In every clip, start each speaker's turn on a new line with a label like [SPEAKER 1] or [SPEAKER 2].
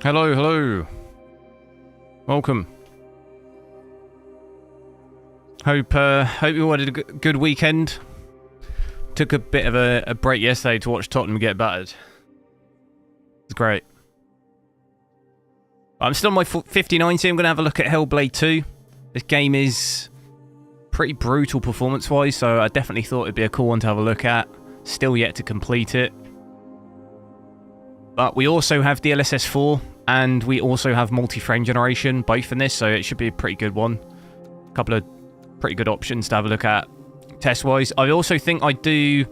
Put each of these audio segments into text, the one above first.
[SPEAKER 1] Hello, hello. Welcome. Hope you had a good weekend. Took a bit of a break yesterday to watch Tottenham get battered. It's great. I'm still on my 5090. I'm going to have a look at Hellblade 2. This game is pretty brutal performance-wise, so I definitely thought it'd be a cool one to have a look at. Still yet to complete it. But we also have DLSS 4, and we also have multi-frame generation, both in this, so it should be a pretty good one. A couple of pretty good options to have a look at test-wise. I also think I do...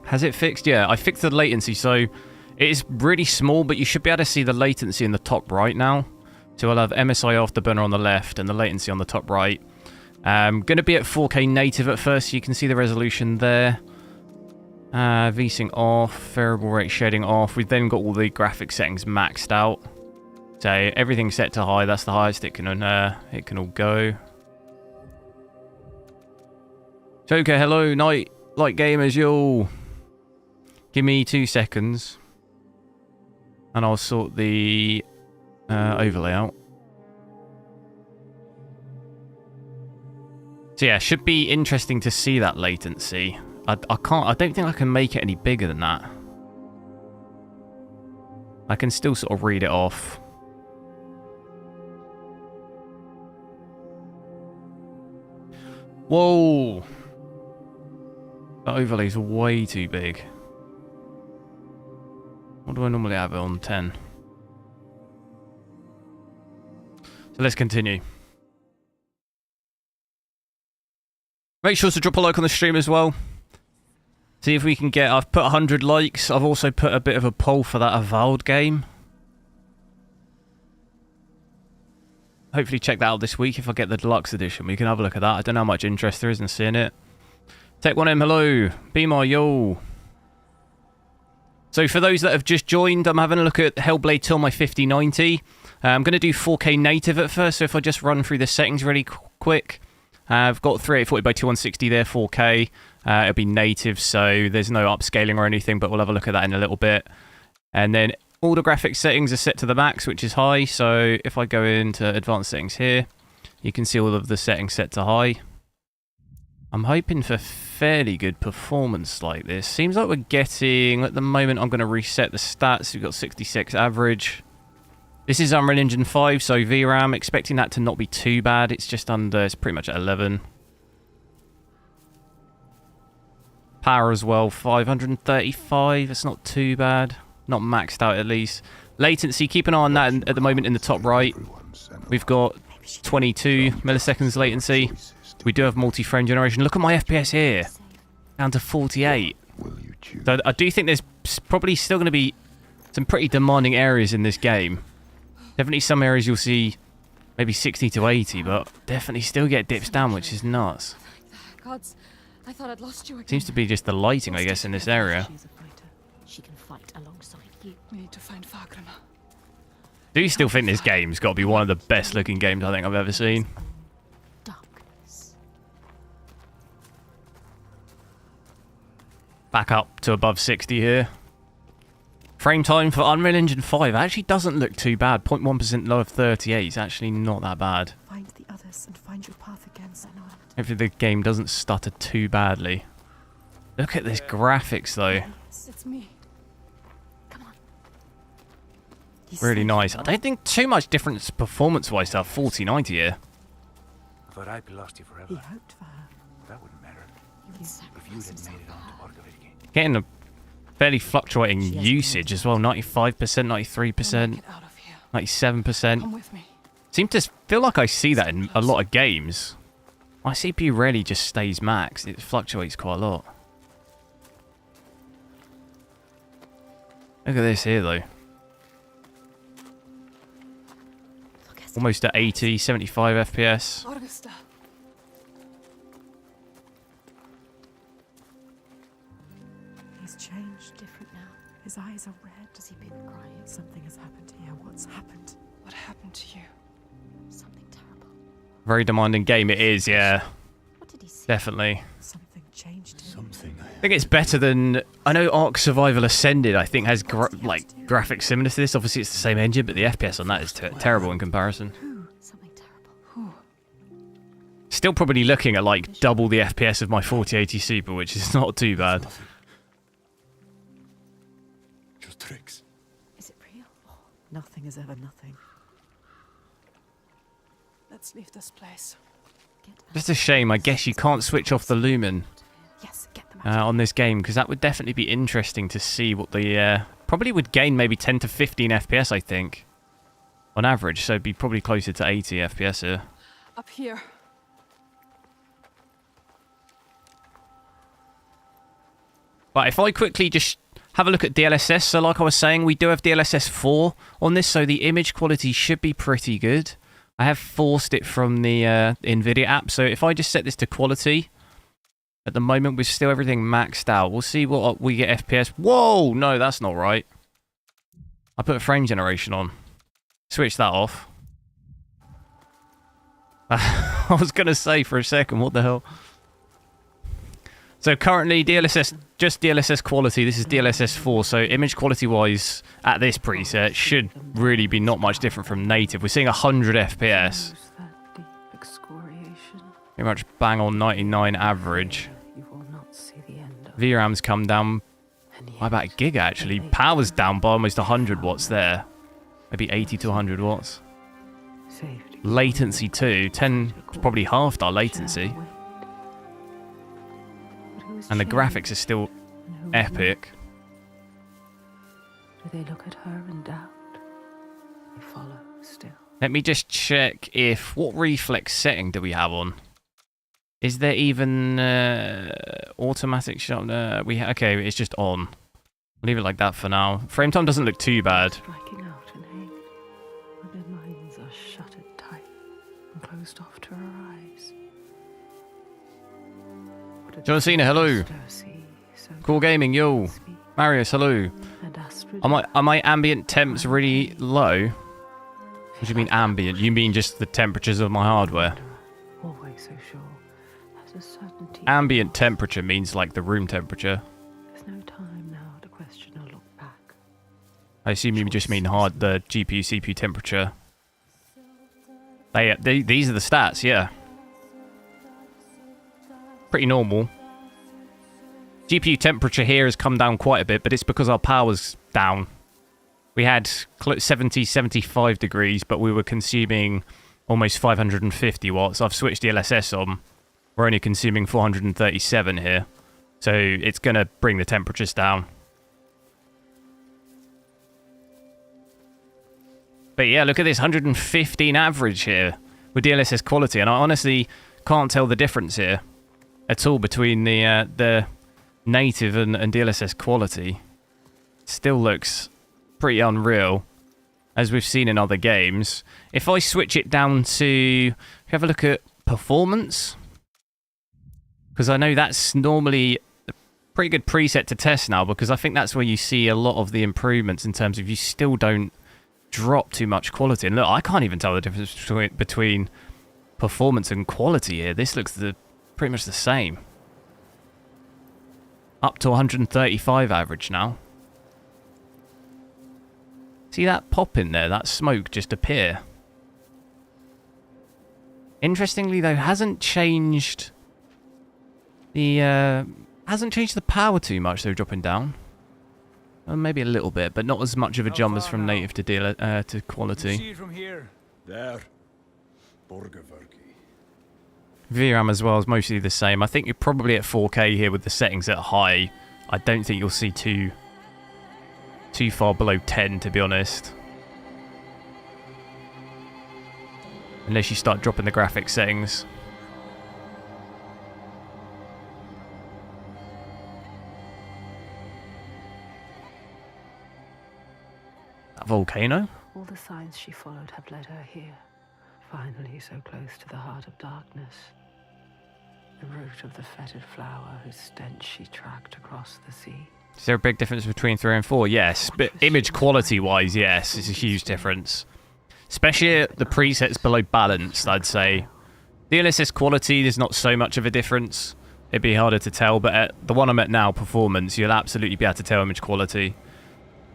[SPEAKER 1] Has it fixed? Yeah, I fixed the latency, so it is really small, but you should be able to see the latency in the top right now. So I'll have MSI afterburner on the left and the latency on the top right. Going to be at 4K native at first, so you can see the resolution there. VSync off, variable rate shading off. We've then got all the graphic settings maxed out. So everything's set to high. That's the highest it can all go. Joker, hello, night light gamers, yo. Give me 2 seconds, and I'll sort the overlay out. So yeah, should be interesting to see that latency. I don't think I can make it any bigger than that. I can still sort of read it off. Whoa! That overlay's way too big. What do I normally have it on? 10. So let's continue. Make sure to drop a like on the stream as well. See if we can get... I've put 100 likes. I've also put a bit of a poll for that Avowed game. Hopefully check that out this week if I get the deluxe edition. We can have a look at that. I don't know how much interest there is in seeing it. Tech1M, hello. Be my yo. So for those that have just joined, I'm having a look at Hellblade 2 on my 5090. I'm going to do 4K native at first, so if I just run through the settings really quick. I've got 3840 by 2160 there, 4K. It'll be native, so there's no upscaling or anything, but we'll have a look at that in a little bit. And then all the graphics settings are set to the max, which is high. So if I go into advanced settings here, you can see all of the settings set to high. I'm hoping for fairly good performance like this. Seems like we're getting, at the moment, I'm going to reset the stats. We've got 66 average. This is Unreal Engine 5, so VRAM, expecting that to not be too bad. It's just under, it's pretty much at 11. Power as well, 535. It's not too bad. Not maxed out at least. Latency, keep an eye on that at the moment in the top right. We've got 22 milliseconds latency. We do have multi-frame generation. Look at my FPS here. Down to 48. So I do think there's probably still going to be some pretty demanding areas in this game. Definitely some areas you'll see maybe 60 to 80, but definitely still get dips down, which is nuts.
[SPEAKER 2] Gods, I thought I'd lost you again.
[SPEAKER 1] Seems to be just the lighting, I guess, in this area.
[SPEAKER 3] She's a fighter. She can fight alongside you.
[SPEAKER 2] We need to find Fagrana.
[SPEAKER 1] Do you still think this game's got to be one of the best looking games I think I've ever seen?
[SPEAKER 3] Darkness.
[SPEAKER 1] Back up to above 60 here. Frame time for Unreal Engine 5 actually doesn't look too bad. 0.1% low of 38 is actually not that bad.
[SPEAKER 4] Find the others and find your path again, Senora.
[SPEAKER 1] Hopefully the game doesn't stutter too badly. Look at this graphics though.
[SPEAKER 2] It's me. Come on.
[SPEAKER 1] Really nice. I don't think too much difference performance-wise to have 4090 here.
[SPEAKER 5] I thought I'd be lost you forever.
[SPEAKER 4] He hoped for her.
[SPEAKER 5] That wouldn't matter. If you had made it on to Hogwarts again.
[SPEAKER 1] Getting a fairly fluctuating usage as well. 95%, 93%,
[SPEAKER 2] Get out of here.
[SPEAKER 1] 97%.
[SPEAKER 2] Come with me.
[SPEAKER 1] Seem to feel like I see that in a lot of games. My CPU rarely just stays max. It fluctuates quite a lot. Look at this here though. Almost at 80, 75 FPS.
[SPEAKER 2] Augusta.
[SPEAKER 4] He's changed, different now. His eyes are red.
[SPEAKER 3] Has he been crying?
[SPEAKER 4] Something has happened here. What's happened?
[SPEAKER 2] What happened to you?
[SPEAKER 3] Something terrible.
[SPEAKER 1] Very demanding game it is, yeah.
[SPEAKER 3] What did he say?
[SPEAKER 1] Definitely.
[SPEAKER 4] Something changed him.
[SPEAKER 5] Something.
[SPEAKER 1] I think it's better than I know Ark Survival Ascended, I think, has graphics similar to this. Obviously, it's the same engine, but the FPS on that is terrible in comparison.
[SPEAKER 3] Something terrible.
[SPEAKER 1] Still probably looking at like double the FPS of my 4080 Super, which is not too bad.
[SPEAKER 5] Just tricks.
[SPEAKER 3] Is it real?
[SPEAKER 4] Nothing is ever nothing.
[SPEAKER 2] Let's leave this place.
[SPEAKER 1] Just a shame, I guess you can't switch off the lumen
[SPEAKER 4] Yes, get them out.
[SPEAKER 1] on this game, because that would definitely be interesting to see what the... probably would gain maybe 10 to 15 FPS, I think, on average, so it'd be probably closer to 80 FPS here.
[SPEAKER 2] Up here.
[SPEAKER 1] But if I quickly just have a look at DLSS, so like I was saying, we do have DLSS 4 on this, so the image quality should be pretty good. I have forced it from the Nvidia app, so if I just set this to quality, at the moment we're still everything maxed out. We'll see what we get FPS. Whoa! No, that's not right. I put frame generation on. Switch that off. I was going to say for a second, what the hell? So currently DLSS, just DLSS quality, this is DLSS 4, so image quality wise at this preset should really be not much different from native. We're seeing 100 FPS. Pretty much bang on 99 average. VRAM's come down by about a gig actually. Power's down by almost 100 watts there. Maybe 80 to 100 watts. Latency too, 10, probably halved our latency. And the graphics are still epic.
[SPEAKER 6] Do they look at her in doubt? They follow still.
[SPEAKER 1] Let me just check if... What reflex setting do we have on? Is there even automatic shot? Okay, it's just on. Leave it like that for now. Frame time doesn't look too bad.
[SPEAKER 6] Striking out in hate, but their minds are shuttered tight and closed off to her eyes.
[SPEAKER 1] John Cena, hello. Cool Gaming, yo. Marius, hello. Are my ambient temps really low? What do you mean ambient? You mean just the temperatures of my hardware?
[SPEAKER 6] Always so sure. Has a certainty.
[SPEAKER 1] Ambient temperature means like the room temperature.
[SPEAKER 6] There's no time now to question or look back.
[SPEAKER 1] I assume you just mean the GPU CPU temperature. These are the stats, yeah. Pretty normal. GPU temperature here has come down quite a bit, but it's because our power's down. We had 70, 75 degrees, but we were consuming almost 550 watts. I've switched the DLSS on. We're only consuming 437 here. So it's going to bring the temperatures down. But yeah, look at this, 115 average here with DLSS quality. And I honestly can't tell the difference here at all between the native and DLSS quality. Still looks pretty unreal, as we've seen in other games. If I switch it down to have a look at performance, because I know that's normally a pretty good preset to test now, because I think that's where you see a lot of the improvements in terms of you still don't drop too much quality. And look, I can't even tell the difference between performance and quality here. This looks pretty much the same. Up to 135 average now. See that pop in there? That smoke just appear. Interestingly though, hasn't changed the power too much though, dropping down. Well, maybe a little bit, but not as much of a jump as from native to quality.
[SPEAKER 5] See it from here. There. Borgerverki.
[SPEAKER 1] VRAM as well is mostly the same. I think you're probably at 4K here with the settings at high. I don't think you'll see too far below 10, to be honest. Unless you start dropping the graphics settings. That volcano?
[SPEAKER 6] All the signs she followed have led her here. Finally so close to the heart of darkness. The root of the fetid flower whose stench she tracked across the sea.
[SPEAKER 1] Is there a big difference between 3 and 4? Yes, but image quality-wise, yes, it's a huge difference. Especially at the presets below balanced, I'd say. DLSS quality, there's not so much of a difference. it'd be harder to tell. But at the one I'm at now, performance, you'll absolutely be able to tell image quality.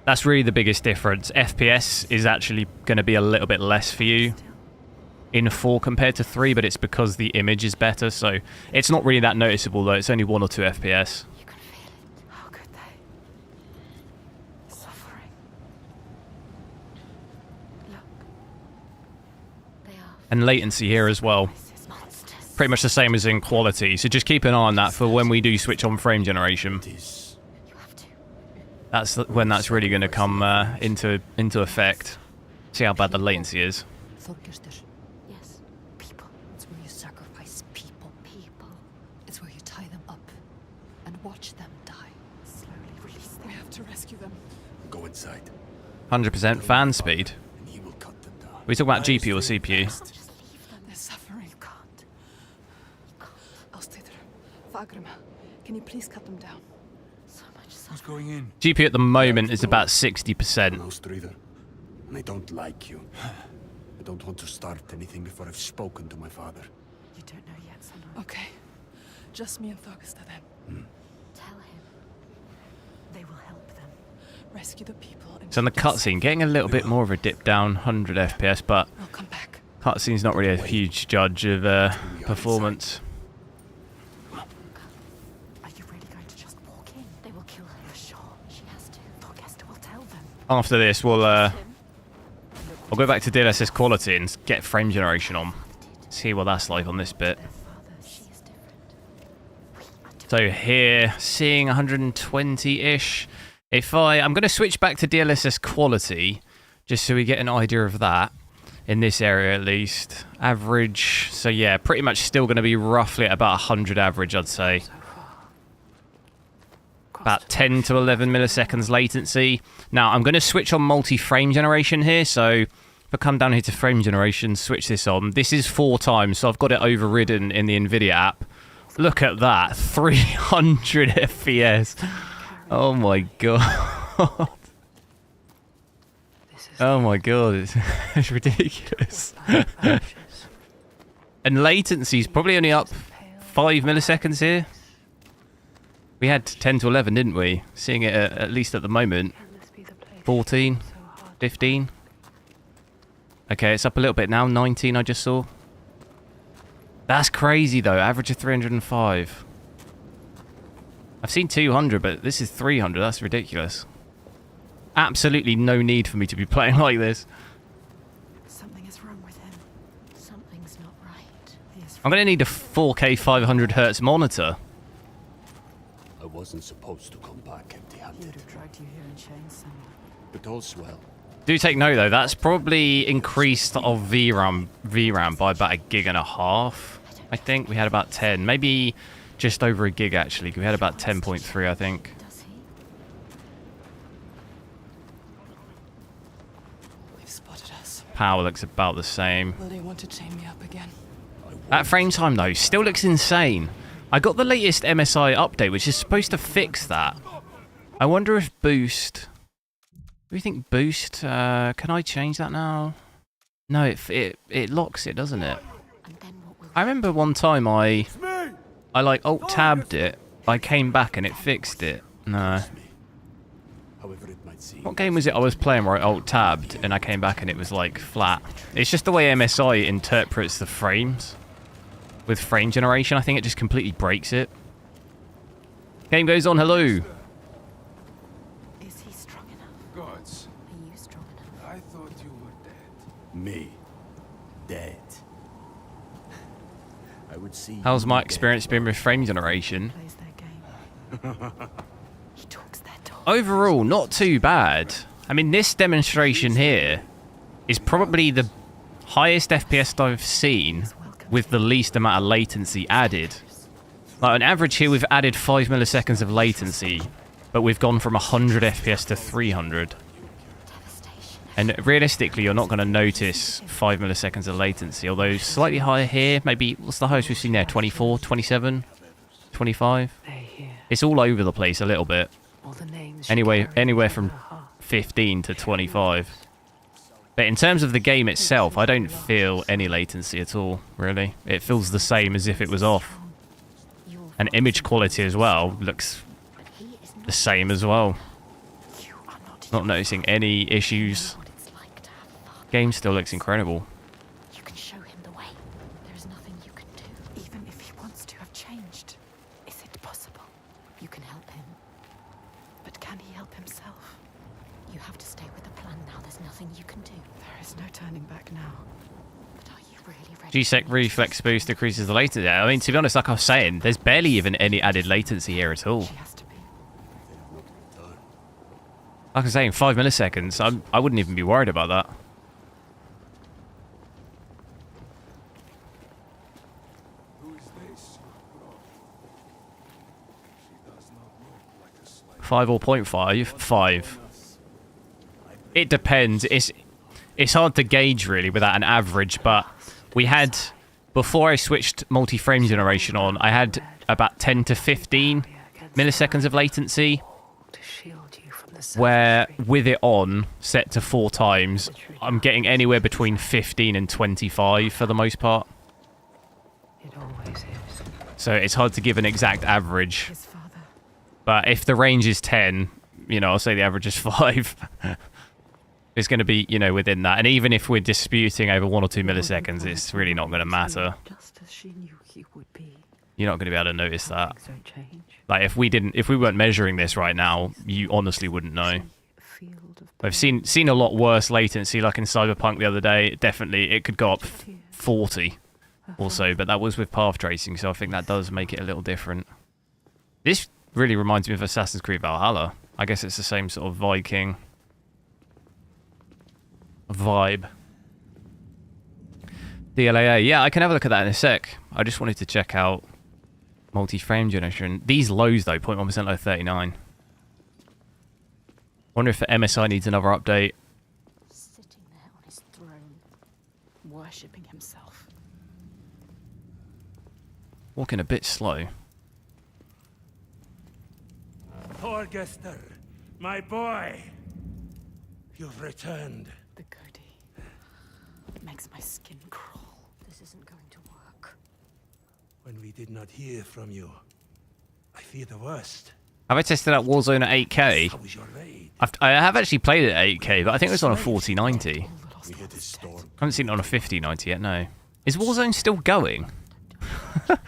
[SPEAKER 1] That's really the biggest difference. FPS is actually going to be a little bit less for you in 4 compared to 3, but it's because the image is better, so it's not really that noticeable though. It's only 1 or 2 FPS.
[SPEAKER 3] You can feel it. How could they? Suffering. Look. They are
[SPEAKER 1] And latency here as well.
[SPEAKER 3] monsters.
[SPEAKER 1] Pretty much the same as in quality, so just keep an eye on that for when we do switch on frame generation.
[SPEAKER 3] You have to.
[SPEAKER 1] That's when that's really going to come into effect. See how bad the latency is.
[SPEAKER 3] Yes. People.
[SPEAKER 4] It's where you sacrifice people.
[SPEAKER 3] People.
[SPEAKER 4] It's where you tie them up and watch them die. Slowly release them.
[SPEAKER 2] We have to rescue them.
[SPEAKER 5] Go inside,
[SPEAKER 1] 100% fan speed.
[SPEAKER 5] and he will cut them down.
[SPEAKER 1] We talk about GPU or CPU?
[SPEAKER 3] Just leave them.
[SPEAKER 2] They're suffering.
[SPEAKER 3] You can't. You can't.
[SPEAKER 2] I'll stay there. Fagrima, can you please cut them down?
[SPEAKER 3] So much
[SPEAKER 5] Who's
[SPEAKER 3] suffering.
[SPEAKER 5] going in?
[SPEAKER 1] GPU at the moment is about 60%.
[SPEAKER 5] Streether. And I don't like you. I don't want to start anything before I've spoken to my father.
[SPEAKER 4] You don't know yet, Sunrise.
[SPEAKER 2] Okay. Just me and Thorgesta then.
[SPEAKER 3] Tell him.
[SPEAKER 4] They will help them.
[SPEAKER 2] Rescue the people and
[SPEAKER 1] So in the cutscene, getting a little bit more of a dip down, 100 FPS, but
[SPEAKER 2] I'll come back.
[SPEAKER 1] cutscene's not really a huge judge of performance.
[SPEAKER 4] Are you really going to just walk in?
[SPEAKER 3] They will kill her.
[SPEAKER 4] You're sure?
[SPEAKER 3] She has to.
[SPEAKER 4] Thorgesta will tell them.
[SPEAKER 1] After this, we'll go back to DLSS quality and get frame generation on. See what that's like on this bit.
[SPEAKER 3] Their father. She is different.
[SPEAKER 1] So here, seeing 120-ish. I'm going to switch back to DLSS quality, just so we get an idea of that, in this area at least. Average, so yeah, pretty much still going to be roughly at about 100 average, I'd say. About 10 to 11 milliseconds latency. Now, I'm going to switch on multi-frame generation here, so if I come down here to frame generation, switch this on. This is 4 times, so I've got it overridden in the Nvidia app. Look at that, 300 FPS. Oh my god. Oh my god, it's ridiculous. And latency's probably only up 5 milliseconds here. We had 10 to 11, didn't we? Seeing it at least at the moment. 14, 15. Okay, it's up a little bit now. 19 I just saw. That's crazy though. Average of 305. I've seen 200, but this is 300. That's ridiculous. Absolutely no need for me to be playing like this.
[SPEAKER 4] Something is wrong with him.
[SPEAKER 3] Something's not right.
[SPEAKER 4] He is
[SPEAKER 1] I'm going to need a 4K 500 Hz monitor.
[SPEAKER 5] I wasn't supposed to come back
[SPEAKER 4] He
[SPEAKER 5] empty-handed.
[SPEAKER 4] would have dragged you here in chains somewhere.
[SPEAKER 5] But all's well.
[SPEAKER 1] Do take note though, that's probably increased of VRAM by about 1.5 gigs. I think we had about 10, maybe just over 1 gig actually. We had about 10.3, I think.
[SPEAKER 3] Does he?
[SPEAKER 2] They've spotted us.
[SPEAKER 1] Power looks about the same.
[SPEAKER 2] Will they want to chain me up again?
[SPEAKER 1] That frame time though still looks insane. I got the latest MSI update, which is supposed to fix that. I wonder if boost. Do you think boost? Can I change that now? No, it locks it, doesn't it?
[SPEAKER 3] And then what will
[SPEAKER 1] I remember one time I like alt-tabbed it. I came back and it fixed it. No.
[SPEAKER 5] However it might seem.
[SPEAKER 1] What game was it I was playing where I alt-tabbed and I came back and it was like flat? It's just the way MSI interprets the frames. With frame generation, I think it just completely breaks it. Game goes on, hello.
[SPEAKER 4] Is he strong enough?
[SPEAKER 5] Gods,
[SPEAKER 3] are you strong enough?
[SPEAKER 5] I thought you were dead. Me? Dead? I would see.
[SPEAKER 1] How's
[SPEAKER 5] you
[SPEAKER 1] my
[SPEAKER 5] dead.
[SPEAKER 1] experience been with frame generation?
[SPEAKER 4] Plays their game. He talks their talk.
[SPEAKER 1] Overall, not too bad. I mean, this demonstration here is probably the highest FPS I've seen with the least amount of latency added. Like on average here, we've added 5 milliseconds of latency, but we've gone from 100 FPS to 300.
[SPEAKER 3] Devastation.
[SPEAKER 1] And realistically, you're not going to notice 5 milliseconds of latency, although slightly higher here, maybe, what's the highest we've seen there? 24, 27, 25?
[SPEAKER 6] They hear
[SPEAKER 1] It's all over the place a little bit.
[SPEAKER 6] all the names she
[SPEAKER 1] Anyway,
[SPEAKER 6] carries
[SPEAKER 1] anywhere
[SPEAKER 6] in
[SPEAKER 1] from
[SPEAKER 6] her heart.
[SPEAKER 1] 15 to 25. But in terms of the game itself, I don't feel any latency at all, really. It feels the same as if it was off.
[SPEAKER 3] Your
[SPEAKER 1] And image quality as well looks
[SPEAKER 3] But he is
[SPEAKER 1] the
[SPEAKER 3] not.
[SPEAKER 1] same as well.
[SPEAKER 4] You are not
[SPEAKER 1] Not noticing any issues.
[SPEAKER 3] What it's like to have father.
[SPEAKER 1] Game still looks incredible.
[SPEAKER 3] You can show him the way. There is nothing you can do.
[SPEAKER 4] even if he wants to have changed. Is it possible?
[SPEAKER 3] You can help him.
[SPEAKER 4] But can he help himself?
[SPEAKER 3] You have to stay with the plan now. There's nothing you can do.
[SPEAKER 4] There is no turning back now.
[SPEAKER 3] But are you really ready?
[SPEAKER 1] G-Sec reflex boost decreases the latency. I mean, to be honest, like I was saying, there's barely even any added latency here at all.
[SPEAKER 4] She has to be.
[SPEAKER 1] Like I'm saying, 5 milliseconds. I wouldn't even be worried about that.
[SPEAKER 5] Who is this? She does not look like a slave.
[SPEAKER 1] 5 or 0.5? 5. It depends. It's hard to gauge really without an average, but we had, before I switched multi-frame generation on, I had about 10 to 15 milliseconds of latency,
[SPEAKER 6] To shield you from the
[SPEAKER 1] where
[SPEAKER 6] savagery.
[SPEAKER 1] with it on, set to 4 times, I'm getting anywhere between 15 and 25 for the most part.
[SPEAKER 6] It always is.
[SPEAKER 1] So it's hard to give an exact average.
[SPEAKER 4] His father.
[SPEAKER 1] But if the range is 10, you know, I'll say the average is 5. It's going to be, you know, within that. And even if we're disputing over 1 or 2 milliseconds, it's really not going to matter.
[SPEAKER 6] Just as she knew he would be.
[SPEAKER 1] You're not going to be able to notice that.
[SPEAKER 6] Things don't change.
[SPEAKER 1] Like, if we weren't measuring this right now, you honestly wouldn't know.
[SPEAKER 6] A field of
[SPEAKER 1] I've seen a lot worse latency, like in Cyberpunk the other day. Definitely, it could go up 40 or so, but that was with path tracing, so I think that does make it a little different. This really reminds me of Assassin's Creed Valhalla. I guess it's the same sort of Viking vibe. DLAA, yeah, I can have a look at that in a sec. I just wanted to check out multi-frame generation. These lows though, 0.1% low 39. Wonder if the MSI needs another update.
[SPEAKER 3] Sitting there on his throne.
[SPEAKER 4] Worshipping himself.
[SPEAKER 1] Walking a bit slow.
[SPEAKER 5] Torgester, my boy. You've returned.
[SPEAKER 4] The goatee. It makes my skin crawl.
[SPEAKER 3] This isn't going to work.
[SPEAKER 5] When we did not hear from you, I fear the worst.
[SPEAKER 1] Have I tested out Warzone at 8K?
[SPEAKER 5] How was your raid?
[SPEAKER 1] I have actually played it at 8K, but I think it was on a 4090.
[SPEAKER 4] All the lost
[SPEAKER 5] We hit
[SPEAKER 4] ones
[SPEAKER 5] this
[SPEAKER 4] dead.
[SPEAKER 5] storm.
[SPEAKER 1] I haven't seen it on a 5090 yet, no. Is Warzone still going?
[SPEAKER 5] Father,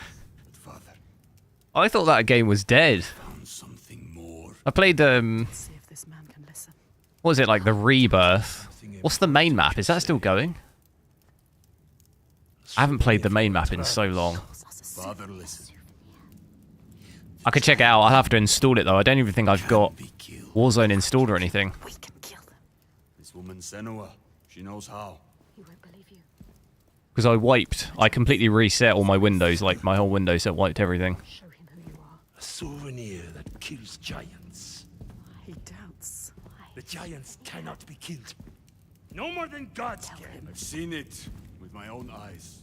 [SPEAKER 1] I thought that game was dead.
[SPEAKER 5] found something more.
[SPEAKER 1] I played,
[SPEAKER 4] Let's see if this man can listen.
[SPEAKER 1] what was it, like the Rebirth? What's the main map? Is that still going? I haven't played the main map in so long.
[SPEAKER 3] Calls us a
[SPEAKER 5] Father, listen.
[SPEAKER 1] I could check it out. I'll have to install it though. I don't even think I've got
[SPEAKER 5] Be killed.
[SPEAKER 1] Warzone installed or anything.
[SPEAKER 4] We can kill them.
[SPEAKER 5] This woman Senua, she knows how.
[SPEAKER 3] He won't believe you.
[SPEAKER 1] Because I completely reset all my windows, like my whole Windows set wiped everything.
[SPEAKER 3] Show him who you are.
[SPEAKER 5] A souvenir that kills giants.
[SPEAKER 4] He doubts.
[SPEAKER 5] The giants cannot be killed. No more than gods can. I've seen it with my own eyes.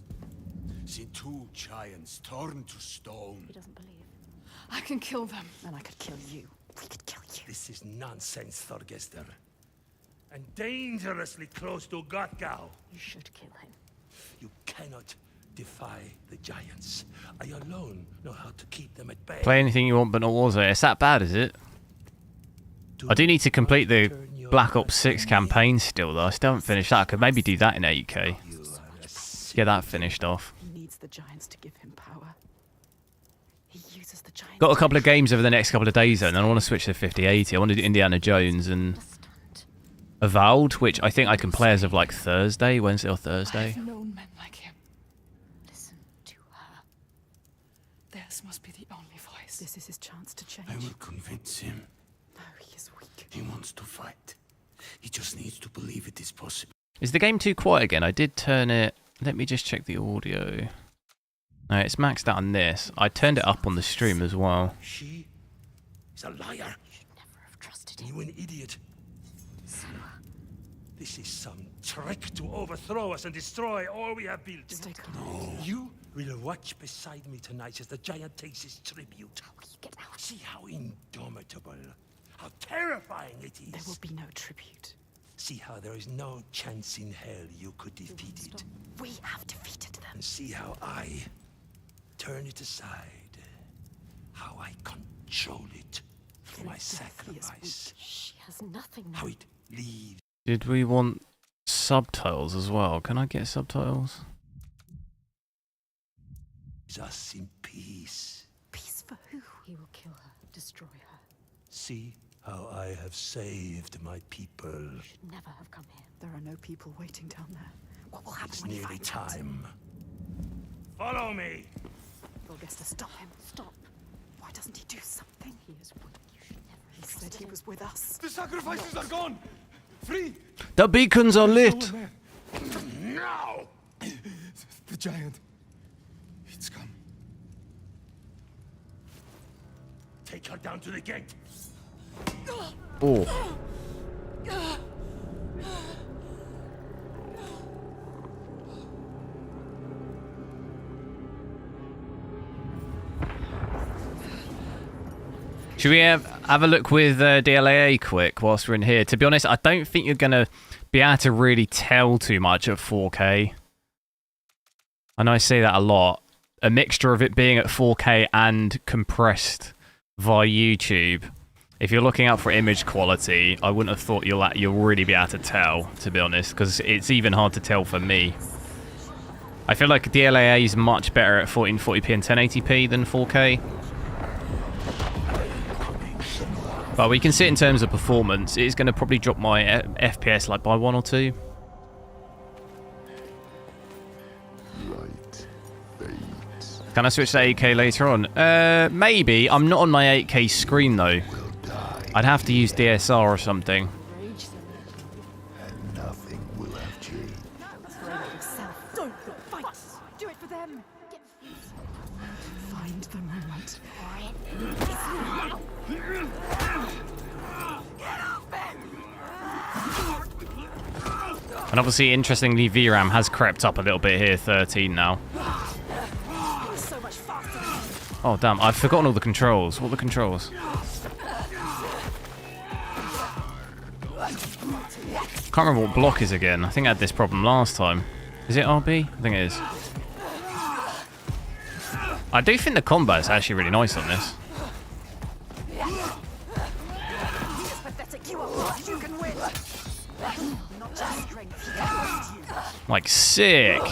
[SPEAKER 5] Seen 2 giants torn to stone.
[SPEAKER 3] He doesn't believe.
[SPEAKER 4] I can kill them. And I could kill you.
[SPEAKER 3] We could kill you.
[SPEAKER 5] This is nonsense, Thorgester. And dangerously close to Gothgau.
[SPEAKER 3] You should kill him.
[SPEAKER 5] You cannot defy the giants. I alone know how to keep them at bay.
[SPEAKER 1] Play anything you want but not Warzone. It's that bad, is it? I do need to complete the Black Ops 6 campaign still though. I still haven't finished that. I could maybe do that in 8K.
[SPEAKER 5] You are a sick
[SPEAKER 1] Get that finished off.
[SPEAKER 4] He needs the giants to give him power. He uses the giants.
[SPEAKER 1] Got a couple of games over the next couple of days though, and I want to switch to 5080. I want to do Indiana Jones and
[SPEAKER 3] Understand.
[SPEAKER 1] Avowed, which I think I can play as of like Thursday, Wednesday or Thursday.
[SPEAKER 4] I've known men like him.
[SPEAKER 3] Listen to her.
[SPEAKER 4] Theirs must be the only voice. This is his chance to change.
[SPEAKER 5] I will convince him.
[SPEAKER 4] No, he is weak.
[SPEAKER 5] He wants to fight. He just needs to believe it is possible.
[SPEAKER 1] Is the game too quiet again? I did turn it... Let me just check the audio. No, it's maxed out on this. I turned it up on the stream as well.
[SPEAKER 5] She is a liar.
[SPEAKER 3] You should never have trusted him.
[SPEAKER 5] You an idiot.
[SPEAKER 3] Senua.
[SPEAKER 5] This is some trick to overthrow us and destroy all we have built.
[SPEAKER 4] Stay calm.
[SPEAKER 5] You will watch beside me tonight as the giant takes his tribute.
[SPEAKER 3] How will you get out?
[SPEAKER 5] See how indomitable, how terrifying it is.
[SPEAKER 4] There will be no tribute.
[SPEAKER 5] See how there is no chance in hell you could defeat it.
[SPEAKER 4] We have defeated them.
[SPEAKER 5] And see how I turn it aside shown it for my sacrifice.
[SPEAKER 3] She has nothing now.
[SPEAKER 5] How it leaves
[SPEAKER 1] Did we want subtitles as well? Can I get subtitles?
[SPEAKER 5] us in peace.
[SPEAKER 4] Peace for who?
[SPEAKER 3] He will kill her, destroy her.
[SPEAKER 5] See how I have saved my people.
[SPEAKER 3] Should never have come here.
[SPEAKER 4] There are no people waiting down there. What will happen
[SPEAKER 5] It's
[SPEAKER 4] when he
[SPEAKER 5] nearly
[SPEAKER 4] finds out?
[SPEAKER 5] time. Follow me.
[SPEAKER 4] They'll guess to stop him.
[SPEAKER 3] Stop.
[SPEAKER 4] Why doesn't he do something?
[SPEAKER 3] He is weak. You should never
[SPEAKER 4] He
[SPEAKER 3] have
[SPEAKER 4] said
[SPEAKER 3] trusted
[SPEAKER 4] he
[SPEAKER 3] him.
[SPEAKER 4] was with us.
[SPEAKER 5] The sacrifices are gone. Free.
[SPEAKER 1] The beacons are lit!
[SPEAKER 5] Now.
[SPEAKER 7] The giant. It's come.
[SPEAKER 5] Take her down to the gate.
[SPEAKER 1] Oh. Should we have a look with DLAA quick whilst we're in here? To be honest, I don't think you're going to be able to really tell too much at 4K. I know I say that a lot. A mixture of it being at 4K and compressed via YouTube. If you're looking out for image quality, I wouldn't have thought you'll really be able to tell, to be honest, because it's even hard to tell for me. I feel like DLAA is much better at 1440p and 1080p than 4K. But we can see it in terms of performance. It's going to probably drop my FPS like by 1 or 2. Can I switch to 8K later on? Maybe. I'm not on my 8K screen though. I'd have to use DSR or something.
[SPEAKER 5] And nothing will have changed.
[SPEAKER 4] Don't fight. Do it for them. Find the moment.
[SPEAKER 1] And obviously, interestingly, VRAM has crept up a little bit here, 13 now.
[SPEAKER 4] So much faster.
[SPEAKER 1] Oh, damn. I've forgotten all the controls. What are the controls? Can't remember what block is again. I think I had this problem last time. Is it RB? I think it is. I do think the combat is actually really nice on this.
[SPEAKER 4] Pathetic. You are lost. You can win. Not just strength.
[SPEAKER 1] Like, sick.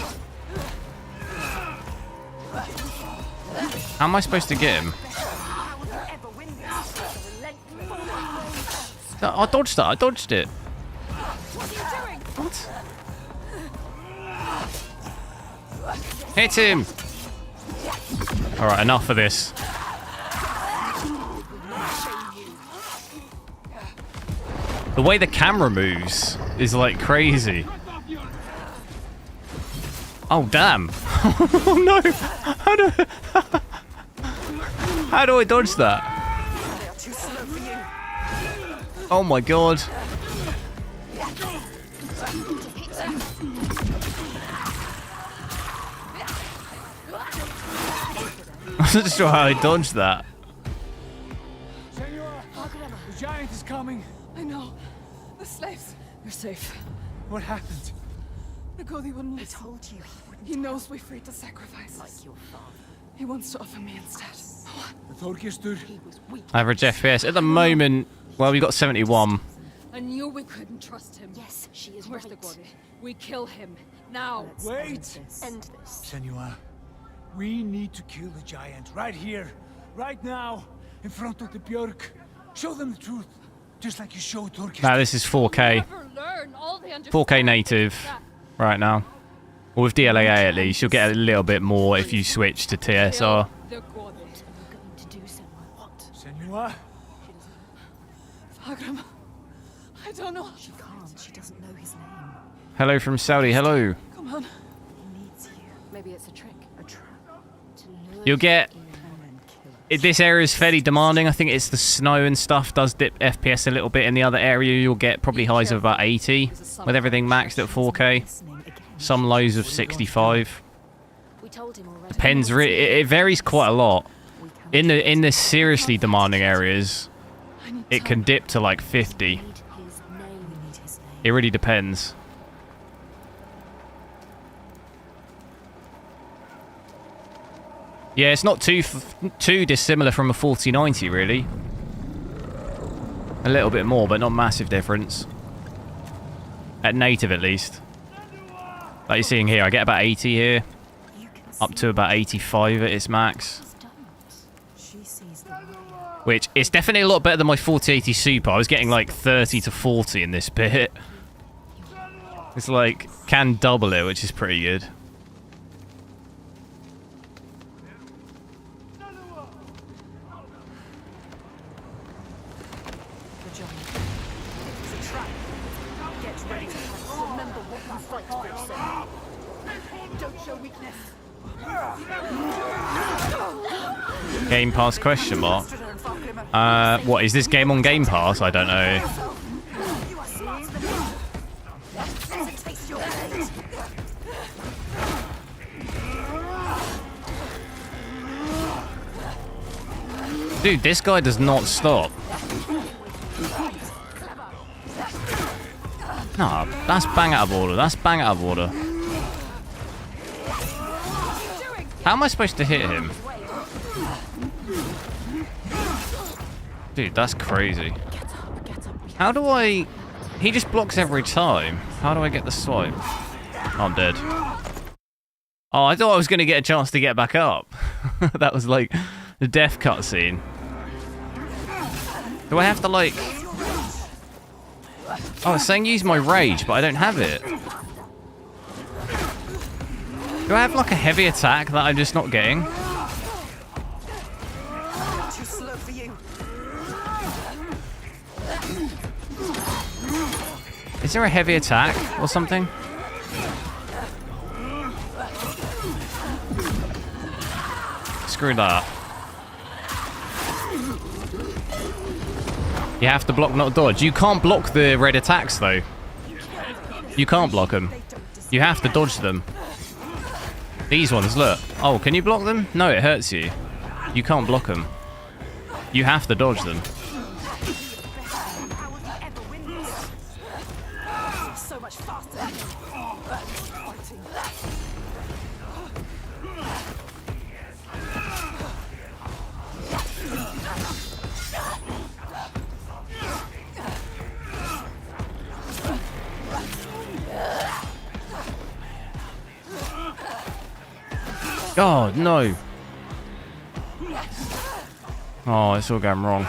[SPEAKER 1] How am I supposed to get him?
[SPEAKER 4] Ever win this? Relentless.
[SPEAKER 1] No, I dodged that. I dodged it.
[SPEAKER 4] What are you doing?
[SPEAKER 1] What? Hit him! Alright, enough of this. The way the camera moves is like crazy. Oh, damn. Oh, no. How do I dodge that?
[SPEAKER 4] They are too slow for you.
[SPEAKER 1] Oh, my God. I'm not sure how I dodged that.
[SPEAKER 7] Senora, the giant is coming.
[SPEAKER 2] I know. The slaves. They're safe.
[SPEAKER 7] What happened?
[SPEAKER 2] The Godi wouldn't listen.
[SPEAKER 4] Told you he wouldn't.
[SPEAKER 2] He knows we freed the sacrifices.
[SPEAKER 3] Like your father.
[SPEAKER 2] He wants to offer me instead.
[SPEAKER 7] The Þorgestur.
[SPEAKER 3] He was weak.
[SPEAKER 1] Average FPS. At the moment, well, we got 71.
[SPEAKER 2] I knew we couldn't trust him.
[SPEAKER 3] Yes, she is
[SPEAKER 2] Where's
[SPEAKER 3] right.
[SPEAKER 2] the Godi? We kill him. Now.
[SPEAKER 7] Wait!
[SPEAKER 3] End this.
[SPEAKER 7] Senora, we need to kill the giant right here, right now, in front of the Björk. Show them the truth, just like you showed Þorgestur.
[SPEAKER 1] Now, this is 4K.
[SPEAKER 2] Never learn all they
[SPEAKER 1] 4K native right now. Or with DLAA at least, you'll get a little bit more if you switch to TSR.
[SPEAKER 2] The Godi.
[SPEAKER 3] What are you going to do, Senua? What?
[SPEAKER 7] Senora,
[SPEAKER 2] Fagram. I don't know.
[SPEAKER 4] She can't. She doesn't know his name.
[SPEAKER 1] Hello from Saudi, hello.
[SPEAKER 2] Come on.
[SPEAKER 4] He needs you.
[SPEAKER 3] Maybe it's a trick.
[SPEAKER 4] A trap.
[SPEAKER 3] To lure
[SPEAKER 1] You'll get...
[SPEAKER 4] And then kill her.
[SPEAKER 1] This area is fairly demanding. I think it's the snow and stuff does dip FPS a little bit. In the other area, you'll get probably highs of about 80 with everything maxed at 4K.
[SPEAKER 4] Listening again.
[SPEAKER 1] Some lows of 65.
[SPEAKER 3] We told him already.
[SPEAKER 1] Depends. It varies quite a lot.
[SPEAKER 4] We can
[SPEAKER 1] In the seriously demanding areas,
[SPEAKER 2] I need
[SPEAKER 1] it can dip to like 50.
[SPEAKER 3] Need his name.
[SPEAKER 4] We need his name.
[SPEAKER 1] It really depends. Yeah, it's not too dissimilar from a 4090, really. A little bit more, but not massive difference. At native, at least. Like you're seeing here, I get about 80 here. Up to about 85 at its max. Which is definitely a lot better than my 4080 Super. I was getting like 30 to 40 in this bit. It's like, can double it, which is pretty good. Game Pass question mark. What is this game on Game Pass? I don't know. Dude, this guy does not stop. Nah, that's bang out of order. That's bang out of order. How am I supposed to hit him? Dude, that's crazy. How do I... He just blocks every time. How do I get the swipe? Oh, I'm dead. Oh, I thought I was going to get a chance to get back up. That was like the death cutscene. Do I have to like... Oh, it's saying use my rage, but I don't have it. Do I have like a heavy attack that I'm just not getting?
[SPEAKER 4] Too slow for you.
[SPEAKER 1] Is there a heavy attack or something? Screw that. You have to block, not dodge. You can't block the red attacks, though. You can't block them. You have to dodge them. These ones, look. Oh, can you block them? No, it hurts you. You can't block them. You have to dodge them.
[SPEAKER 4] So much faster.
[SPEAKER 1] Oh, no. Oh, it's all going wrong.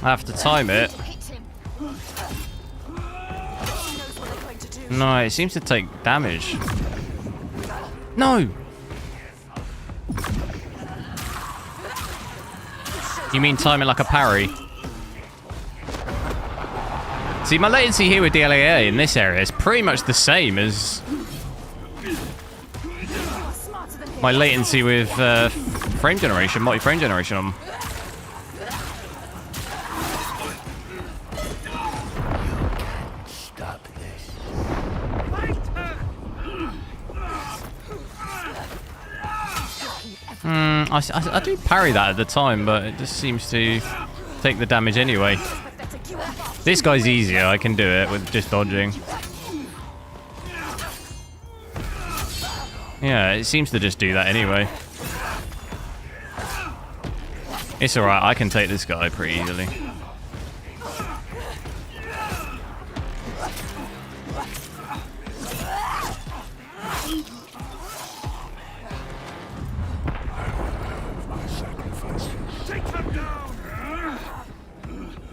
[SPEAKER 1] I have to time it. No, it seems to take damage. No! You mean time it like a parry? See, my latency here with DLSS in this area is pretty much the same as my latency with frame generation, multi-frame generation on. I do parry that at the time, but it just seems to take the damage anyway. This guy's easier. I can do it with just dodging. Yeah, it seems to just do that anyway. It's alright. I can take this guy pretty easily.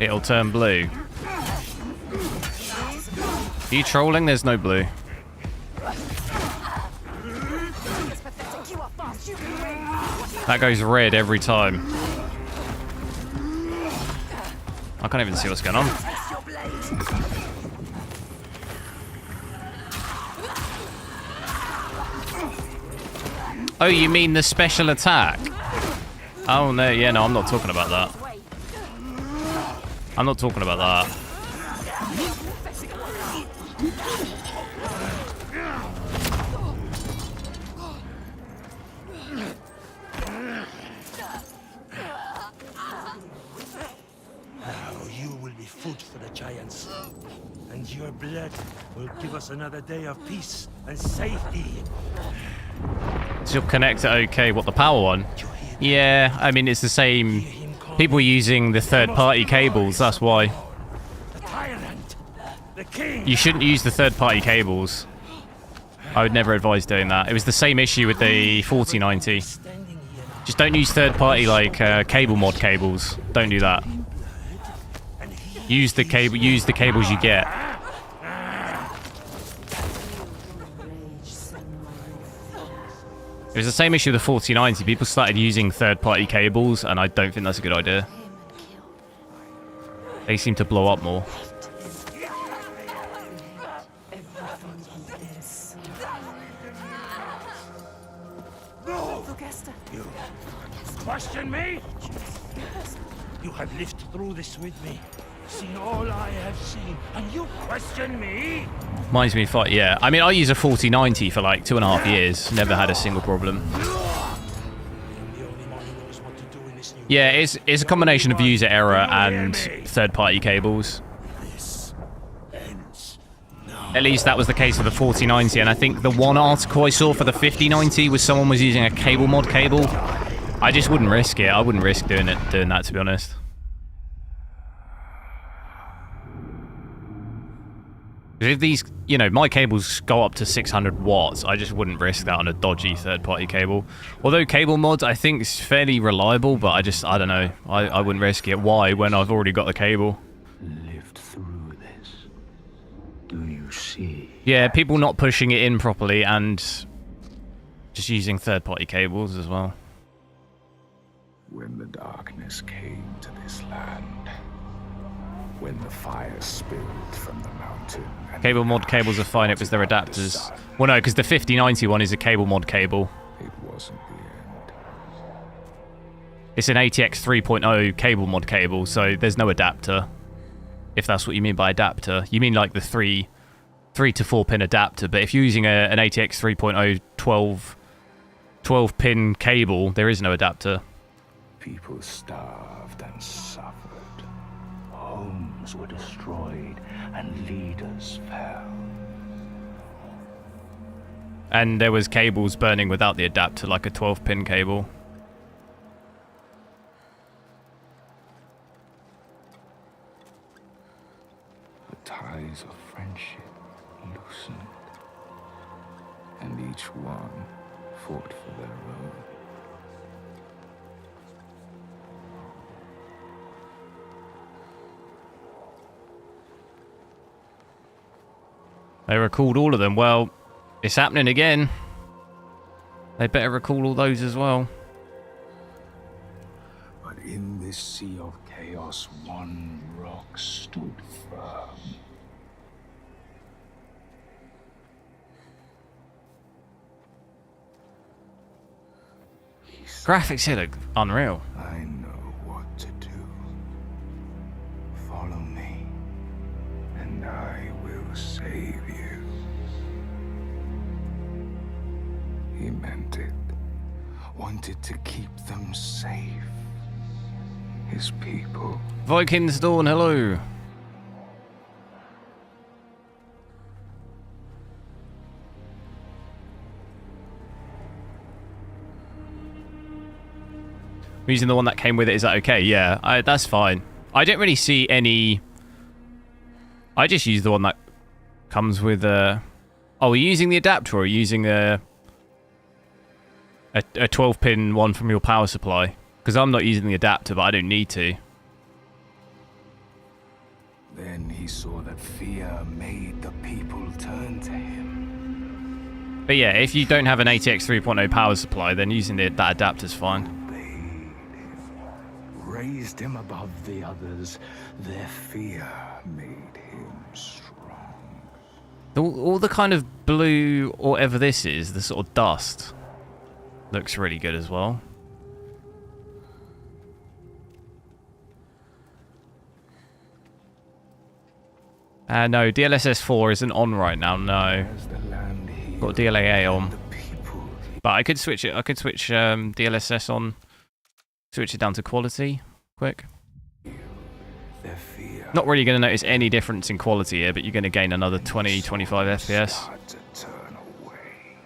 [SPEAKER 1] It'll turn blue. Are you trolling? There's no blue. That goes red every time. I can't even see what's going on. Oh, you mean the special attack? Oh, no, yeah, no, I'm not talking about that. I'm not talking about that.
[SPEAKER 5] giants. And your blood will give us another day of peace and safety.
[SPEAKER 1] Is your connector okay? What, the power one? Yeah, I mean, it's the same. People using the third-party cables, that's why.
[SPEAKER 5] The tyrant, the king.
[SPEAKER 1] You shouldn't use the third-party cables. I would never advise doing that. It was the same issue with the 4090. Just don't use third-party, like, cable mod cables. Don't do that. Use the cables you get. It was the same issue with the 4090. People started using third-party cables, and I don't think that's a good idea. They seem to blow up more.
[SPEAKER 5] You question me? You have lived through this with me, seen all I have seen, and you question me?
[SPEAKER 1] Reminds me of fight. Yeah, I mean, I use a 4090 for like 2.5 years. Never had a single problem. Yeah, it's a combination of user error and third-party cables. At least that was the case for the 4090, and I think the one article I saw for the 5090 was someone was using a cable mod cable. I just wouldn't risk it. I wouldn't risk doing that, to be honest. If these, you know, my cables go up to 600 watts, I just wouldn't risk that on a dodgy third-party cable. Although cable mods, I think, is fairly reliable, but I don't know. I wouldn't risk it. Why, when I've already got the cable?
[SPEAKER 8] Lived through this. Do you see?
[SPEAKER 1] Yeah, people not pushing it in properly and just using third-party cables as well.
[SPEAKER 8] When the darkness came to this land, when the fire spilled from the mountain.
[SPEAKER 1] Cable mod cables are fine, it was their adapters. Well, no, because the 5090 one is a cable mod cable.
[SPEAKER 8] It wasn't the end.
[SPEAKER 1] It's an ATX 3.0 cable mod cable, so there's no adapter. If that's what you mean by adapter. You mean like the 3 to 4 pin adapter, but if you're using an ATX 3.0 12 pin cable, there is no adapter.
[SPEAKER 8] People starved and suffered. Homes were destroyed and leaders fell.
[SPEAKER 1] And there was cables burning without the adapter, like a 12 pin cable.
[SPEAKER 8] The ties of friendship loosened, and each one fought for their own.
[SPEAKER 1] They recalled all of them. Well, it's happening again. They better recall all those as well.
[SPEAKER 8] But in this sea of chaos, one rock stood firm.
[SPEAKER 1] Graphics here look unreal.
[SPEAKER 8] I know what to do. Follow me, and I will save you. He meant it. Wanted to keep them safe. His people.
[SPEAKER 1] Vikings Dawn, hello. Using the one that came with it, is that okay? Yeah, that's fine. I don't really see any... I just use the one that comes with... Oh, are you using the adapter or are you using a 12-pin one from your power supply? Because I'm not using the adapter, but I don't need to.
[SPEAKER 8] Then he saw that fear made the people turn to him.
[SPEAKER 1] But yeah, if you don't have an ATX 3.0 power supply, then using that adapter's fine.
[SPEAKER 8] Raised him above the others. Their fear made him strong.
[SPEAKER 1] All the kind of blue, or whatever this is, the sort of dust, looks really good as well. No, DLSS 4 isn't on right now, no. Got DLAA on. But I could switch it. I could switch DLSS on. Switch it down to quality, quick.
[SPEAKER 8] Their fear
[SPEAKER 1] Not really going to notice any difference in quality here, but you're going to gain another 20, 25 FPS.
[SPEAKER 8] Start to turn away,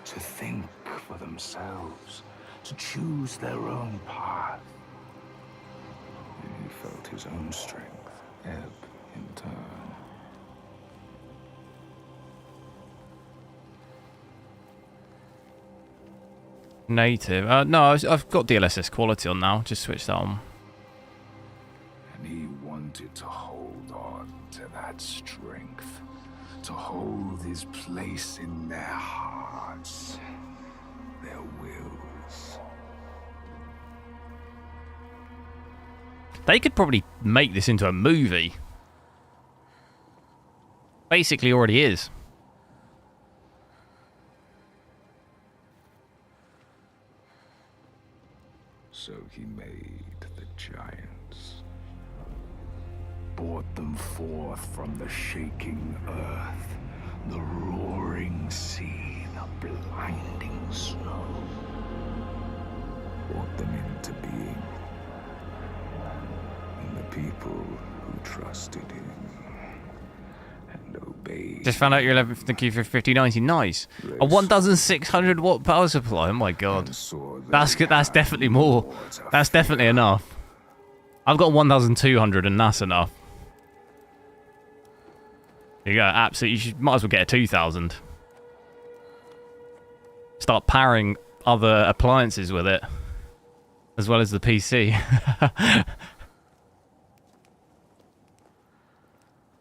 [SPEAKER 8] to think for themselves, to choose their own path. And he felt his own strength ebb in turn.
[SPEAKER 1] Native. No, I've got DLSS quality on now. Just switch that on.
[SPEAKER 8] And he wanted to hold on to that strength, to hold his place in their hearts, their wills.
[SPEAKER 1] They could probably make this into a movie. Basically already is.
[SPEAKER 8] So he made the giants, brought them forth from the shaking earth, the roaring sea, the blinding snow, brought them into being, and the people who trusted him and obeyed.
[SPEAKER 1] Just found out you're 11th the queue for 5090. Nice. A 1,600 watt power supply. Oh my god. That's definitely more. That's definitely enough. I've got 1,200 and that's enough. There you go. Absolutely. Might as well get a 2,000. Start powering other appliances with it, as well as the PC. Have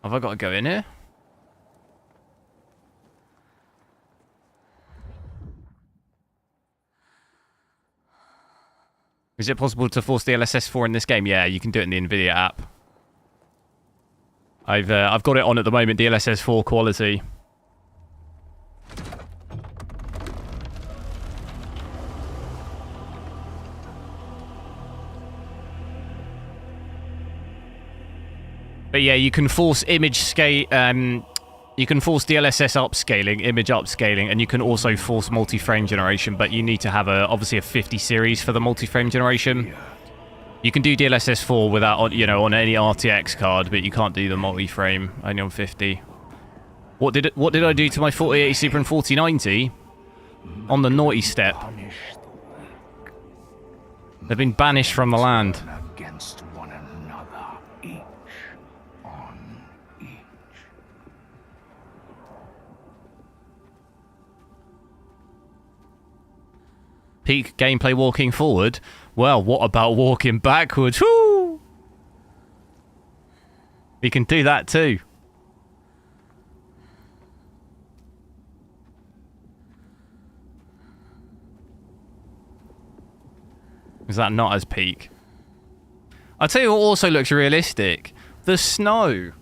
[SPEAKER 1] I got to go in here? Is it possible to force DLSS 4 in this game? Yeah, you can do it in the Nvidia app. I've got it on at the moment, DLSS 4 quality. But yeah, you can force image scale. You can force DLSS upscaling, image upscaling, and you can also force multi-frame generation, but you need to have obviously a 50 series for the multi-frame generation. You can do DLSS 4 without, on any RTX card, but you can't do the multi-frame only on 50. What did I do to my 4080 Super and 4090? On the naughty step. They've been banished from the land.
[SPEAKER 8] Against one another, each on each.
[SPEAKER 1] Peak gameplay walking forward. Well, what about walking backwards? Woo! We can do that too. Is that not as peak? I'll tell you what also looks realistic. The snow.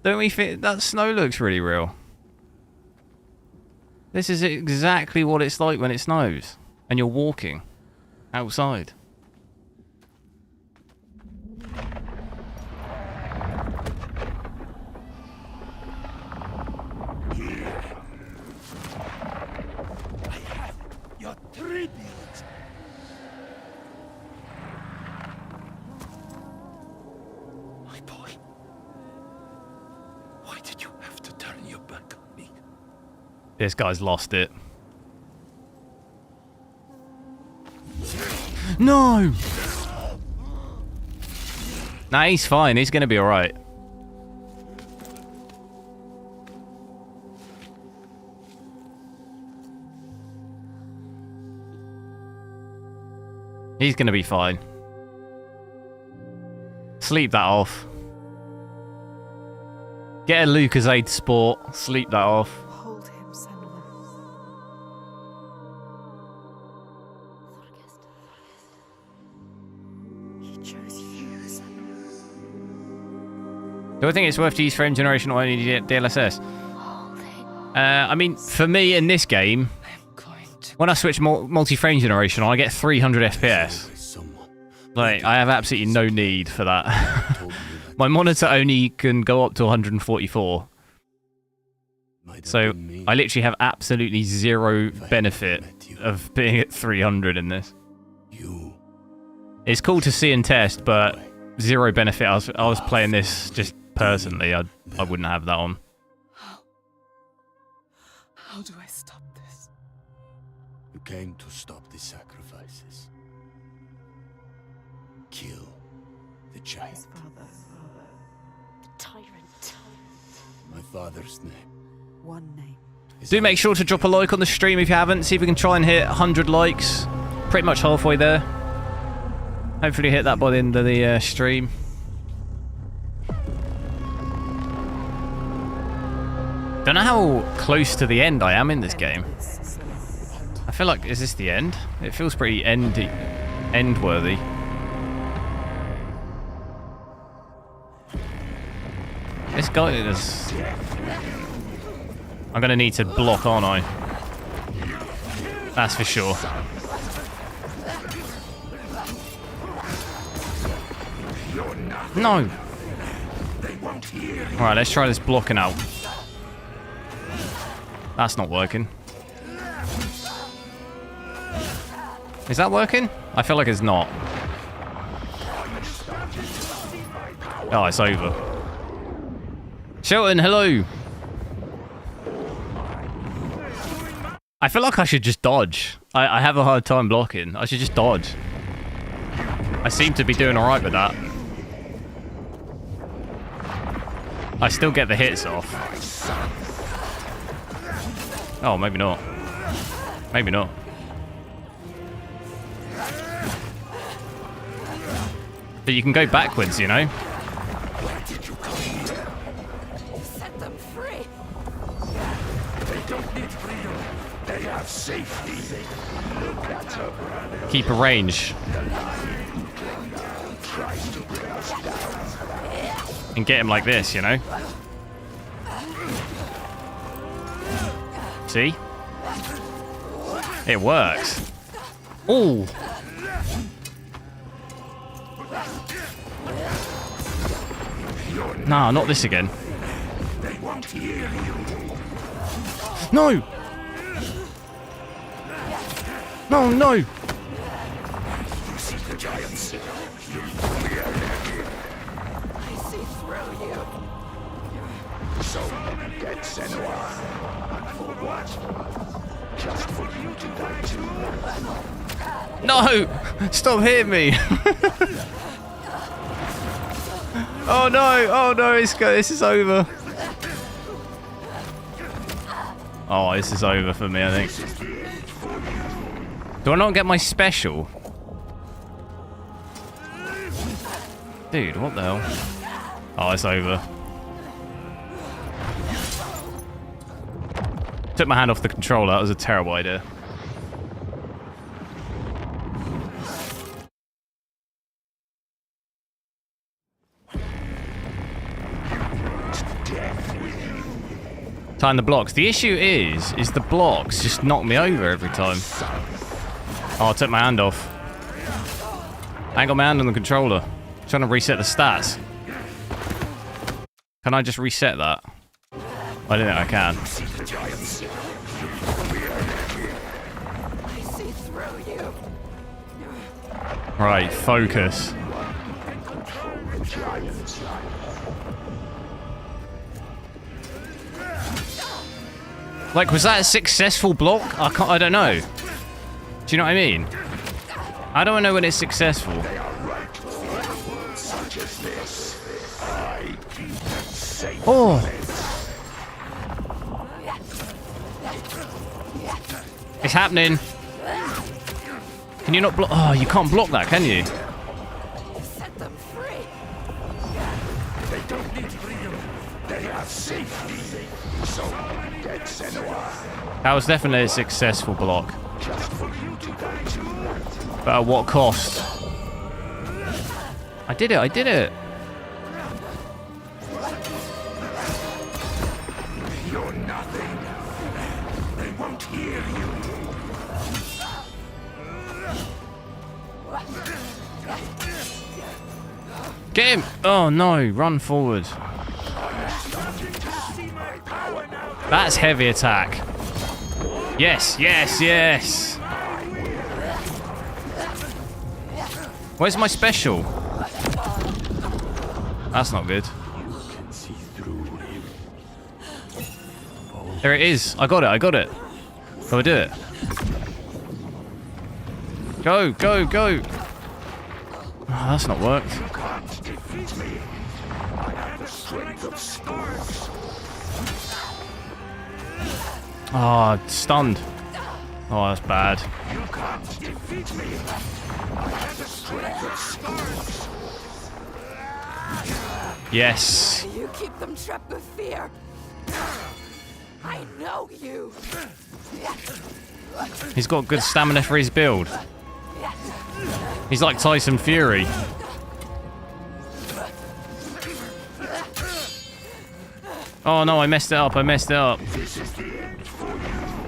[SPEAKER 1] Don't we think that snow looks really real? This is exactly what it's like when it snows and you're walking outside.
[SPEAKER 5] Your tribute. My boy. Why did you have to turn your back on me?
[SPEAKER 1] This guy's lost it. No! Nah, he's fine. He's gonna be alright. He's gonna be fine. Sleep that off. Get a Lucasade Sport. Sleep that off.
[SPEAKER 2] Hold him, Senua. He chose you, Senua.
[SPEAKER 1] Do I think it's worth to use frame generation or only DLSS? I mean, for me in this game, when I switch multi-frame generation on, I get 300 FPS. Like, I have absolutely no need for that. My monitor only can go up to 144. So I literally have absolutely zero benefit of being at 300 in this. It's cool to see and test, but zero benefit. I was playing this just personally. I wouldn't have that on.
[SPEAKER 2] How do I stop this?
[SPEAKER 5] You came to stop the sacrifices. Kill the giant.
[SPEAKER 3] The tyrant.
[SPEAKER 5] My father's name.
[SPEAKER 2] One name.
[SPEAKER 1] Do make sure to drop a like on the stream if you haven't. See if we can try and hit 100 likes. Pretty much halfway there. Hopefully hit that by the end of the stream. Don't know how close to the end I am in this game. I feel like, is this the end? It feels pretty end-worthy. This guy is... I'm gonna need to block, aren't I? That's for sure. No! Alright, let's try this blocking out. That's not working. Is that working? I feel like it's not. Oh, it's over. Shelton, hello! I feel like I should just dodge. I have a hard time blocking. I should just dodge. I seem to be doing alright with that. I still get the hits off. Oh, maybe not. Maybe not. But you can go backwards, you know?
[SPEAKER 4] Set them free.
[SPEAKER 8] They don't need freedom. They have safety. Look at her.
[SPEAKER 1] Keep a range.
[SPEAKER 8] Tries to bring us down.
[SPEAKER 1] And get him like this, you know? See? It works. Ooh! Nah, not this again.
[SPEAKER 8] They won't hear you.
[SPEAKER 1] No! No, no!
[SPEAKER 8] You see the giants.
[SPEAKER 4] I see through you.
[SPEAKER 8] So get Senua. And for what? Just for you to die too.
[SPEAKER 1] No! Stop hitting me! Oh no! Oh no! This is over. Oh, this is over for me, I think. Do I not get my special? Dude, what the hell? Oh, it's over. Took my hand off the controller. That was a terrible idea. Time the blocks. The issue is the blocks just knock me over every time. Oh, I took my hand off. I ain't got my hand on the controller. I'm trying to reset the stats. Can I just reset that? I don't think I can.
[SPEAKER 4] I see through you.
[SPEAKER 1] Right, focus. Like, was that a successful block? I don't know. Do you know what I mean? I don't know when it's successful. Oh! It's happening. Can you not block? Oh, you can't block that, can you?
[SPEAKER 4] Set them free.
[SPEAKER 8] They don't need freedom. They have safety. So get Senua.
[SPEAKER 1] That was definitely a successful block.
[SPEAKER 8] Just for you to die too.
[SPEAKER 1] But at what cost? I did it, I did it.
[SPEAKER 8] You're nothing. They won't hear you.
[SPEAKER 1] Get him! Oh no, run forward. That's heavy attack. Yes, yes, yes. Where's my special? That's not good.
[SPEAKER 8] You can see through him.
[SPEAKER 1] There it is. I got it. I got it. Go do it. Go, go, go. Oh, that's not worked.
[SPEAKER 8] You can't defeat me. I have the strength of stars.
[SPEAKER 1] Oh, stunned. Oh, that's bad.
[SPEAKER 8] You can't defeat me. I have the strength of stars.
[SPEAKER 1] Yes.
[SPEAKER 4] You keep them trapped with fear. I know you.
[SPEAKER 1] He's got good stamina for his build. He's like Tyson Fury. Oh no, I messed it up. I messed it up.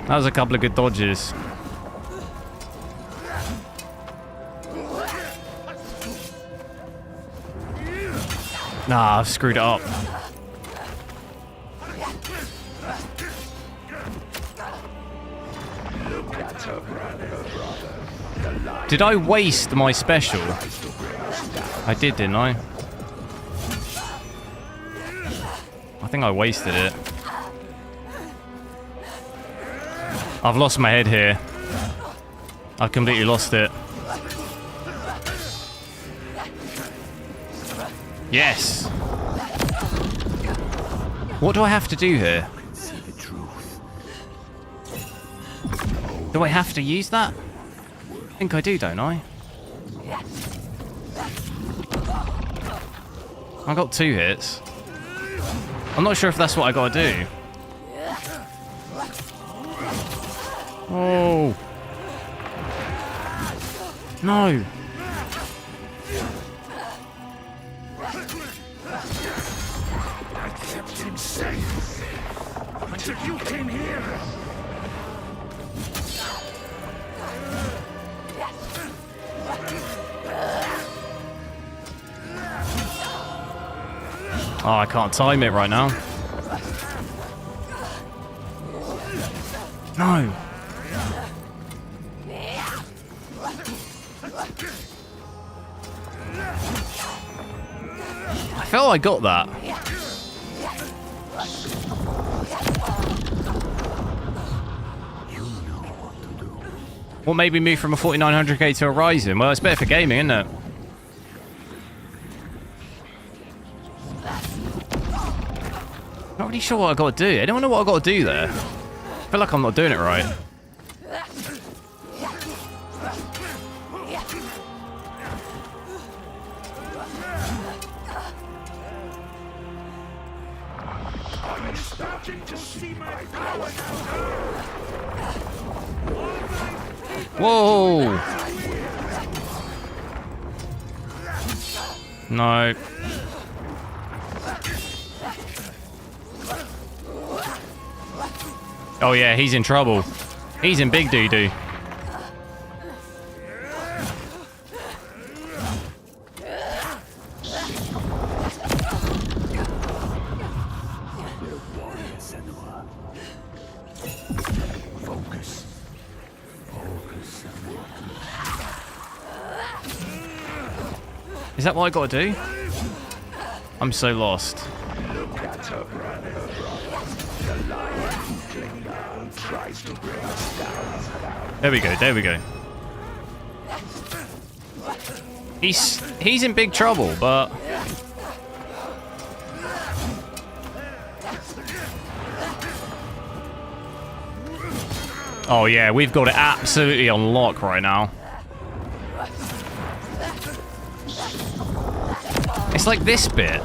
[SPEAKER 1] That was a couple of good dodges. Nah, I've screwed it up. Did I waste my special? I did, didn't I? I think I wasted it. I've lost my head here. I've completely lost it. Yes! What do I have to do here? Do I have to use that? I think I do, don't I? I got 2 hits. I'm not sure if that's what I gotta do. Oh! No!
[SPEAKER 8] I kept him safe until you came here.
[SPEAKER 1] Oh, I can't time it right now. No. I felt I got that. What made me move from a 4900K to a Ryzen? Well, it's better for gaming, isn't it? Not really sure what I got to do. Anyone know what I got to do there? I feel like I'm not doing it right.
[SPEAKER 8] I'm starting to see my power now.
[SPEAKER 1] Whoa! No. Oh yeah, he's in trouble. He's in big doo-doo.
[SPEAKER 8] Focus.
[SPEAKER 1] Is that what I gotta do? I'm so lost.
[SPEAKER 8] Look at her brother. The lion who came down tries to bring us down.
[SPEAKER 1] There we go, there we go. He's in big trouble, but... Oh yeah, we've got it absolutely on lock right now. It's like this bit.
[SPEAKER 8] You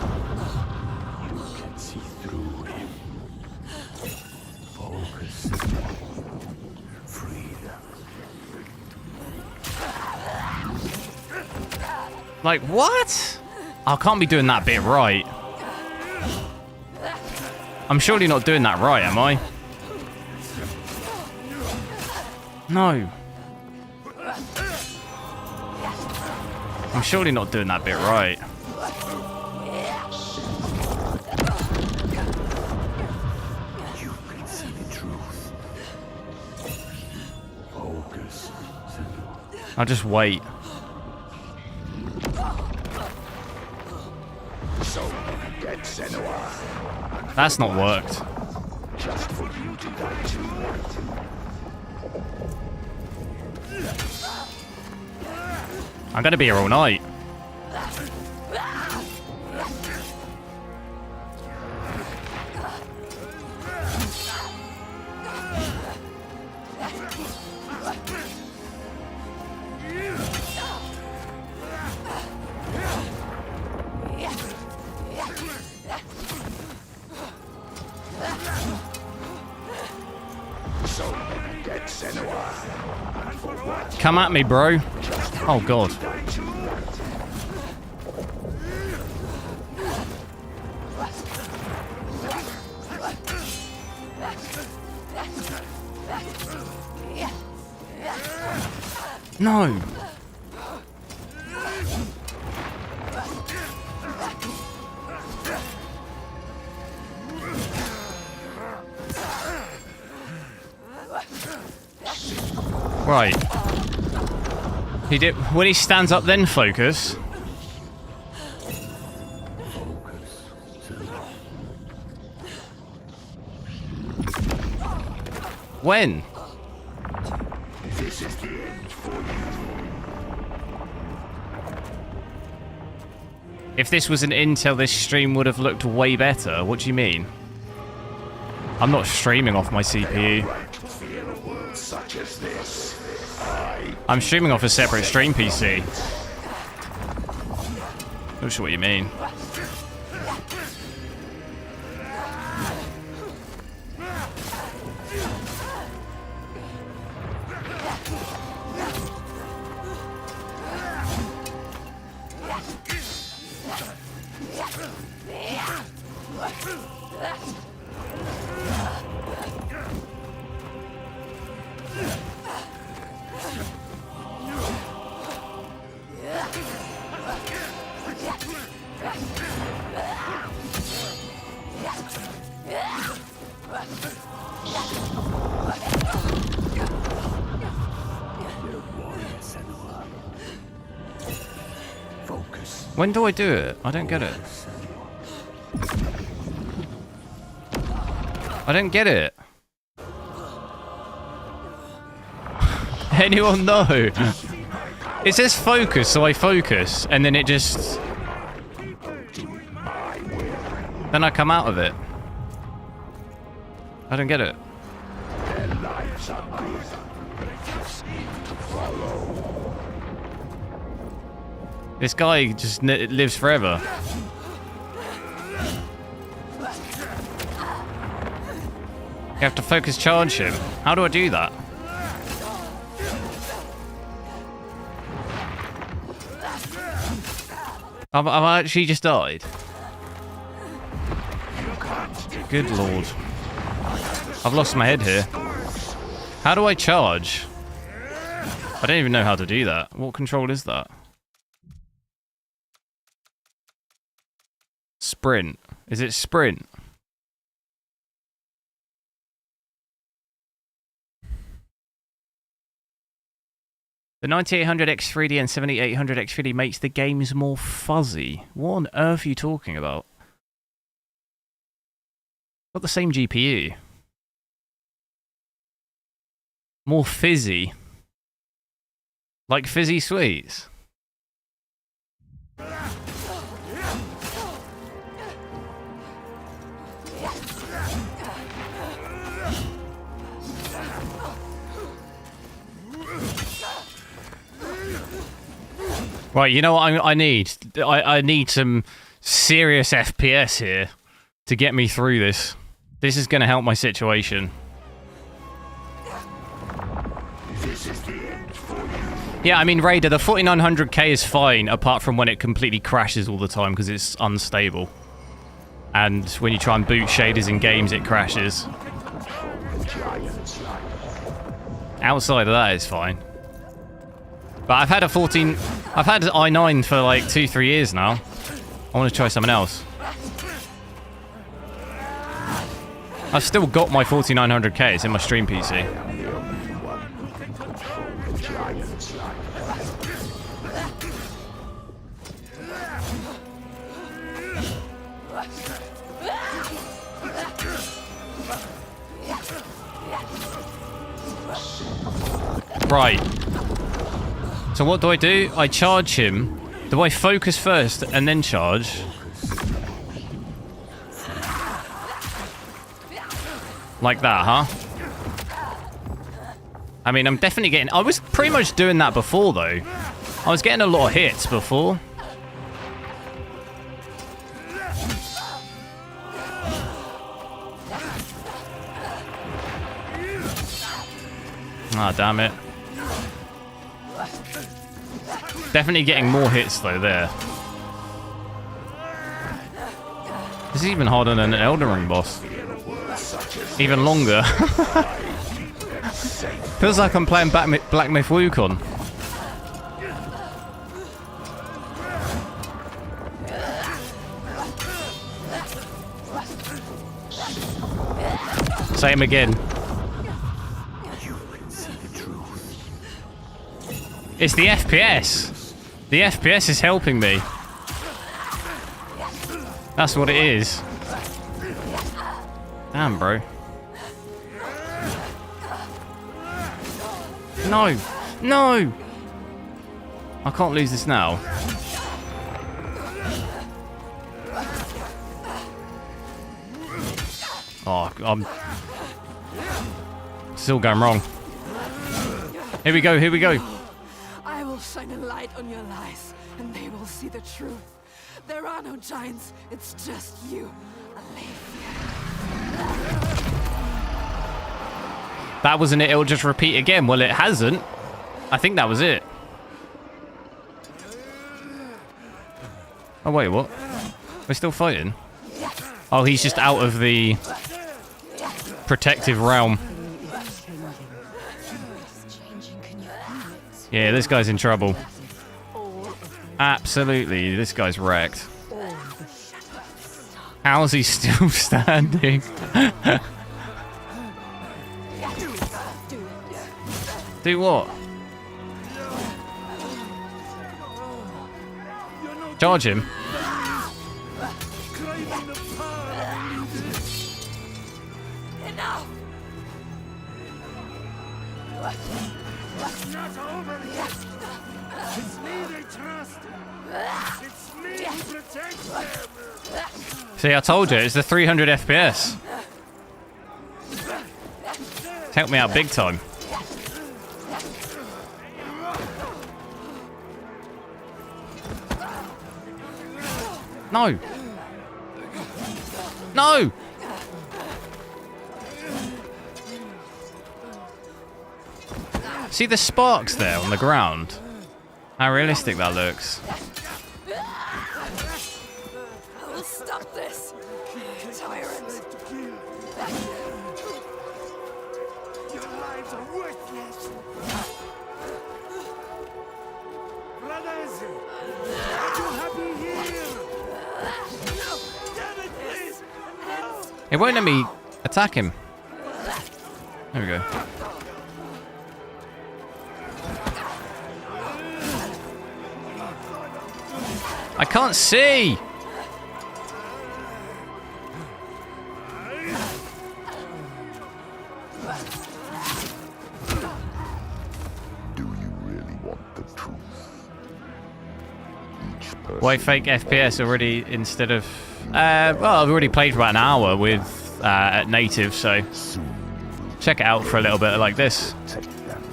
[SPEAKER 8] can see through him. Focus. Freedom.
[SPEAKER 1] Like, what? I can't be doing that bit right. I'm surely not doing that right, am I? No. I'm surely not doing that bit right.
[SPEAKER 8] You can see the truth. Focus.
[SPEAKER 1] I'll just wait.
[SPEAKER 8] So
[SPEAKER 1] That's not worked. I'm gonna be here all night. Come at me, bro. Oh, God. No. Right. He did. When he stands up, then focus. When?
[SPEAKER 8] This is the end for you.
[SPEAKER 1] If this was an Intel, this stream would have looked way better. What do you mean? I'm not streaming off my CPU.
[SPEAKER 8] Such as this.
[SPEAKER 1] I'm streaming off a separate stream PC. Not sure what you mean. When do I do it? I don't get it. I don't get it. Anyone know? It says focus, so I focus, and then it just... Then I come out of it. I don't get it. This guy just lives forever. You have to focus charge him. How do I do that? I've actually just died. Good lord. I've lost my head here. How do I charge? I don't even know how to do that. What control is that? Sprint. Is it sprint? The 9800X3D and 7800X3D makes the games more fuzzy. What on earth are you talking about? Got the same GPU. More fizzy. Like fizzy sweets. Right, you know what I need? I need some serious FPS here to get me through this. This is going to help my situation. Yeah, I mean, Raider, the 4900K is fine, apart from when it completely crashes all the time because it's unstable. And when you try and boot shaders in games, it crashes. Outside of that, it's fine. But I've had I've had i9 for like 2-3 years now. I want to try something else. I've still got my 4900K, it's in my stream PC. Right. So what do? I charge him. Do I focus first and then charge? Like that, huh? I mean, I'm definitely getting... I was pretty much doing that before, though. I was getting a lot of hits before. Ah, damn it. Definitely getting more hits, though, there. This is even harder than an Elden Ring boss. Even longer. Feels like I'm playing Black Myth Wukong. Same again. It's the FPS. The FPS is helping me. That's what it is. Damn, bro. No! No! I can't lose this now. Oh, I'm still going wrong. Here we go, here we go.
[SPEAKER 2] I will shine a light on your lies, and they will see the truth. There are no giants, it's just you, Aletheia.
[SPEAKER 1] That wasn't it, it'll just repeat again. Well, it hasn't. I think that was it. Oh, wait, what? We're still fighting? Oh, he's just out of the protective realm. Yeah, this guy's in trouble. Absolutely, this guy's wrecked. How's he still standing? Do what? Charge him.
[SPEAKER 2] Enough!
[SPEAKER 5] It's not over yet. It's me they trust. It's me who protects them.
[SPEAKER 1] See, I told you, it's the 300 FPS. It's helped me out big time. No! No! See the sparks there on the ground? How realistic that looks.
[SPEAKER 2] I will stop this, tyrant.
[SPEAKER 5] Your lives are worthless. Brothers, are you happy here? No, damn it, please. No.
[SPEAKER 1] It won't let me attack him. There we go. I can't see!
[SPEAKER 8] Do you really want the truth? Each person.
[SPEAKER 1] Why fake FPS already instead of... well, I've already played for about an hour with at native, so check it out for a little bit like this.
[SPEAKER 8] Take them,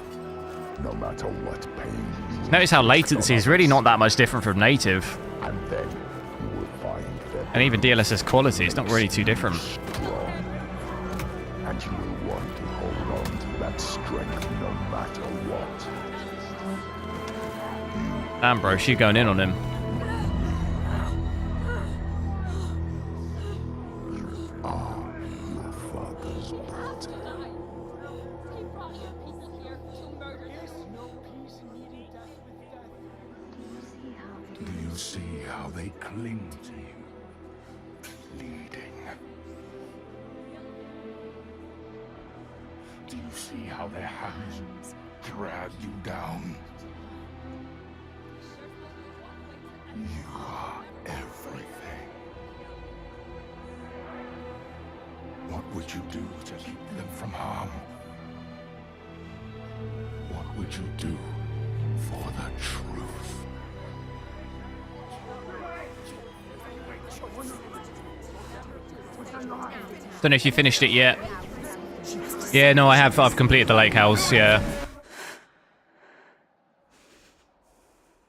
[SPEAKER 8] no matter what pain.
[SPEAKER 1] Notice how latency is really not that much different from native.
[SPEAKER 8] And then you will find that
[SPEAKER 1] And even DLSS quality, it's not really too different.
[SPEAKER 8] strong. And you will want to hold on to that strength no matter what.
[SPEAKER 1] Damn, bro, she's going in on him.
[SPEAKER 8] Are your father's daughter. Do you see how they cling to you, pleading? Do you see how their hands drag you down? You are everything. What would you do to keep them from harm? What would you do for the truth?
[SPEAKER 1] Don't know if you finished it yet. Yeah, no, I have. I've completed the lake house. Yeah,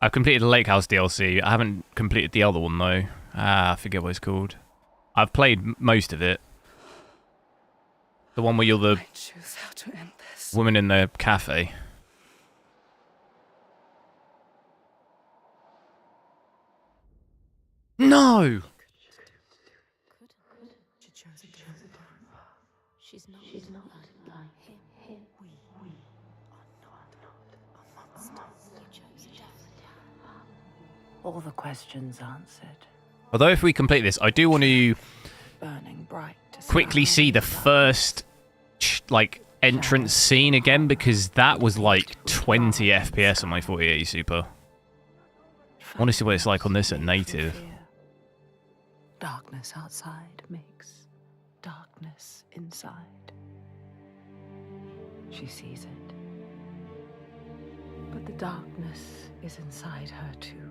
[SPEAKER 1] I've completed the lake house DLC. I haven't completed the other one though. I forget what it's called. I've played most of it. The one where you're the
[SPEAKER 2] I choose how to end this.
[SPEAKER 1] woman in the cafe. No!
[SPEAKER 3] She's not like him. We are not a monster. You chose death.
[SPEAKER 6] All the questions answered,
[SPEAKER 1] Although if we complete this, I do want to
[SPEAKER 6] burning bright. To
[SPEAKER 1] quickly see the first like entrance scene again, because that was like 20 FPS on my 4080 Super. I want to see what it's like on this at native.
[SPEAKER 6] Darkness outside makes darkness inside. She sees it. But the darkness is inside her too.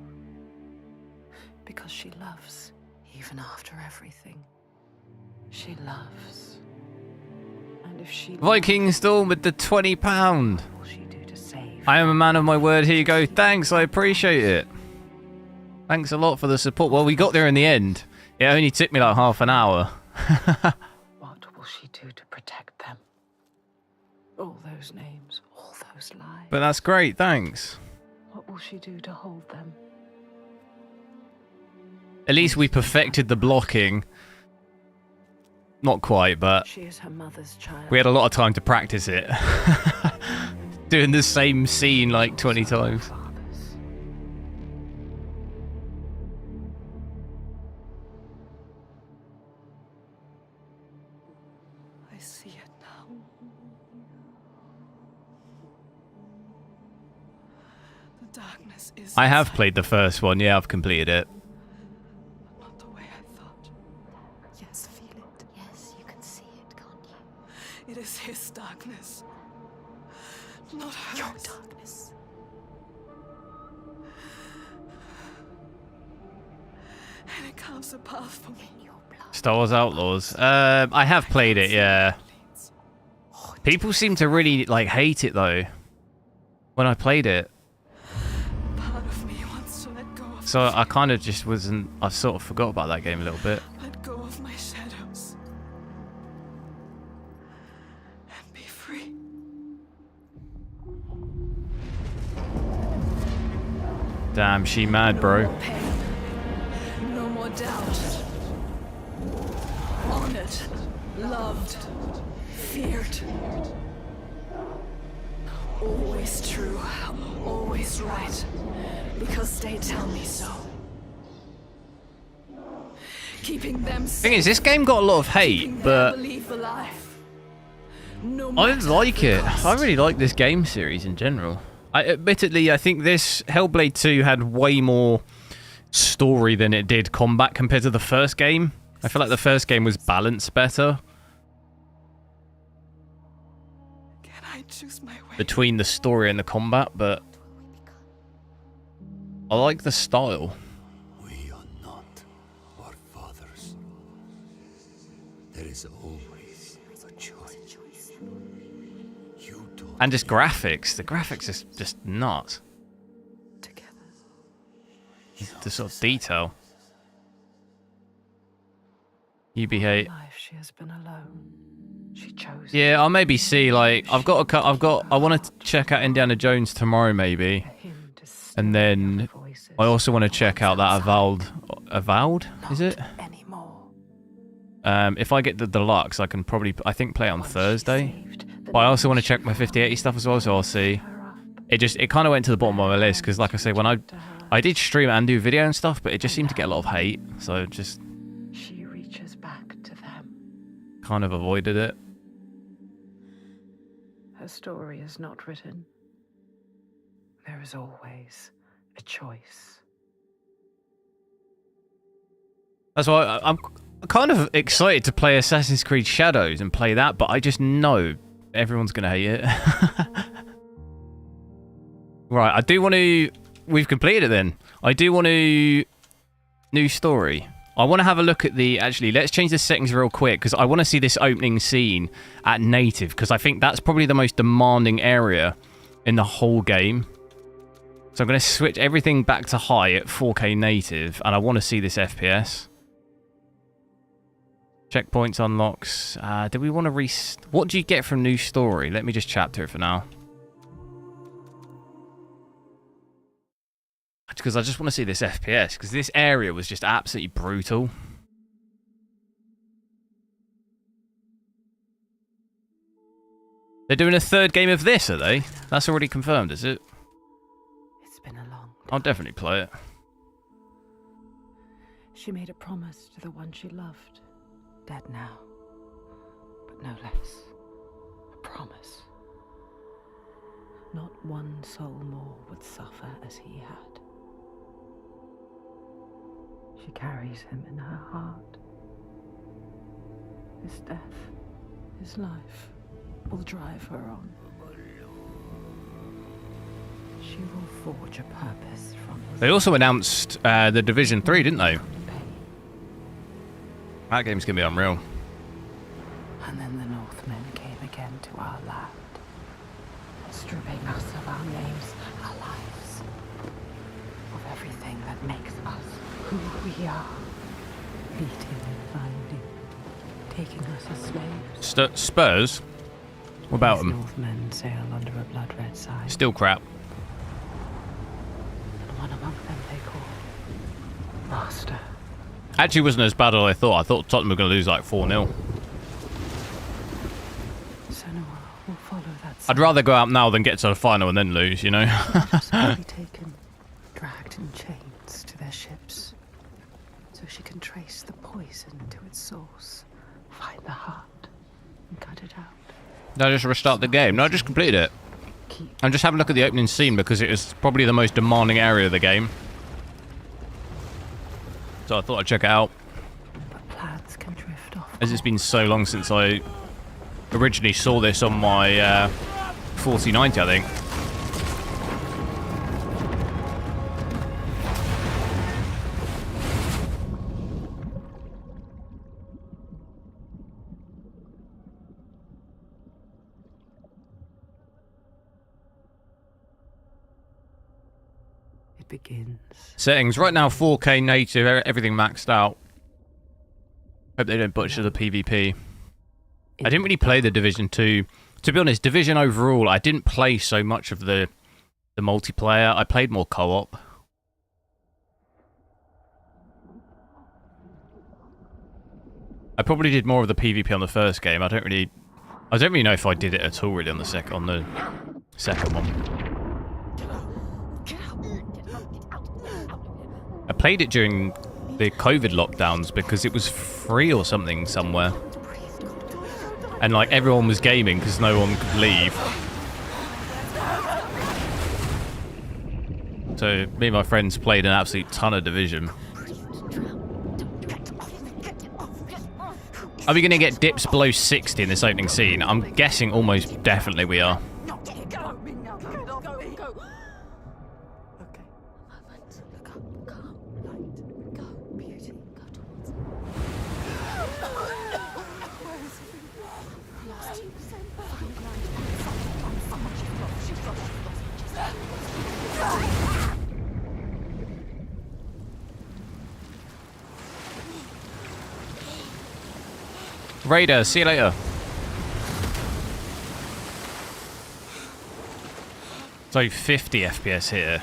[SPEAKER 6] Because she loves, even after everything. She loves. And if she
[SPEAKER 1] Viking Storm with the £20.
[SPEAKER 6] what will she do to save?
[SPEAKER 1] I am a man of my word. Here you go. Thanks, I appreciate it. Thanks a lot for the support. Well, we got there in the end. It only took me like half an hour.
[SPEAKER 6] What will she do to protect them? All those names, all those lies.
[SPEAKER 1] But that's great, thanks.
[SPEAKER 6] What will she do to hold them?
[SPEAKER 1] At least we perfected the blocking. Not quite, but
[SPEAKER 6] She is her mother's child.
[SPEAKER 1] we had a lot of time to practice it. Doing the same scene like 20 times.
[SPEAKER 6] Fathers.
[SPEAKER 2] I see it now. The darkness is
[SPEAKER 1] I have
[SPEAKER 2] inside,
[SPEAKER 1] played the first one. Yeah, I've completed it.
[SPEAKER 2] not the way I thought. Yes, feel it.
[SPEAKER 3] Yes, you can see it, can't you?
[SPEAKER 2] It is his darkness, not hers.
[SPEAKER 3] Your darkness.
[SPEAKER 2] And it carves a path for me.
[SPEAKER 3] Your blood.
[SPEAKER 1] Star Wars Outlaws. I have played it, yeah. People seem to really like hate it though. When I played it.
[SPEAKER 2] Part of me wants to let go of
[SPEAKER 1] So I kind of just wasn't... I sort of forgot about that game a little bit.
[SPEAKER 2] let go of my shadows and be free.
[SPEAKER 1] Damn, she mad, bro.
[SPEAKER 2] Pain, no more doubt. Honored, loved, feared. Always true, always right, because they tell me so. Keeping them
[SPEAKER 1] Thing is, this game got a lot of hate, but
[SPEAKER 2] belief alive. No
[SPEAKER 1] I
[SPEAKER 2] matter
[SPEAKER 1] like
[SPEAKER 2] the
[SPEAKER 1] it.
[SPEAKER 2] cost.
[SPEAKER 1] I really like this game series in general. Admittedly, I think this Hellblade 2 had way more story than it did combat compared to the first game. I feel like the first game was balanced better
[SPEAKER 2] Can I choose my way?
[SPEAKER 1] between the story and the combat, but I like the style.
[SPEAKER 5] We are not our fathers. There is always a choice. You don't.
[SPEAKER 1] And just graphics. The graphics is just nuts.
[SPEAKER 2] Together.
[SPEAKER 1] The sort of detail. You behave.
[SPEAKER 6] Life she has been alone. She chose.
[SPEAKER 1] Yeah, I'll maybe see. Like, I want to check out Indiana Jones tomorrow, maybe,
[SPEAKER 6] Him to
[SPEAKER 1] and then
[SPEAKER 6] voices.
[SPEAKER 1] I also want to check out that Avowed. Is it?
[SPEAKER 6] Anymore.
[SPEAKER 1] If I get the deluxe, I can probably, I think, play it on Thursday. But I also want to check my 5080 stuff as well, so I'll see. It kind of went to the bottom of my list because, like I say, when I did stream and do video and stuff, but it just seemed to get a lot of hate, so just
[SPEAKER 6] She reaches back to them.
[SPEAKER 1] kind of avoided it.
[SPEAKER 6] Her story is not written. There is always a choice.
[SPEAKER 1] That's why kind of excited to play Assassin's Creed Shadows and play that, but I just know everyone's going to hate it. Right, I do want to... We've completed it then. I do want to... New story. I want to have a look at the... Actually, let's change the settings real quick, because I want to see this opening scene at native, because I think that's probably the most demanding area in the whole game. So I'm going to switch everything back to high at 4K native, and I want to see this FPS. Checkpoints unlocks. Do we want to what do you get from new story? Let me just chapter it for now. Because I just want to see this FPS, because this area was just absolutely brutal. They're doing a third game of this, are they? That's already confirmed, is it?
[SPEAKER 6] It's been a long time.
[SPEAKER 1] I'll definitely play it.
[SPEAKER 6] She made a promise to the one she loved. Dead now. But no less. A promise. Not one soul more would suffer as he had. She carries him in her heart. His death, his life, will drive her on. She will forge a purpose from his...
[SPEAKER 1] They also announced the Division 3, didn't they? That game's going to be unreal.
[SPEAKER 6] And then the Northmen came again to our land, stripping us of our names, our lives, of everything that makes us who we are, beating and binding, taking us as slaves.
[SPEAKER 1] Spurs? What about them?
[SPEAKER 6] Northmen sail under a blood-red sign.
[SPEAKER 1] Still crap.
[SPEAKER 6] And one among them they call Master.
[SPEAKER 1] Actually wasn't as bad as I thought. I thought Tottenham were going to lose like 4-0.
[SPEAKER 6] Senua will follow that
[SPEAKER 1] I'd rather go out now than get to the final and then lose, you know?
[SPEAKER 6] will be taken, dragged in chains to their ships, so she can trace the poison to its source, find the heart, and cut it out.
[SPEAKER 1] No, just restart the game. No, I just completed it. I'm just having a look at the opening scene because it is probably the most demanding area of the game. So I thought I'd check it out.
[SPEAKER 6] But plans can drift off.
[SPEAKER 1] As it's been so long since I originally saw this on my 4090, I think.
[SPEAKER 6] It begins.
[SPEAKER 1] Settings. Right now, 4K native, everything maxed out. Hope they don't butcher the PvP. I didn't really play the Division 2. To be honest, Division overall, I didn't play so much of the multiplayer. I played more co-op. I probably did more of the PvP on the first game. I don't really know if I did it at all really on the second one. I played it during the COVID lockdowns because it was free or something somewhere. And like everyone was gaming because no one could leave. So me and my friends played an absolute ton of Division. Are we going to get dips below 60 in this opening scene? I'm guessing almost definitely we are. Raider, see you later. So 50 FPS here.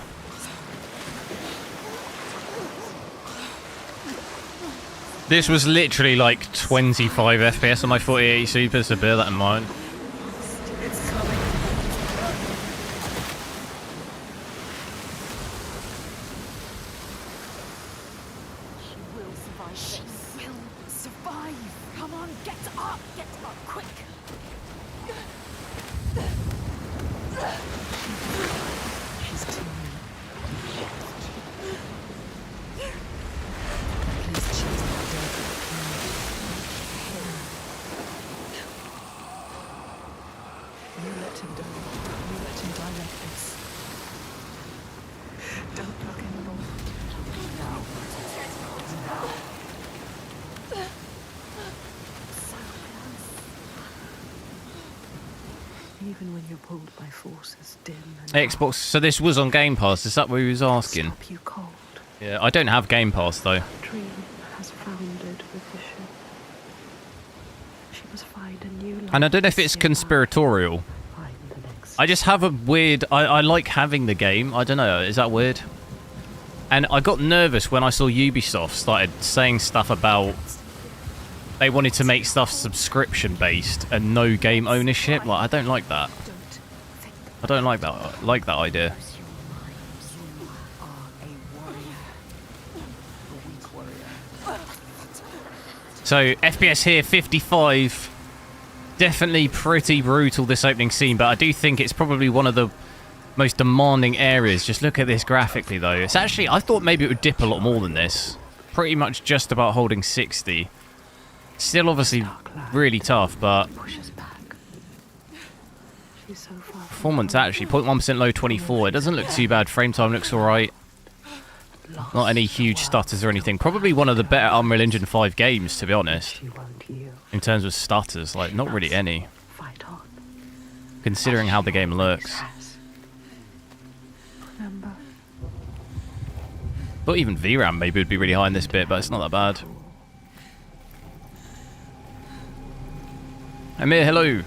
[SPEAKER 1] This was literally like 25 FPS on my 4080 Super, so bear that in mind.
[SPEAKER 6] You let him die. You let him die like this. Don't look anymore. No. So close. Even when you're pulled by forces dim and
[SPEAKER 1] Xbox. So this was on Game Pass. Is that what he was asking?
[SPEAKER 6] stop you cold.
[SPEAKER 1] Yeah, I don't have Game Pass though.
[SPEAKER 6] Dream has foundered with the ship. She must find a new life.
[SPEAKER 1] And I don't know if
[SPEAKER 6] to
[SPEAKER 1] it's
[SPEAKER 6] save
[SPEAKER 1] conspiratorial.
[SPEAKER 6] Find the next
[SPEAKER 1] I just have a weird... I like having the game. I don't know. Is that weird? And I got nervous when I saw Ubisoft started saying stuff about... They wanted to make stuff subscription-based and no game ownership. Like, I don't like that. I don't like that idea. So, FPS here, 55. Definitely pretty brutal, this opening scene, but I do think it's probably one of the most demanding areas. Just look at this graphically, though. It's actually... I thought maybe it would dip a lot more than this. Pretty much just about holding 60. Still obviously really tough, but...
[SPEAKER 6] pushes back. She's so far.
[SPEAKER 1] Performance actually, 0.1% low, 24. It doesn't look too bad. Frame time looks alright. Not any huge stutters or anything. Probably one of the better Unreal Engine 5 games, to be honest.
[SPEAKER 6] She won't yield.
[SPEAKER 1] In terms of stutters, like, not really any.
[SPEAKER 6] Fight on.
[SPEAKER 1] Considering how the game looks.
[SPEAKER 6] Remember.
[SPEAKER 1] But even VRAM maybe would be really high in this bit, but it's not that bad. Amir, hello.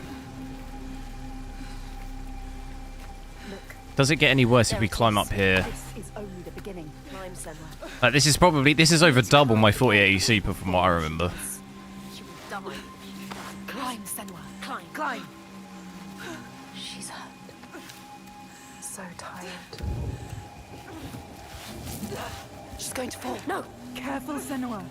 [SPEAKER 1] Does it get any worse if we climb up here?
[SPEAKER 4] This is only the beginning. Climb somewhere.
[SPEAKER 1] Like, this is over double my 4080 Super from what I remember.
[SPEAKER 4] Climb, Senwa. Climb, climb.
[SPEAKER 6] She's hurt. So tired.
[SPEAKER 4] She's going to fall. No.
[SPEAKER 6] Careful, Senua.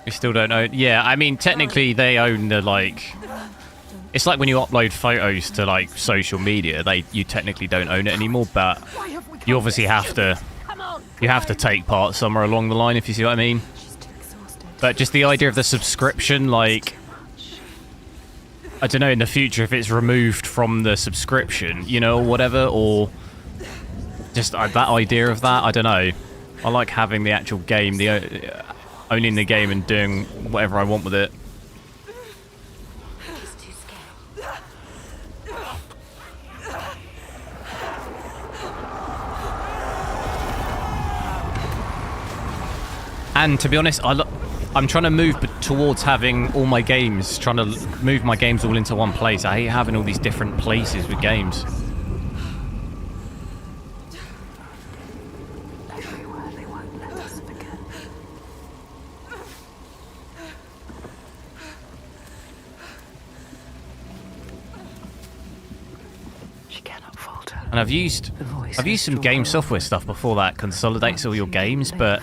[SPEAKER 1] We still don't own... Yeah, I mean, technically they own the, like... It's like when you upload photos to, like, social media. You technically don't own it anymore, but you obviously have to... You have to take part somewhere along the line, if you see what I mean. But just the idea of the subscription, like... I don't know, in the future, if it's removed from the subscription, you know, or whatever, or... Just that idea of that, I don't know. I like having the actual game, owning the game and doing whatever I want with it. And to be honest, I'm trying to move towards having all my games, trying to move my games all into one place. I hate having all these different places with games.
[SPEAKER 6] Everywhere they won't let us forget. She cannot falter.
[SPEAKER 1] And I've used some game software stuff before that consolidates all your games, but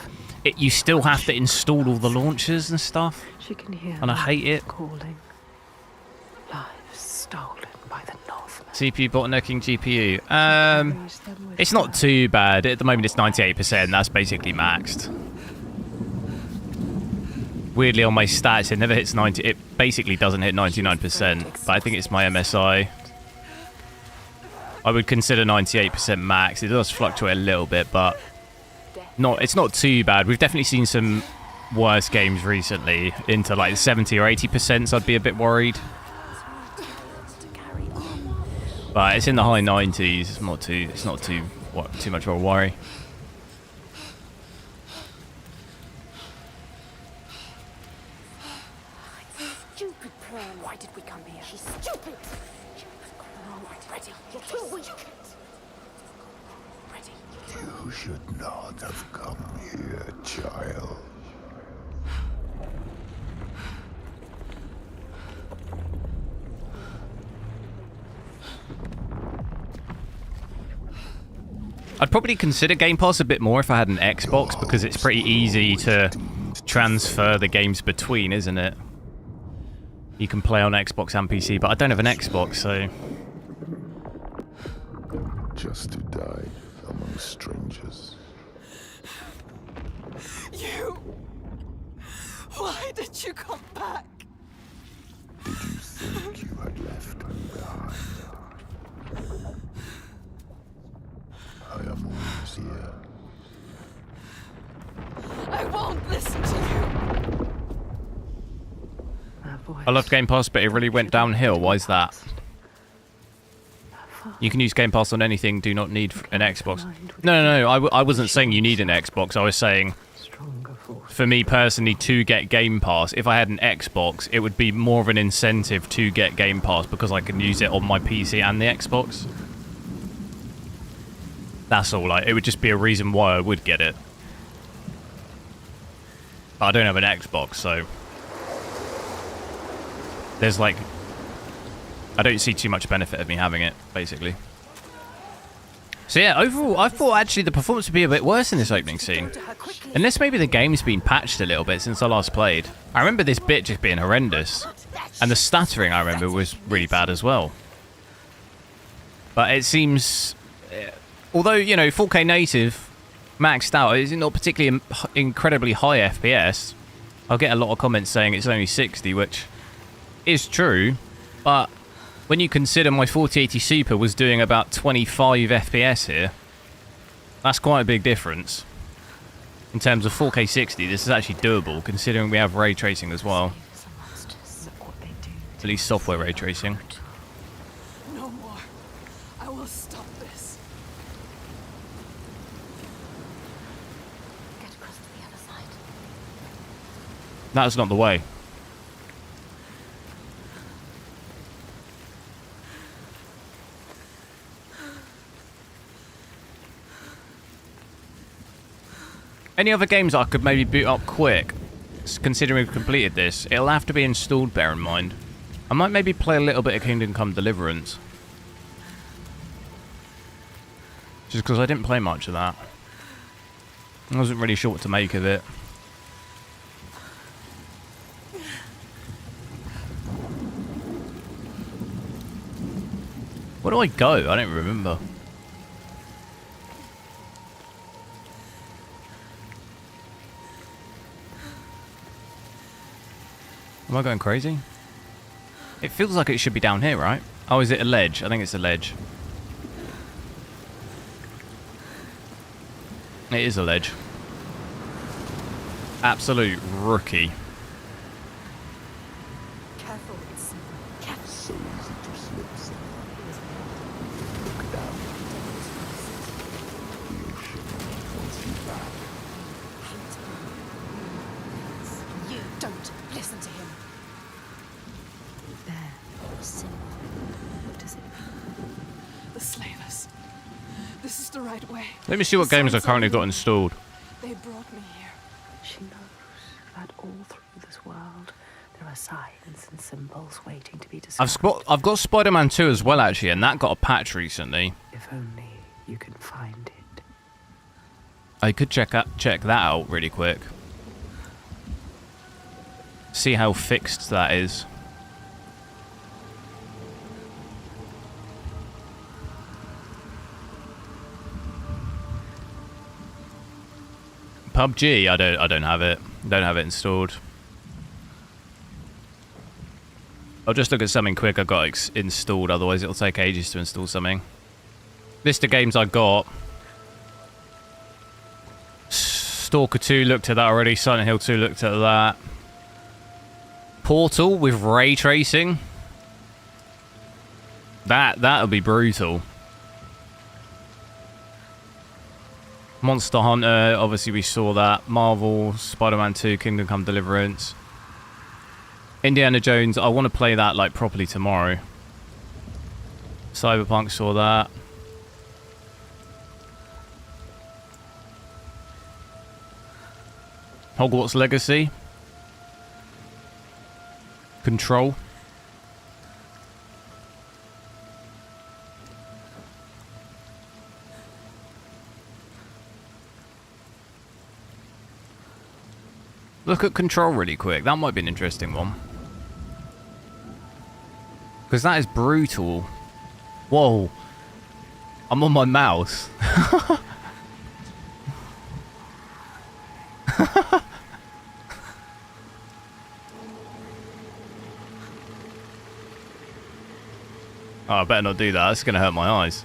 [SPEAKER 1] you still have to install all the launchers and stuff.
[SPEAKER 6] She can hear
[SPEAKER 1] And I hate it.
[SPEAKER 6] calling. Lives stolen by the Northmen.
[SPEAKER 1] CPU bottlenecking GPU. It's not too bad. At the moment it's 98%. That's basically maxed. Weirdly on my stats it never hits 90. It basically doesn't hit 99%. But I think it's my MSI. I would consider 98% max. It does fluctuate a little bit, but it's not too bad. We've definitely seen some worse games recently into like 70 or 80%, so I'd be a bit worried. But it's in the high 90s. It's not too much of a worry.
[SPEAKER 4] Stupid plan. Why did we come here? She's stupid. Ready. You're too weak. Ready.
[SPEAKER 8] You should not have come here, child.
[SPEAKER 1] I'd probably consider Game Pass a bit more if I had an Xbox, because it's pretty easy to transfer the games between, isn't it? You can play on Xbox and PC, but I don't have an Xbox, so...
[SPEAKER 8] Just to die among strangers.
[SPEAKER 2] You you come back?
[SPEAKER 8] Did you think you had left me behind? I am always here.
[SPEAKER 2] I won't listen to you.
[SPEAKER 1] I loved Game Pass, but it really went downhill. Why is that? You can use Game Pass on anything, do not need an Xbox. No, I wasn't saying you need an Xbox. I was saying, for me personally, to get Game Pass, if I had an Xbox, it would be more of an incentive to get Game Pass because I can use it on my PC and the Xbox. That's all. It would just be a reason why I would get it. But I don't have an Xbox, so... There's like... I don't see too much benefit of me having it, basically. So yeah, overall, I thought actually the performance would be a bit worse in this opening scene. Unless maybe the game's been patched a little bit since I last played. I remember this bit just being horrendous. And the stuttering, I remember, was really bad as well. But it seems... Although, you know, 4K native maxed out, it's not particularly incredibly high FPS. I'll get a lot of comments saying it's only 60, which is true. But when you consider my 4080 Super was doing about 25 FPS here, that's quite a big difference. In terms of 4K 60, this is actually doable, considering we have ray tracing as well. At least software ray tracing.
[SPEAKER 2] No more. I will stop this.
[SPEAKER 3] Get across to the other side.
[SPEAKER 1] That's not the way. Any other games I could maybe boot up quick, considering we've completed this? It'll have to be installed, bear in mind. I might maybe play a little bit of Kingdom Come Deliverance. Just because I didn't play much of that. I wasn't really sure what to make of it. Where do I go? I don't remember. Am I going crazy? It feels like it should be down here, right? Oh, is it a ledge? I think it's a ledge. It is a ledge. Absolute rookie.
[SPEAKER 4] Careful, it's
[SPEAKER 8] So easy to slip, son. Look down. The ocean wants you back.
[SPEAKER 4] you. Don't listen to him.
[SPEAKER 3] There, symbol. What does it mean?
[SPEAKER 2] The slavers. This is the right way.
[SPEAKER 1] Let me see what games I've currently got installed.
[SPEAKER 2] They brought me here.
[SPEAKER 6] She knows that all through this world there are signs and symbols waiting to be discovered.
[SPEAKER 1] I've got Spider-Man 2 as well, actually, and that got a patch recently.
[SPEAKER 6] If only you can find it.
[SPEAKER 1] I could check that out really quick. See how fixed that is. PUBG, I don't have it. Don't have it installed. I'll just look at something quick I got installed, otherwise it'll take ages to install something. List of games I got. Stalker 2 looked at that already. Silent Hill 2 looked at that. Portal with ray tracing. That'll be brutal. Monster Hunter, obviously we saw that. Marvel, Spider-Man 2, Kingdom Come Deliverance. Indiana Jones, I want to play that like properly tomorrow. Cyberpunk, saw that. Hogwarts Legacy. Control. Look at Control really quick. That might be an interesting one. Because that is brutal. Whoa. I'm on my mouse. Oh, I better not do that. That's going to hurt my eyes.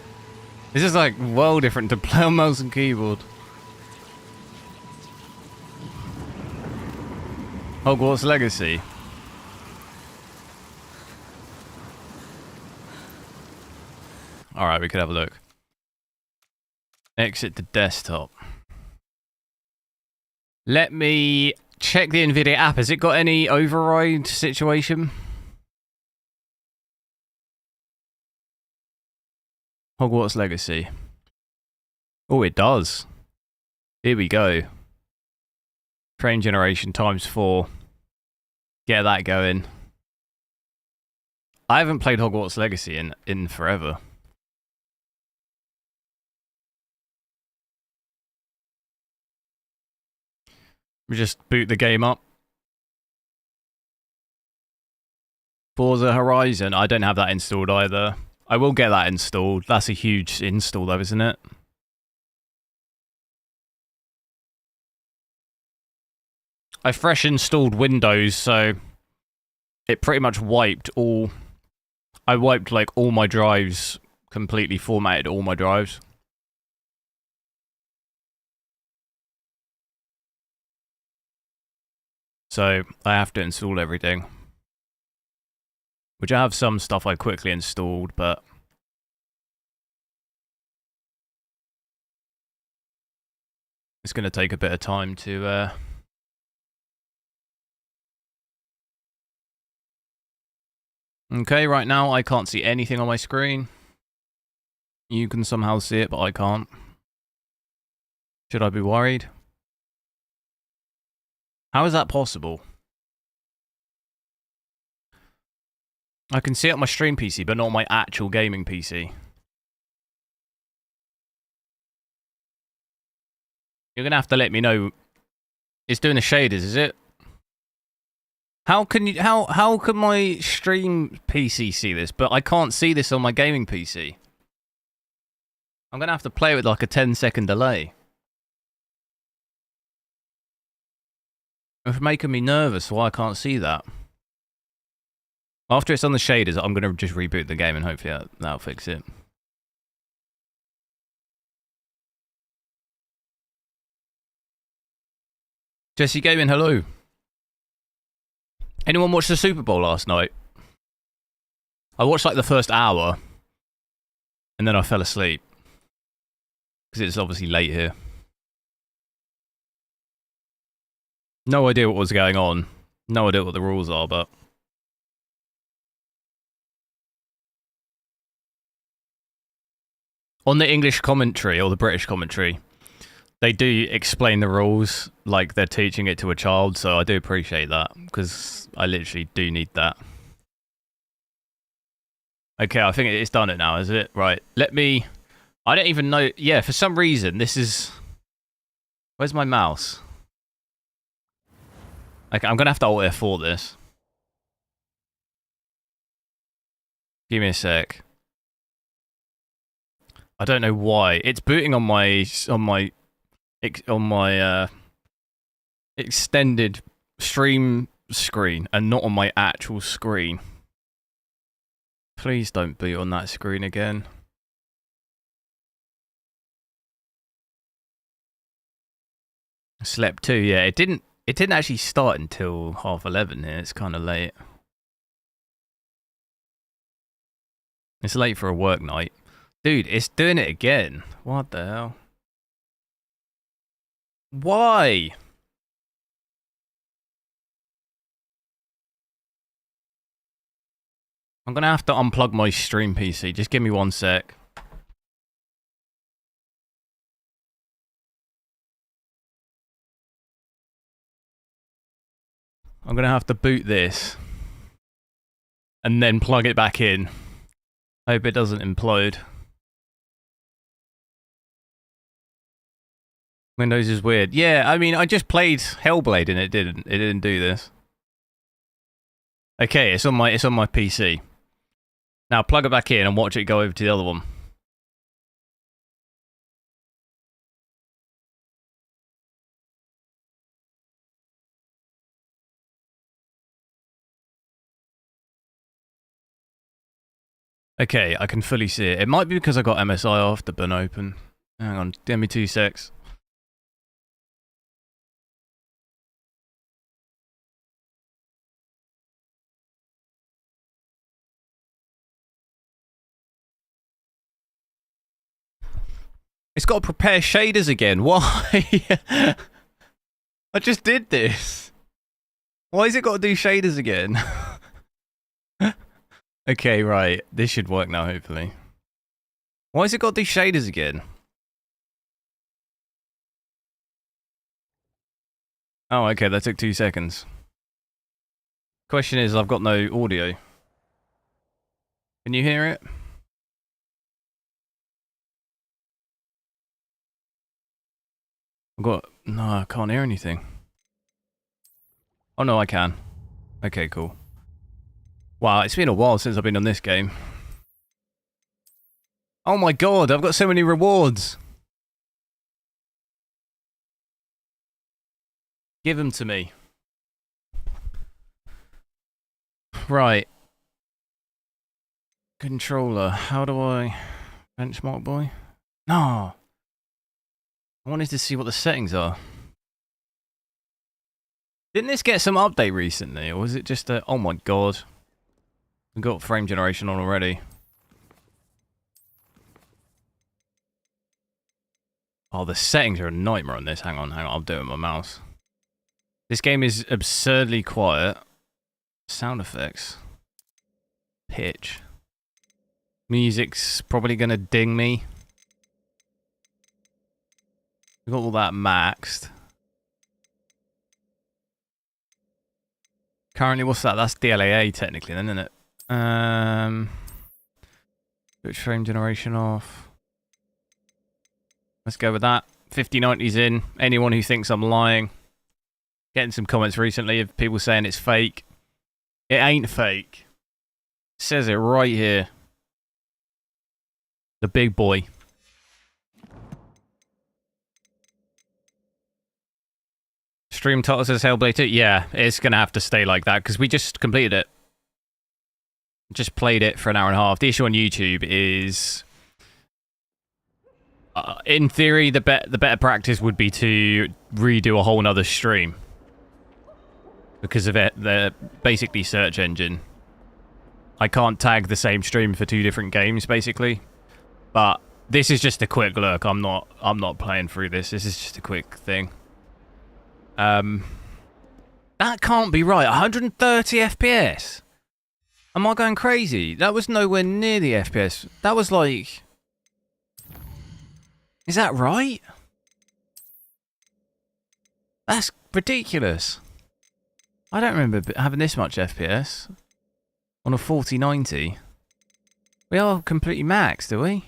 [SPEAKER 1] This is like well different to play on mouse and keyboard. Hogwarts Legacy. Alright, we could have a look. Exit the desktop. Let me check the Nvidia app. Has it got any override situation? Hogwarts Legacy. Oh, it does. Here we go. Frame generation times 4. Get that going. I haven't played Hogwarts Legacy in forever. We just boot the game up. Forza Horizon. I don't have that installed either. I will get that installed. That's a huge install though, isn't it? I fresh installed Windows, so it pretty much wiped all... I wiped like all my drives, completely formatted all my drives. So I have to install everything. Which I have some stuff I quickly installed, but... it's going to take a bit of time to... Okay, right now I can't see anything on my screen. You can somehow see it, but I can't. Should I be worried? How is that possible? I can see it on my stream PC, but not on my actual gaming PC. You're gonna have to let me know. It's doing the shaders, is it? How can you? How can my stream PC see this, but I can't see this on my gaming PC? I'm gonna have to play with like a 10-second delay. It's making me nervous why I can't see that. After it's on the shaders, I'm going to just reboot the game and hopefully that'll fix it. Jesse Gaming, hello. Anyone watch the Super Bowl last night? I watched like the first hour and then I fell asleep. Because it's obviously late here. No idea what was going on. No idea what the rules are, but... on the English commentary, or the British commentary, they do explain the rules like they're teaching it to a child, so I do appreciate that, because I literally do need that. Okay, I think it's done it now, is it? Right, let me... I don't even know... yeah, for some reason, this is... where's my mouse? Okay, I'm going to have to Alt F4 this. Give me a sec. I don't know why. It's booting on my extended stream screen and not on my actual screen. Please don't boot on that screen again. Slept too, yeah. It didn't actually start until 11:30 here. It's kind of late. It's late for a work night. Dude, it's doing it again. What the hell? Why? I'm gonna have to unplug my stream PC. Just give me 1 sec. I'm gonna have to boot this. And then plug it back in. Hope it doesn't implode. Windows is weird. Yeah, I mean, I just played Hellblade and it didn't do this. Okay, it's on my PC. Now plug it back in and watch it go over to the other one. Okay, I can fully see it. It might be because I got MSI off the bin open. Hang on, give me 2 secs. It's got to prepare shaders again. Why? I just did this. Why has it got to do shaders again? Okay, right. This should work now, hopefully. Why has it got to do shaders again? Oh, okay, that took 2 seconds. Question is, I've got no audio. Can you hear it? No, I can't hear anything. Oh no, I can. Okay, cool. Wow, it's been a while since I've been on this game. Oh my god, I've got so many rewards. Give them to me. Right. Controller, how do I... Benchmark boy? No. I wanted to see what the settings are. Didn't this get some update recently, or was it just a... Oh my god. We've got frame generation on already. Oh, the settings are a nightmare on this. Hang on, I'll do it with my mouse. This game is absurdly quiet. Sound effects. Pitch. Music's probably gonna ding me. We've got all that maxed. Currently, what's that? That's DLAA technically, then, isn't it? Switch frame generation off. Let's go with that. 5090's in. Anyone who thinks I'm lying. Getting some comments recently of people saying it's fake. It ain't fake. It says it right here. The big boy. Stream title says Hellblade 2. Yeah, it's going to have to stay like that because we just completed it. Just played it for an hour and a half. The issue on YouTube is... in theory, the better practice would be to redo a whole nother stream. Because of it, the basically search engine. I can't tag the same stream for 2 different games, basically. But this is just a quick look. I'm not playing through this. This is just a quick thing. That can't be right. 130 FPS. Am I going crazy? That was nowhere near the FPS. That was like... Is that right? That's ridiculous. I don't remember having this much FPS on a 4090. We are completely maxed, are we?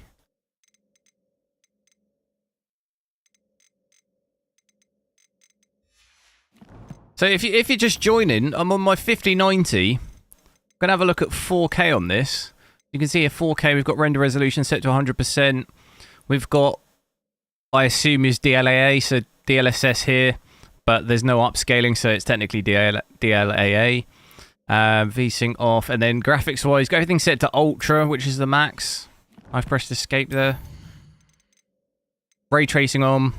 [SPEAKER 1] So if you're just joining, I'm on my 5090. I'm gonna have a look at 4K on this. You can see a 4K. We've got render resolution set to 100%. We've got, I assume, is DLAA, so DLSS here, but there's no upscaling, so it's technically DLAA. VSync off, and then graphics-wise, got everything set to Ultra, which is the max. I've pressed Escape there. Ray tracing on.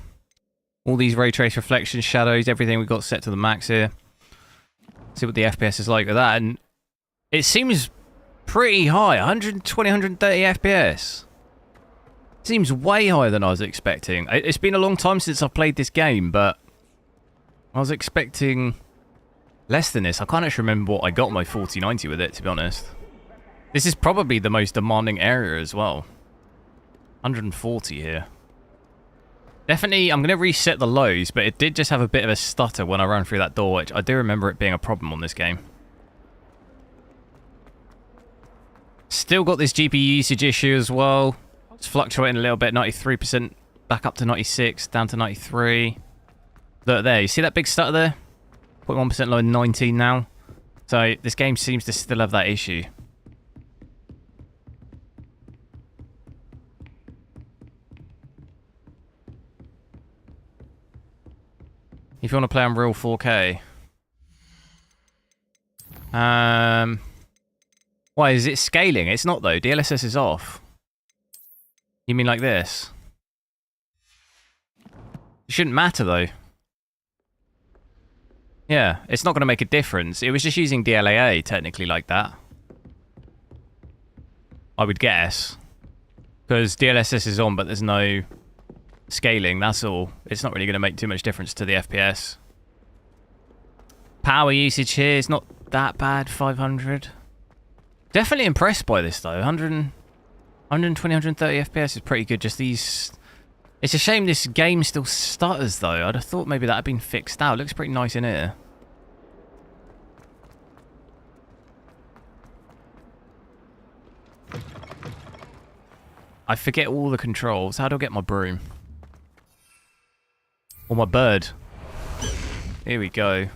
[SPEAKER 1] All these ray trace reflections, shadows, everything we've got set to the max here. See what the FPS is like with that, and it seems pretty high. 120, 130 FPS. Seems way higher than I was expecting. It's been a long time since I've played this game, but I was expecting less than this. I can't actually remember what I got my 4090 with it, to be honest. This is probably the most demanding area as well. 140 here. Definitely, I'm going to reset the lows, but it did just have a bit of a stutter when I ran through that door, which I do remember it being a problem on this game. Still got this GPU usage issue as well. It's fluctuating a little bit, 93%, back up to 96, down to 93. Look there, you see that big stutter there? 0.1% lower, 19 now. So this game seems to still have that issue. If you want to play on real 4K. Why, is it scaling? It's not though. DLSS is off. You mean like this? It shouldn't matter though. Yeah, it's not going to make a difference. It was just using DLAA technically like that. I would guess. Because DLSS is on, but there's no scaling, that's all. It's not really going to make too much difference to the FPS. Power usage here is not that bad, 500. Definitely impressed by this though. 120, 130 FPS is pretty good. Just these... It's a shame this game still stutters though. I'd have thought maybe that had been fixed out. It looks pretty nice in here. I forget all the controls. How do I get my broom? Or my bird? Here we go.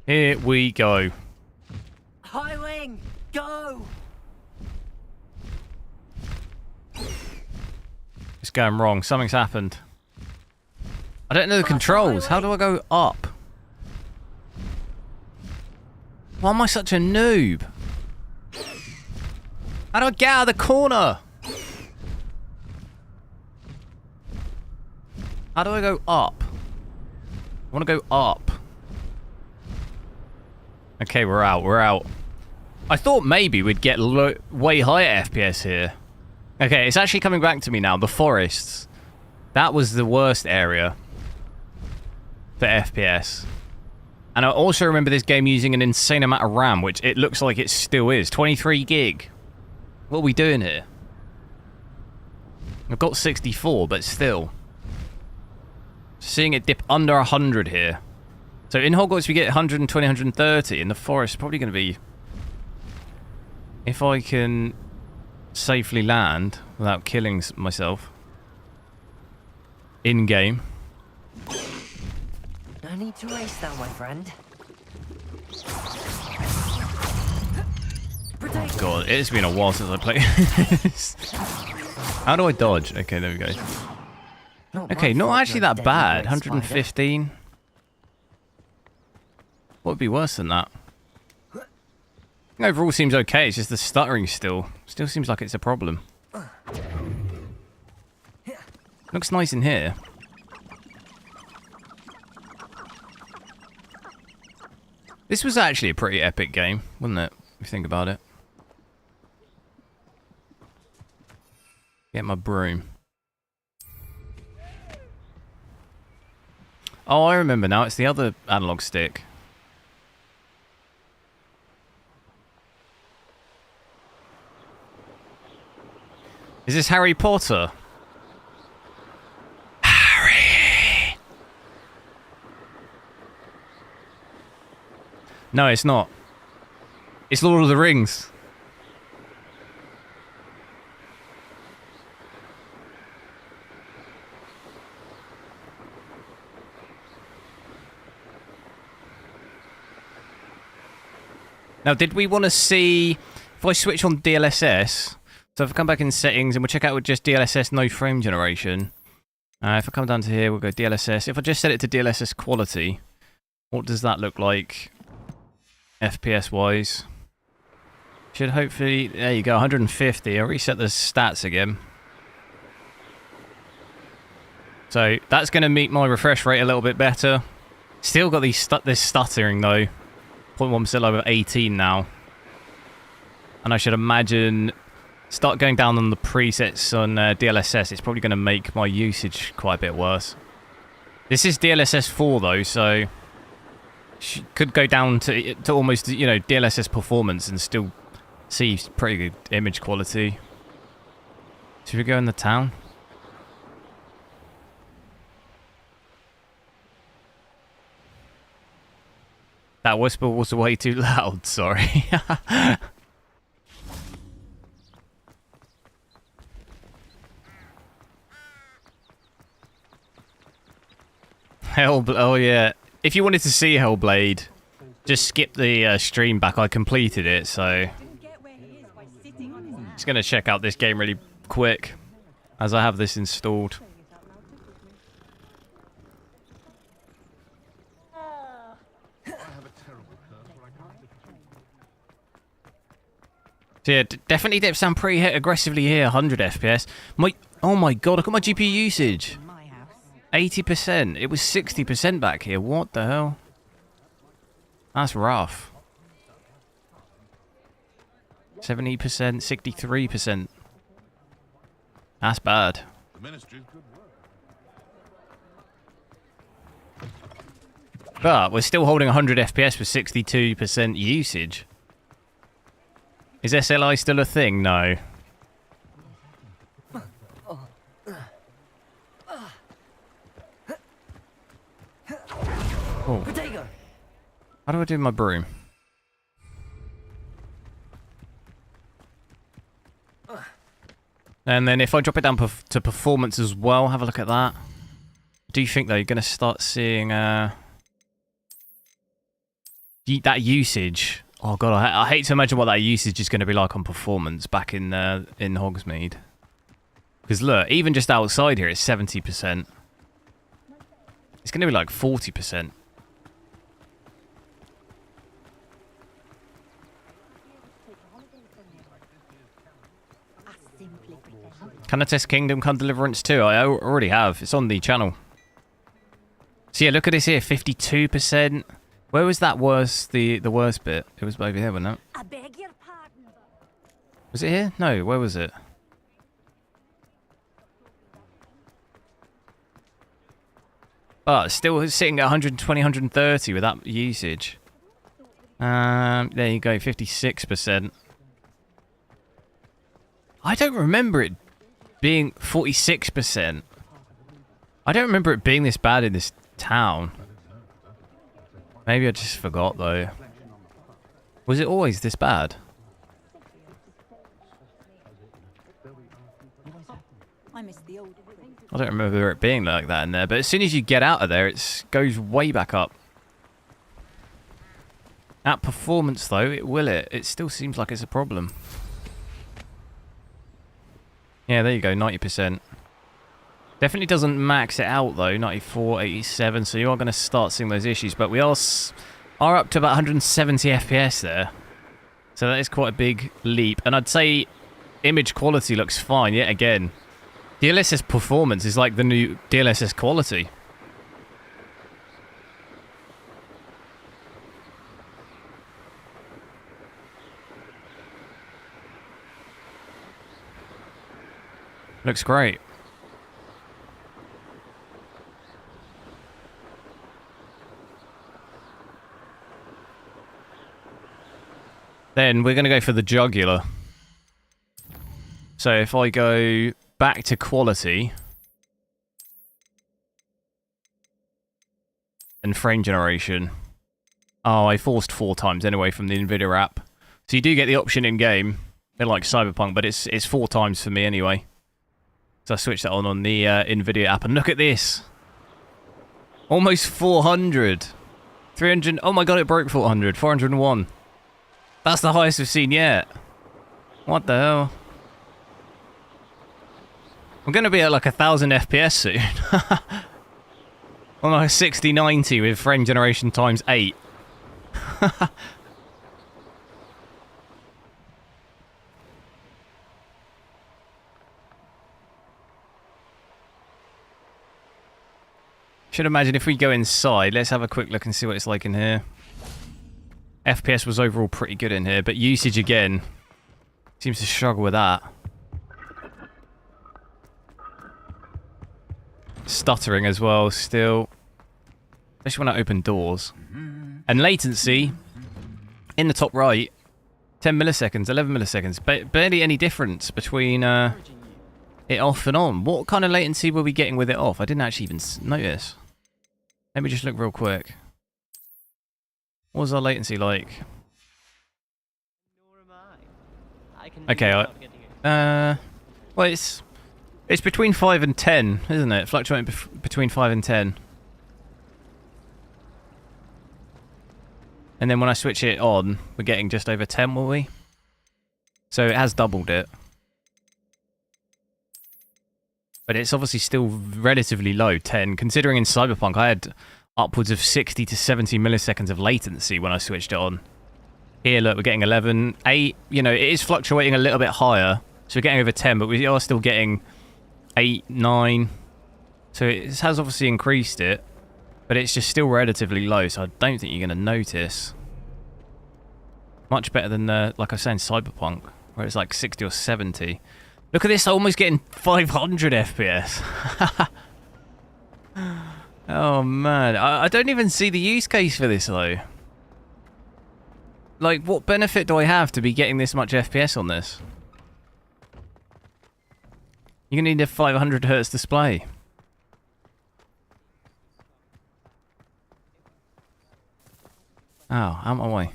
[SPEAKER 1] Here we go.
[SPEAKER 9] High wing, go!
[SPEAKER 1] It's going wrong. Something's happened. I don't know the controls. How do I go up? Why am I such a noob? How do I get out of the corner? How do I go up? I want to go up. Okay, we're out. We're out. I thought maybe we'd get way higher FPS here. Okay, it's actually coming back to me now. The forests. That was the worst area for FPS. And I also remember this game using an insane amount of RAM, which it looks like it still is. 23 gig. What are we doing here? I've got 64, but still. Seeing it dip under 100 here. So in Hogwarts we get 120, 130. In the forest, probably going to be... If I can safely land without killing myself. In-game.
[SPEAKER 9] No need to race now, my friend.
[SPEAKER 1] Oh god, it's been a while since I played this. How do I dodge? Okay, there we go. Okay, not actually that bad. 115. What would be worse than that? Overall seems okay, it's just the stuttering still seems like it's a problem. Looks nice in here. This was actually a pretty epic game, wasn't it? If you think about it. Get my broom. Oh, I remember now. It's the other analog stick. Is this Harry Potter? Harry! No, it's not. It's Lord of the Rings. Now, did we want to see... If I switch on DLSS... So if I come back in settings and we'll check out with just DLSS no frame generation. If I come down to here, we'll go DLSS. If I just set it to DLSS quality, what does that look like FPS wise? Should hopefully, there you go, 150. I'll reset the stats again. So that's going to meet my refresh rate a little bit better. Still got this stuttering though. 0.1% over 18 now. And I should imagine... Start going down on the presets on DLSS, it's probably going to make my usage quite a bit worse. This is DLSS 4 though, so could go down to almost, you know, DLSS performance and still see pretty good image quality. Should we go in the town? That whisper was way too loud, sorry. Hellblade, oh yeah. If you wanted to see Hellblade, just skip the stream back. I completed it, so... Just gonna check out this game really quick, as I have this installed. So yeah, definitely did sound pretty aggressively here, 100 FPS. Oh my god, look at my GPU usage. 80%. It was 60% back here. What the hell? That's rough. 70%, 63%. That's bad. But we're still holding 100 FPS with 62% usage. Is SLI still a thing? No. Oh. How do I do my broom? And then if I drop it down to performance as well, have a look at that. Do you think though you're going to start seeing that usage? Oh god, I hate to imagine what that usage is going to be like on performance back in Hogsmeade. Because look, even just outside here, it's 70%. It's going to be like 40%. Can I test Kingdom Come Deliverance 2? I already have. It's on the channel. So yeah, look at this here, 52%. Where was that worst, the worst bit? It was over here, wasn't it?
[SPEAKER 4] I beg your pardon.
[SPEAKER 1] Was it here? No, where was it? But still sitting at 120, 130 with that usage. There you go, 56%. I don't remember it being 46%. I don't remember it being this bad in this town. Maybe I just forgot though. Was it always this bad? I don't remember it being like that in there, but as soon as you get out of there, it goes way back up. At performance though, it still seems like it's a problem. Yeah, there you go, 90%. Definitely doesn't max it out though, 94, 87, so you are going to start seeing those issues, but we are up to about 170 FPS there. So that is quite a big leap, and I'd say image quality looks fine yet again. DLSS performance is like the new DLSS quality. Looks great. Then we're going to go for the jugular. So if I go back to quality and frame generation. Oh, I forced 4 times anyway from the Nvidia app. So you do get the option in game, a bit like Cyberpunk, but it's 4 times for me anyway. So I switched that on the Nvidia app, and look at this. Almost 400. 300. Oh my god, it broke 400. 401. That's the highest we've seen yet. What the hell? I'm going to be at like 1,000 FPS soon. On like a 6090 with frame generation times 8. Should imagine if we go inside, let's have a quick look and see what it's like in here. FPS was overall pretty good in here, but usage again seems to struggle with that. Stuttering as well still, especially when I open doors. And latency in the top right, 10 milliseconds, 11 milliseconds, barely any difference between it off and on. What kind of latency were we getting with it off? I didn't actually even notice. Let me just look real quick. What was our latency like? Okay, well, it's between 5 and 10, isn't it? Fluctuating between 5 and 10. And then when I switch it on, we're getting just over 10, will we? So it has doubled it. But it's obviously still relatively low, 10. Considering in Cyberpunk I had upwards of 60 to 70 milliseconds of latency when I switched it on. Here, look, we're getting 11, 8. You know, it is fluctuating a little bit higher. So we're getting over 10, but we are still getting 8, 9. So it has obviously increased it, but it's just still relatively low, so I don't think you're going to notice. Much better than, like I was saying, Cyberpunk, where it's like 60 or 70. Look at this, almost getting 500 FPS. Oh, man. I don't even see the use case for this, though. Like, what benefit do I have to be getting this much FPS on this? You're going to need a 500 hertz display. Oh, out of my way.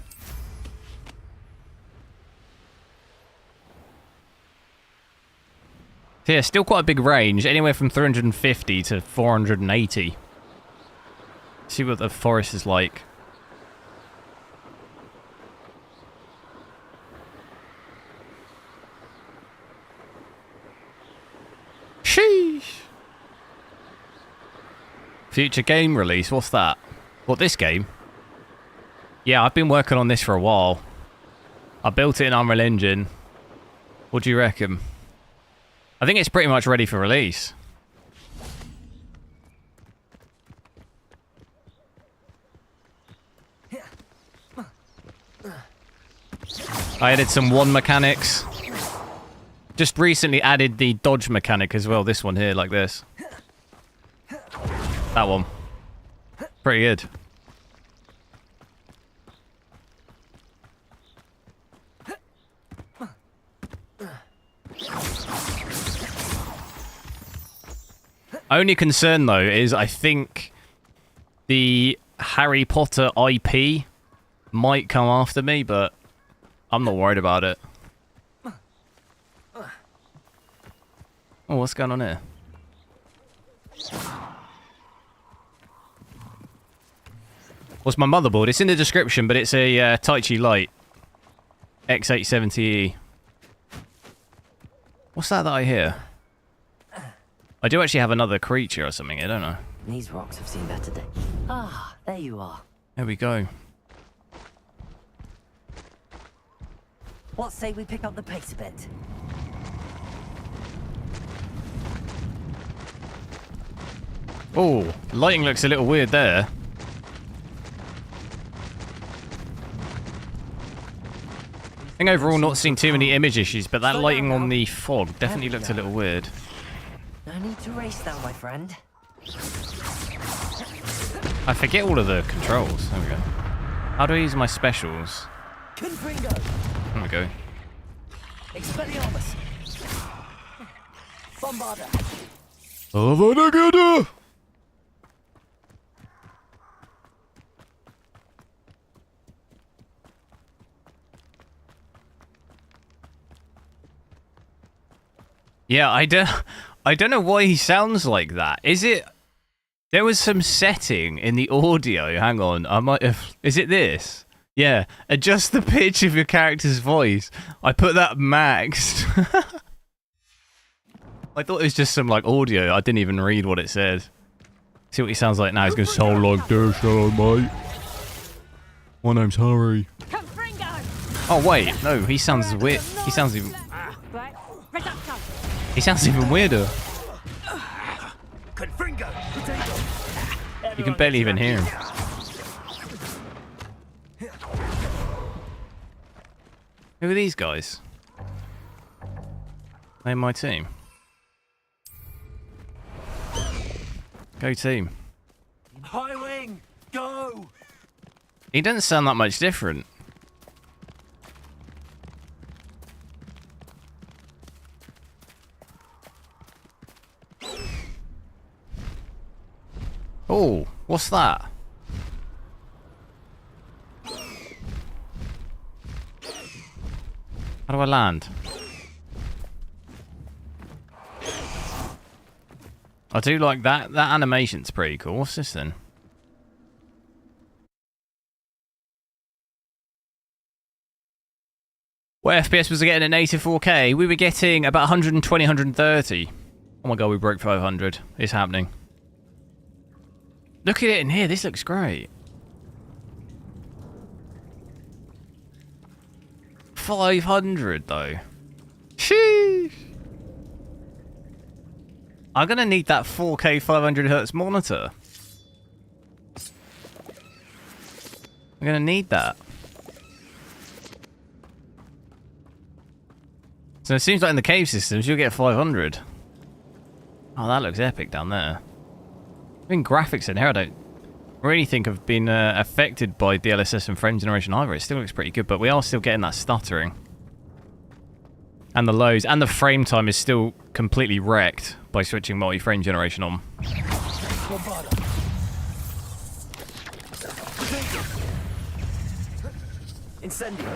[SPEAKER 1] So yeah, still quite a big range, anywhere from 350 to 480. See what the forest is like. Sheesh. Future game release, what's that? What, this game? Yeah, I've been working on this for a while. I built it in Unreal Engine. What do you reckon? I think it's pretty much ready for release. I added some one mechanics. Just recently added the dodge mechanic as well. This one here, like this. That one. Pretty good. Only concern, though, is I think the Harry Potter IP might come after me, but I'm not worried about it. Oh, what's going on here? What's my motherboard? It's in the description, but it's a Taichi Lite X870E. What's that I hear? I do actually have another creature or something, I don't know.
[SPEAKER 9] These rocks have seen better days. Ah, there you are.
[SPEAKER 1] There we go.
[SPEAKER 9] What say we pick up the pace a bit?
[SPEAKER 1] Oh, lighting looks a little weird there. I think overall not seen too many image issues, but that lighting on the fog definitely looked a little weird.
[SPEAKER 9] No need to race now, my friend.
[SPEAKER 1] I forget all of the controls. There we go. How do I use my specials?
[SPEAKER 9] Confringo.
[SPEAKER 1] There we go.
[SPEAKER 9] Expelliarmus. Bombarder.
[SPEAKER 1] Avada. Yeah, I don't know why he sounds like that. Is it... There was some setting in the audio. Hang on, I might have... Is it this? Yeah, adjust the pitch of your character's voice. I put that maxed. I thought it was just some, like, audio. I didn't even read what it said. See what he sounds like now. He's going to sound like this. Hello, mate. My name's Harry. Oh, wait. No, he sounds weird. He sounds even... He sounds even weirder. You can barely even hear him. Who are these guys? They're my team. Go team.
[SPEAKER 9] High wing, go!
[SPEAKER 1] He doesn't sound that much different. Oh, what's that? How do I land? I do like that. That animation's pretty cool. What's this then? What FPS was I getting at native 4K? We were getting about 120, 130. Oh my god, we broke 500. It's happening. Look at it in here. This looks great. 500 though. Sheesh. I'm gonna need that 4K 500Hz monitor. I'm gonna need that. So it seems like in the cave systems you'll get 500. Oh, that looks epic down there. I mean, graphics in here I don't really think have been affected by DLSS and frame generation either. It still looks pretty good, but we are still getting that stuttering. And the lows, and the frame time is still completely wrecked by switching multi-frame generation on.
[SPEAKER 9] Incendio.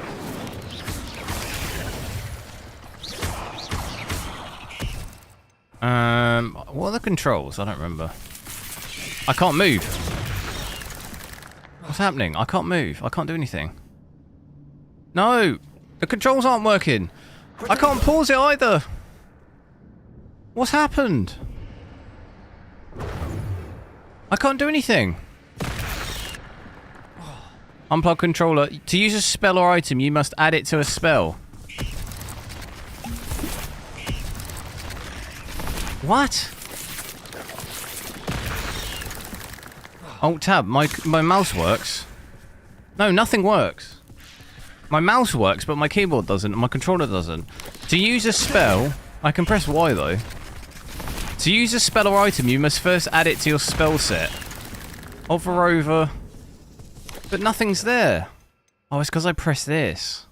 [SPEAKER 1] What are the controls? I don't remember. I can't move. What's happening? I can't move. I can't do anything. No! The controls aren't working. I can't pause it either. What's happened? I can't do anything. Unplug controller. To use a spell or item, you must add it to a spell. What? Alt tab. My mouse works. No, nothing works. My mouse works, but my keyboard doesn't, and my controller doesn't. To use a spell, I can press Y though. To use a spell or item, you must first add it to your spell set. Hover over. But nothing's there. Oh, it's because I pressed this.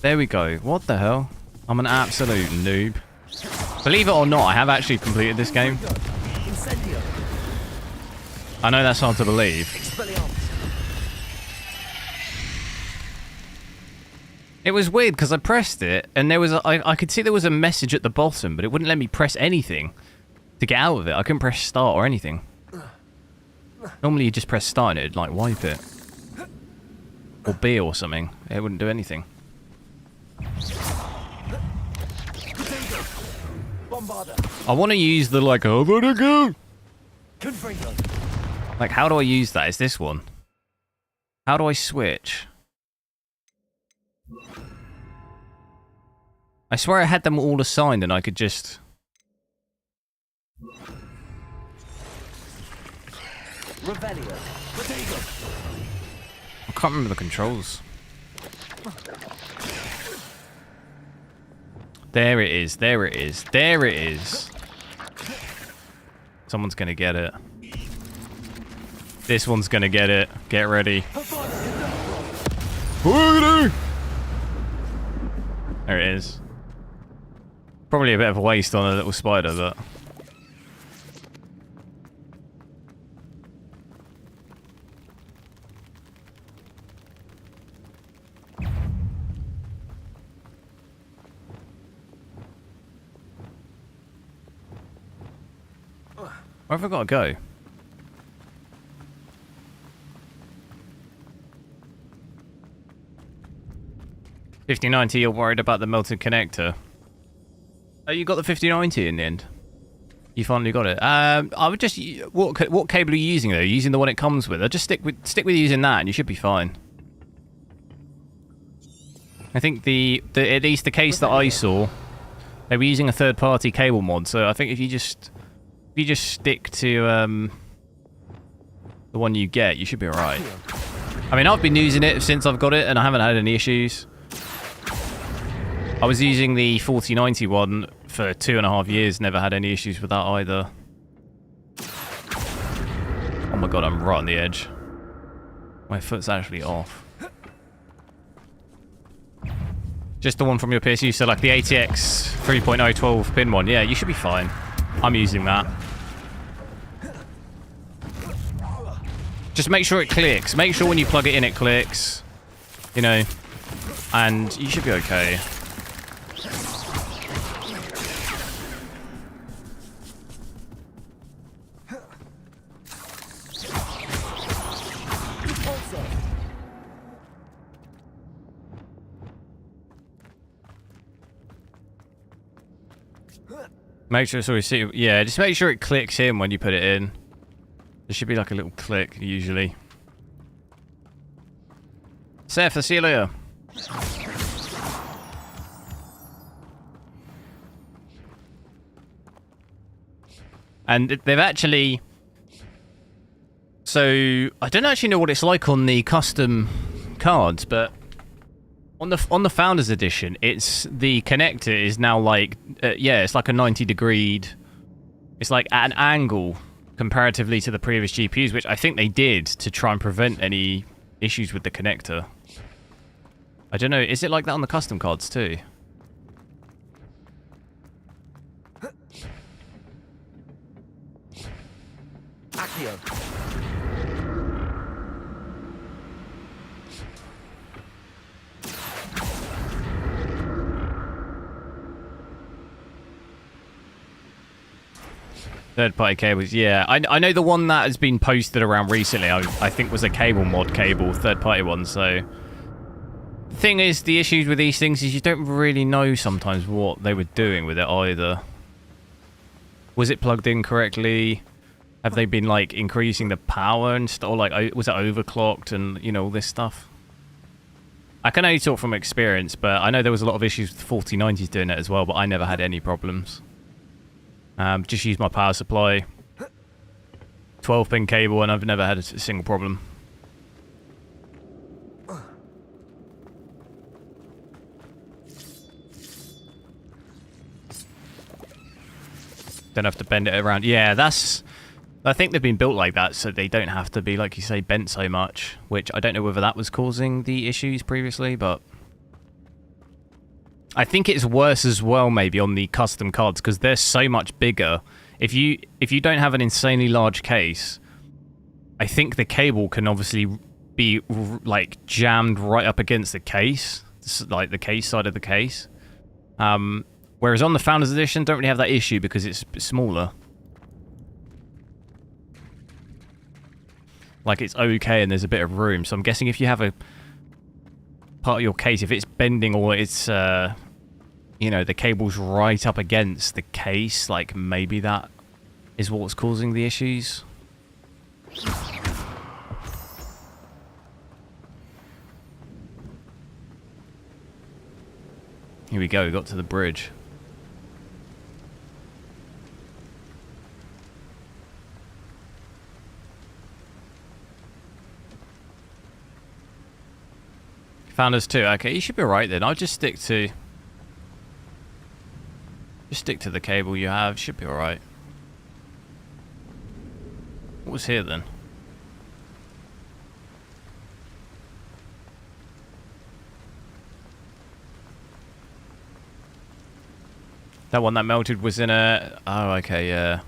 [SPEAKER 1] There we go. What the hell? I'm an absolute noob. Believe it or not, I have actually completed this game. I know that's hard to believe. It was weird because I pressed it and there was I could see there was a message at the bottom, but it wouldn't let me press anything to get out of it. I couldn't press start or anything. Normally you just press start and it'd like wipe it. Or B or something. It wouldn't do anything. I want to use the like over to go. Like how do I use that? Is this one? How do I switch? I swear I had them all assigned and I could just... I can't remember the controls. There it is, there it is, there it is. Someone's gonna get it. This one's gonna get it. Get ready. There it is. Probably a bit of a waste on a little spider, but... Where have I got to go? $5090, you're worried about the melted connector. Oh, you got the 5090 in the end. You finally got it. I would just... What cable are you using though? Are you using the one it comes with? I'll just stick with using that and you should be fine. I think at least the case that I saw, they were using a third-party cable mod, so I think if you just stick to the one you get, you should be alright. I mean, I've been using it since I've got it and I haven't had any issues. I was using the 4090 one for 2.5 years, never had any issues with that either. Oh my god, I'm right on the edge. My foot's actually off. Just the one from your PSU, so like the ATX 3.0 12 pin one. Yeah, you should be fine. I'm using that. Just make sure it clicks. Make sure when you plug it in, it clicks. You know, and you should be okay. Make sure it's always... Yeah, just make sure it clicks in when you put it in. There should be like a little click, usually. Seth, I'll see you later. And they've actually... So, I don't actually know what it's like on the custom cards, but on the Founders Edition, it's the connector is now like... yeah, it's like a 90-degree... It's like at an angle comparatively to the previous GPUs, which I think they did to try and prevent any issues with the connector. I don't know, is it like that on the custom cards too?
[SPEAKER 10] Accio.
[SPEAKER 1] Third-party cables, yeah. I know the one that has been posted around recently, I think was a cable mod cable, third-party one, so... The thing is, the issues with these things is you don't really know sometimes what they were doing with it either. Was it plugged in correctly? Have they been, like, increasing the power and stuff? Or, like, was it overclocked and, you know, all this stuff? I can only talk from experience, but I know there was a lot of issues with 4090s doing it as well, but I never had any problems. Just use my power supply, 12-pin cable, and I've never had a single problem. Don't have to bend it around. Yeah, that's... I think they've been built like that, so they don't have to be, like you say, bent so much, which I don't know whether that was causing the issues previously, but... I think it's worse as well, maybe, on the custom cards, because they're so much bigger. If you don't have an insanely large case, I think the cable can obviously be, like, jammed right up against the case, like the case side of the case. Whereas on the Founders Edition, don't really have that issue because it's smaller. Like, it's okay and there's a bit of room. So I'm guessing if you have a part of your case, if it's bending or it's, you know, the cable's right up against the case, like, maybe that is what's causing the issues. Here we go, we got to the bridge. Founders 2, okay, you should be alright then. I'll just stick to... Just stick to the cable you have, should be alright. What was here then? That one that melted was in a... Oh, okay, yeah.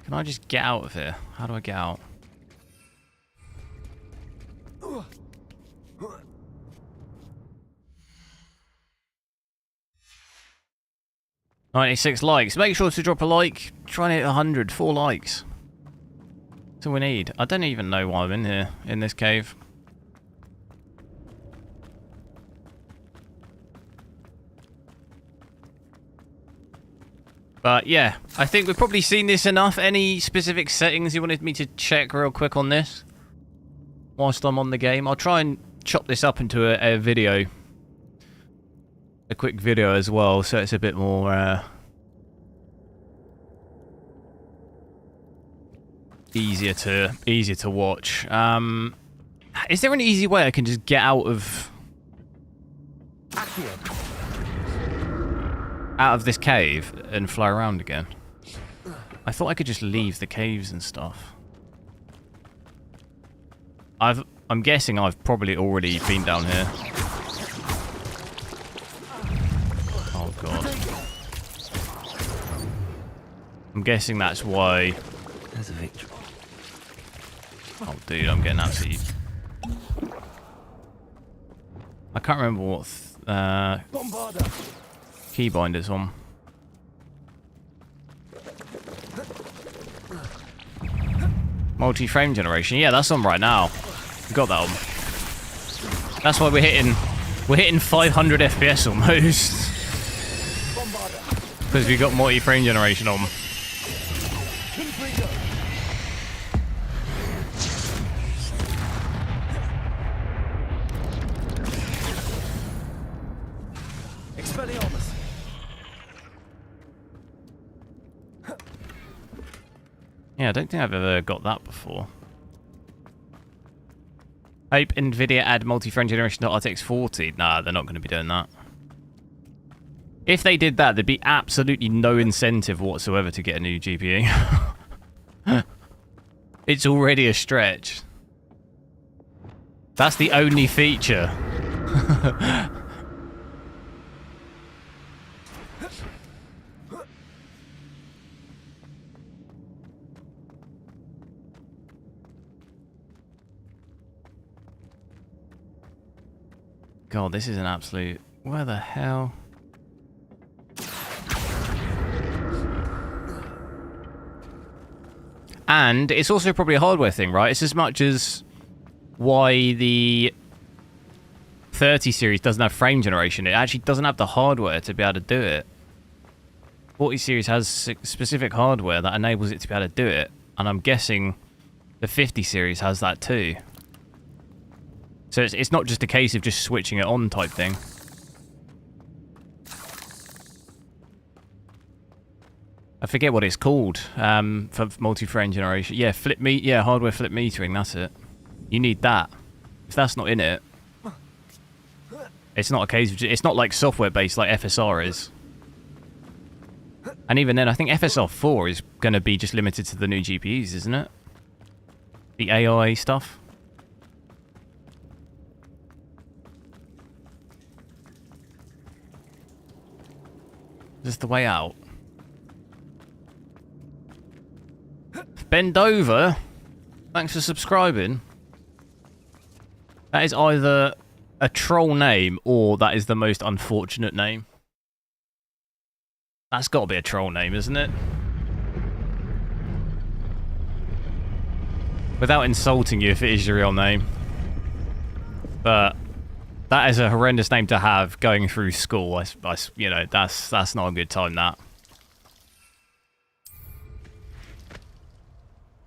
[SPEAKER 1] Can I just get out of here? How do I get out? $96 likes. Make sure to drop a like. Try and hit 100. 4 likes. That's all we need. I don't even know why I'm in here, in this cave. But yeah, I think we've probably seen this enough. Any specific settings you wanted me to check real quick on this? Whilst I'm on the game. I'll try and chop this up into a video. A quick video as well, so it's a bit more easier to watch. Is there an easy way I can just get out of this cave and fly around again? I thought I could just leave the caves and stuff. I'm guessing I've probably already been down here. Oh god. I'm guessing that's why.
[SPEAKER 10] There's a victory.
[SPEAKER 1] Oh dude, I'm getting absolutely... I can't remember what keybinder's on. Multi-frame generation. Yeah, that's on right now. We got that on. That's why we're hitting 500 FPS almost. Because we got multi-frame generation on.
[SPEAKER 10] Expelliarmus.
[SPEAKER 1] Yeah, I don't think I've ever got that before. Hope Nvidia add multi-frame generation to RTX 40. Nah, they're not going to be doing that. If they did that, there'd be absolutely no incentive whatsoever to get a new GPU. It's already a stretch. That's the only feature. God, this is an absolute... Where the hell? And it's also probably a hardware thing, right? It's as much as why the 30 series doesn't have frame generation. It actually doesn't have the hardware to be able to do it. 40 series has specific hardware that enables it to be able to do it. And I'm guessing the 50 series has that too. So it's not just a case of just switching it on type thing. I forget what it's called for multi-frame generation. Yeah, hardware flip metering, that's it. You need that. If that's not in it, it's not a case of... It's not like software-based like FSR is. And even then, I think FSR 4 is going to be just limited to the new GPUs, isn't it? The AI stuff. Is this the way out? Bend over. Thanks for subscribing. That is either a troll name or that is the most unfortunate name. That's got to be a troll name, isn't it? Without insulting you if it is your real name. But that is a horrendous name to have going through school. You know, that's not a good time, that.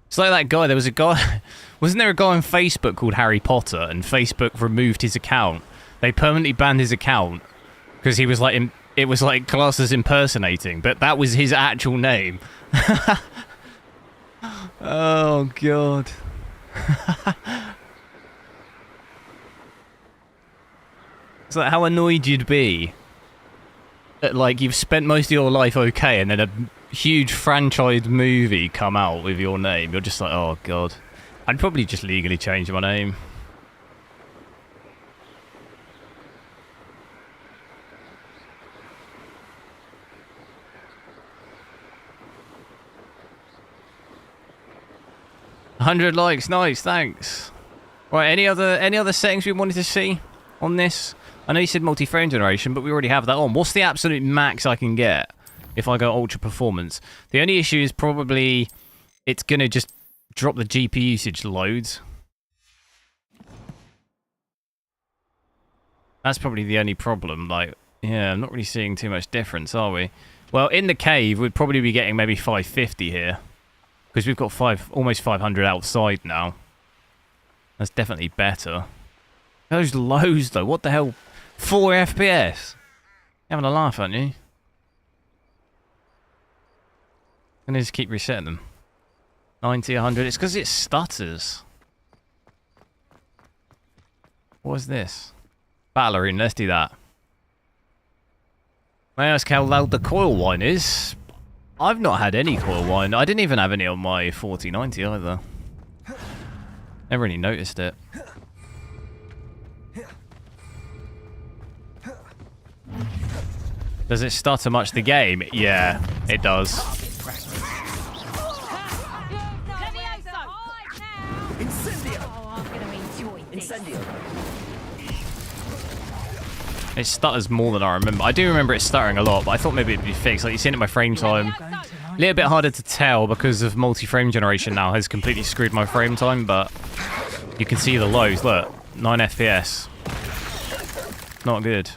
[SPEAKER 1] It's like that guy, there was a guy, wasn't there a guy on Facebook called Harry Potter, and Facebook removed his account? They permanently banned his account because he was like, it was like classed as impersonating, but that was his actual name. Oh god. It's like how annoyed you'd be that like you've spent most of your life okay, and then a huge franchise movie come out with your name. You're just like, oh god. I'd probably just legally change my name. $100 likes, nice, thanks. Right, any other settings we wanted to see on this? I know you said multi-frame generation, but we already have that on. What's the absolute max I can get if I go ultra performance? The only issue is probably it's going to just drop the GPU usage loads. That's probably the only problem. Like, yeah, I'm not really seeing too much difference, are we? Well, in the cave, we'd probably be getting maybe 550 here. Because we've got almost 500 outside now. That's definitely better. Those lows, though. What the hell? 4 FPS? You're having a laugh, aren't you? I'm gonna just keep resetting them. 90, 100. It's because it stutters. What is this? Battle Arena. Let's do that. May I ask how loud the coil whine is? I've not had any coil whine. I didn't even have any on my 4090 either. Never really noticed it. Does it stutter much the game? Yeah, it does. It stutters more than I remember. I do remember it stuttering a lot, but I thought maybe it'd be fixed. Like, you've seen it in my frame time. A little bit harder to tell because of multi-frame generation now has completely screwed my frame time, but you can see the lows. Look, 9 FPS. Not good.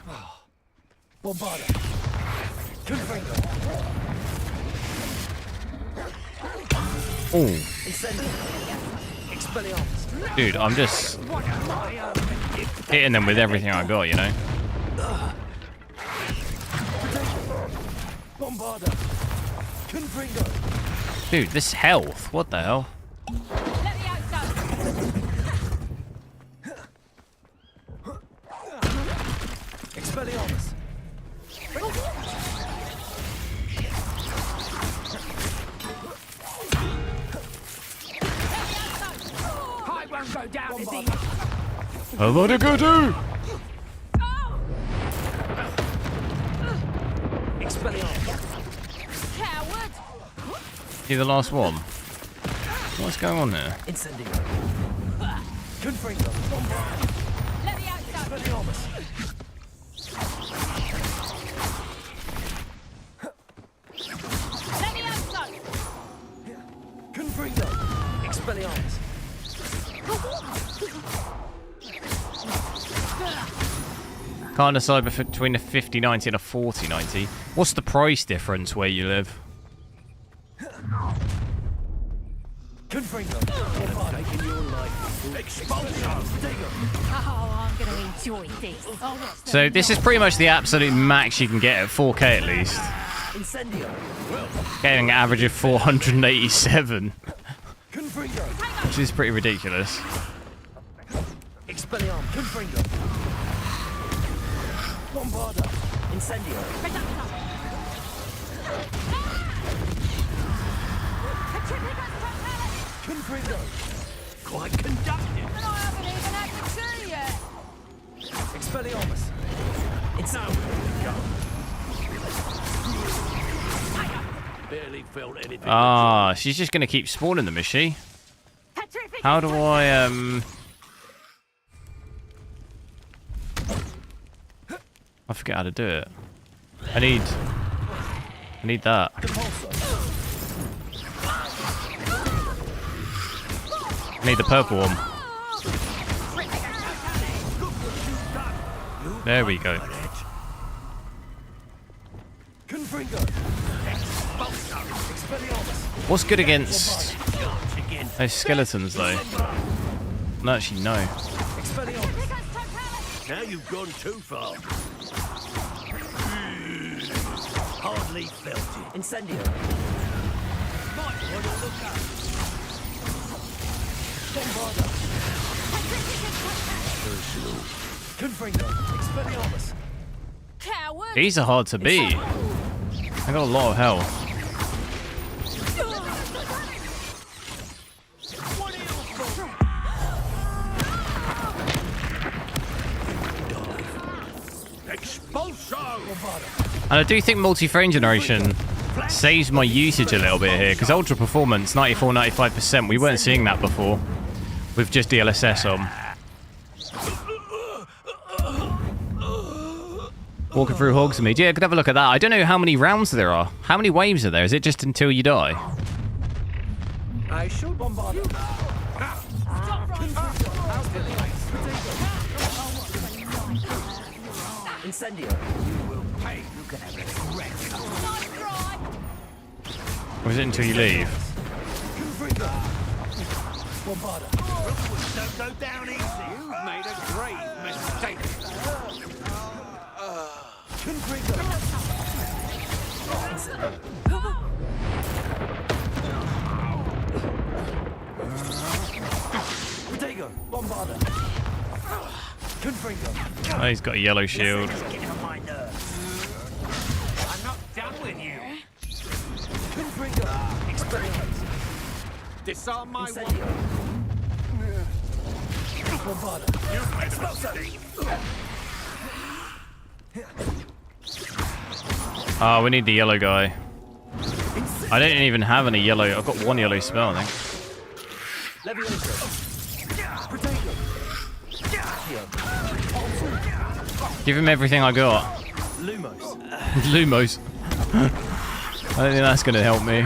[SPEAKER 1] Oh,
[SPEAKER 10] Incendio. Expelliarmus.
[SPEAKER 1] dude, I'm just hitting them with everything I got, you know?
[SPEAKER 10] Bombarder. Confringo.
[SPEAKER 1] Dude, this health, what the hell?
[SPEAKER 10] Expelliarmus.
[SPEAKER 4] I won't go down, is he?
[SPEAKER 1] I want to go too!
[SPEAKER 10] Expelliarmus.
[SPEAKER 4] Coward!
[SPEAKER 1] You the last one? What's going on there?
[SPEAKER 10] Incendio. Confringo. Bombarder.
[SPEAKER 4] Let me outside!
[SPEAKER 10] Expelliarmus.
[SPEAKER 4] Let me outside!
[SPEAKER 10] Confringo. Expelliarmus.
[SPEAKER 1] Can't decide between a 5090 and a 4090. What's the price difference where you live?
[SPEAKER 10] Confringo. Bombarder. Taking your life. Expulsion.
[SPEAKER 4] Oh, I'm gonna enjoy this.
[SPEAKER 1] So this is pretty much the absolute max you can get at 4K at least.
[SPEAKER 10] Incendio.
[SPEAKER 1] Getting an average of 487,
[SPEAKER 10] Confringo.
[SPEAKER 1] which is pretty ridiculous.
[SPEAKER 10] Expelliarmus. Confringo. Bombarder. Incendio. Confringo. Quite conductive.
[SPEAKER 4] And I haven't even had the tea yet.
[SPEAKER 10] Expelliarmus. It's no. Barely felt anything.
[SPEAKER 1] Ah, she's just gonna keep spawning them, is she? How do I I forget how to do it. I need that. I need the purple one. There we go.
[SPEAKER 10] Confringo. Expelliarmus.
[SPEAKER 1] What's good against those skeletons though? No, actually no.
[SPEAKER 10] Expelliarmus. Now you've gone too far. Hardly felt it. Incendio. Might want to look up. Bombarder. Confringo. Expelliarmus.
[SPEAKER 4] Coward!
[SPEAKER 1] These are hard to beat. I got a lot of health. And I do think multi-frame generation saves my usage a little bit here, because ultra performance 94-95%, we weren't seeing that before with just DLSS on. Walking through Hogsmeade, yeah, I could have a look at that. I don't know how many rounds there are. How many waves are there? Is it just until you die?
[SPEAKER 10] I should bombard you. Incendio. You will pay. You can have regret.
[SPEAKER 1] Or is it until you leave?
[SPEAKER 10] Bombarder. Don't go down easy. You've made a grave mistake. Confringo. Protego. Bombarder. Confringo.
[SPEAKER 1] Oh, he's got a yellow shield.
[SPEAKER 10] Getting on my nerves. I'm not done with you. Confringo. Experience. Disarm my one. Bombarder. You've made a mistake.
[SPEAKER 1] Oh, we need the yellow guy. I don't even have any yellow. I've got one yellow spell, I think. Give him everything I got.
[SPEAKER 10] Lumos.
[SPEAKER 1] Lumos. I don't think that's going to help me.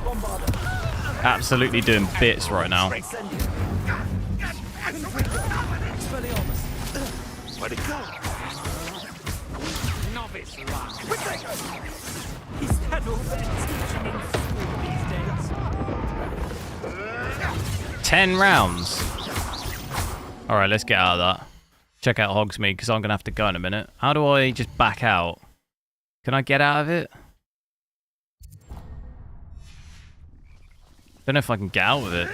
[SPEAKER 10] Bombarder.
[SPEAKER 1] Absolutely doing bits right now.
[SPEAKER 10] Where'd it go? Novice luck. Is that all they're teaching in school these days?
[SPEAKER 1] 10 rounds. Alright, let's get out of that. Check out Hogsmeade, because I'm going to have to go in a minute. How do I just back out? Can I get out of it? Don't know if I can get out of it.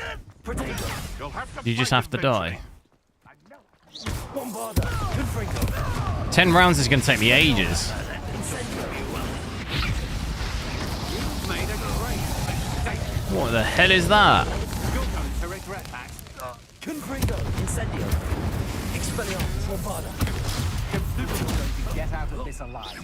[SPEAKER 1] You just have to die. 10 rounds is going to take me ages. What the hell is that?
[SPEAKER 10] Get out of this alive.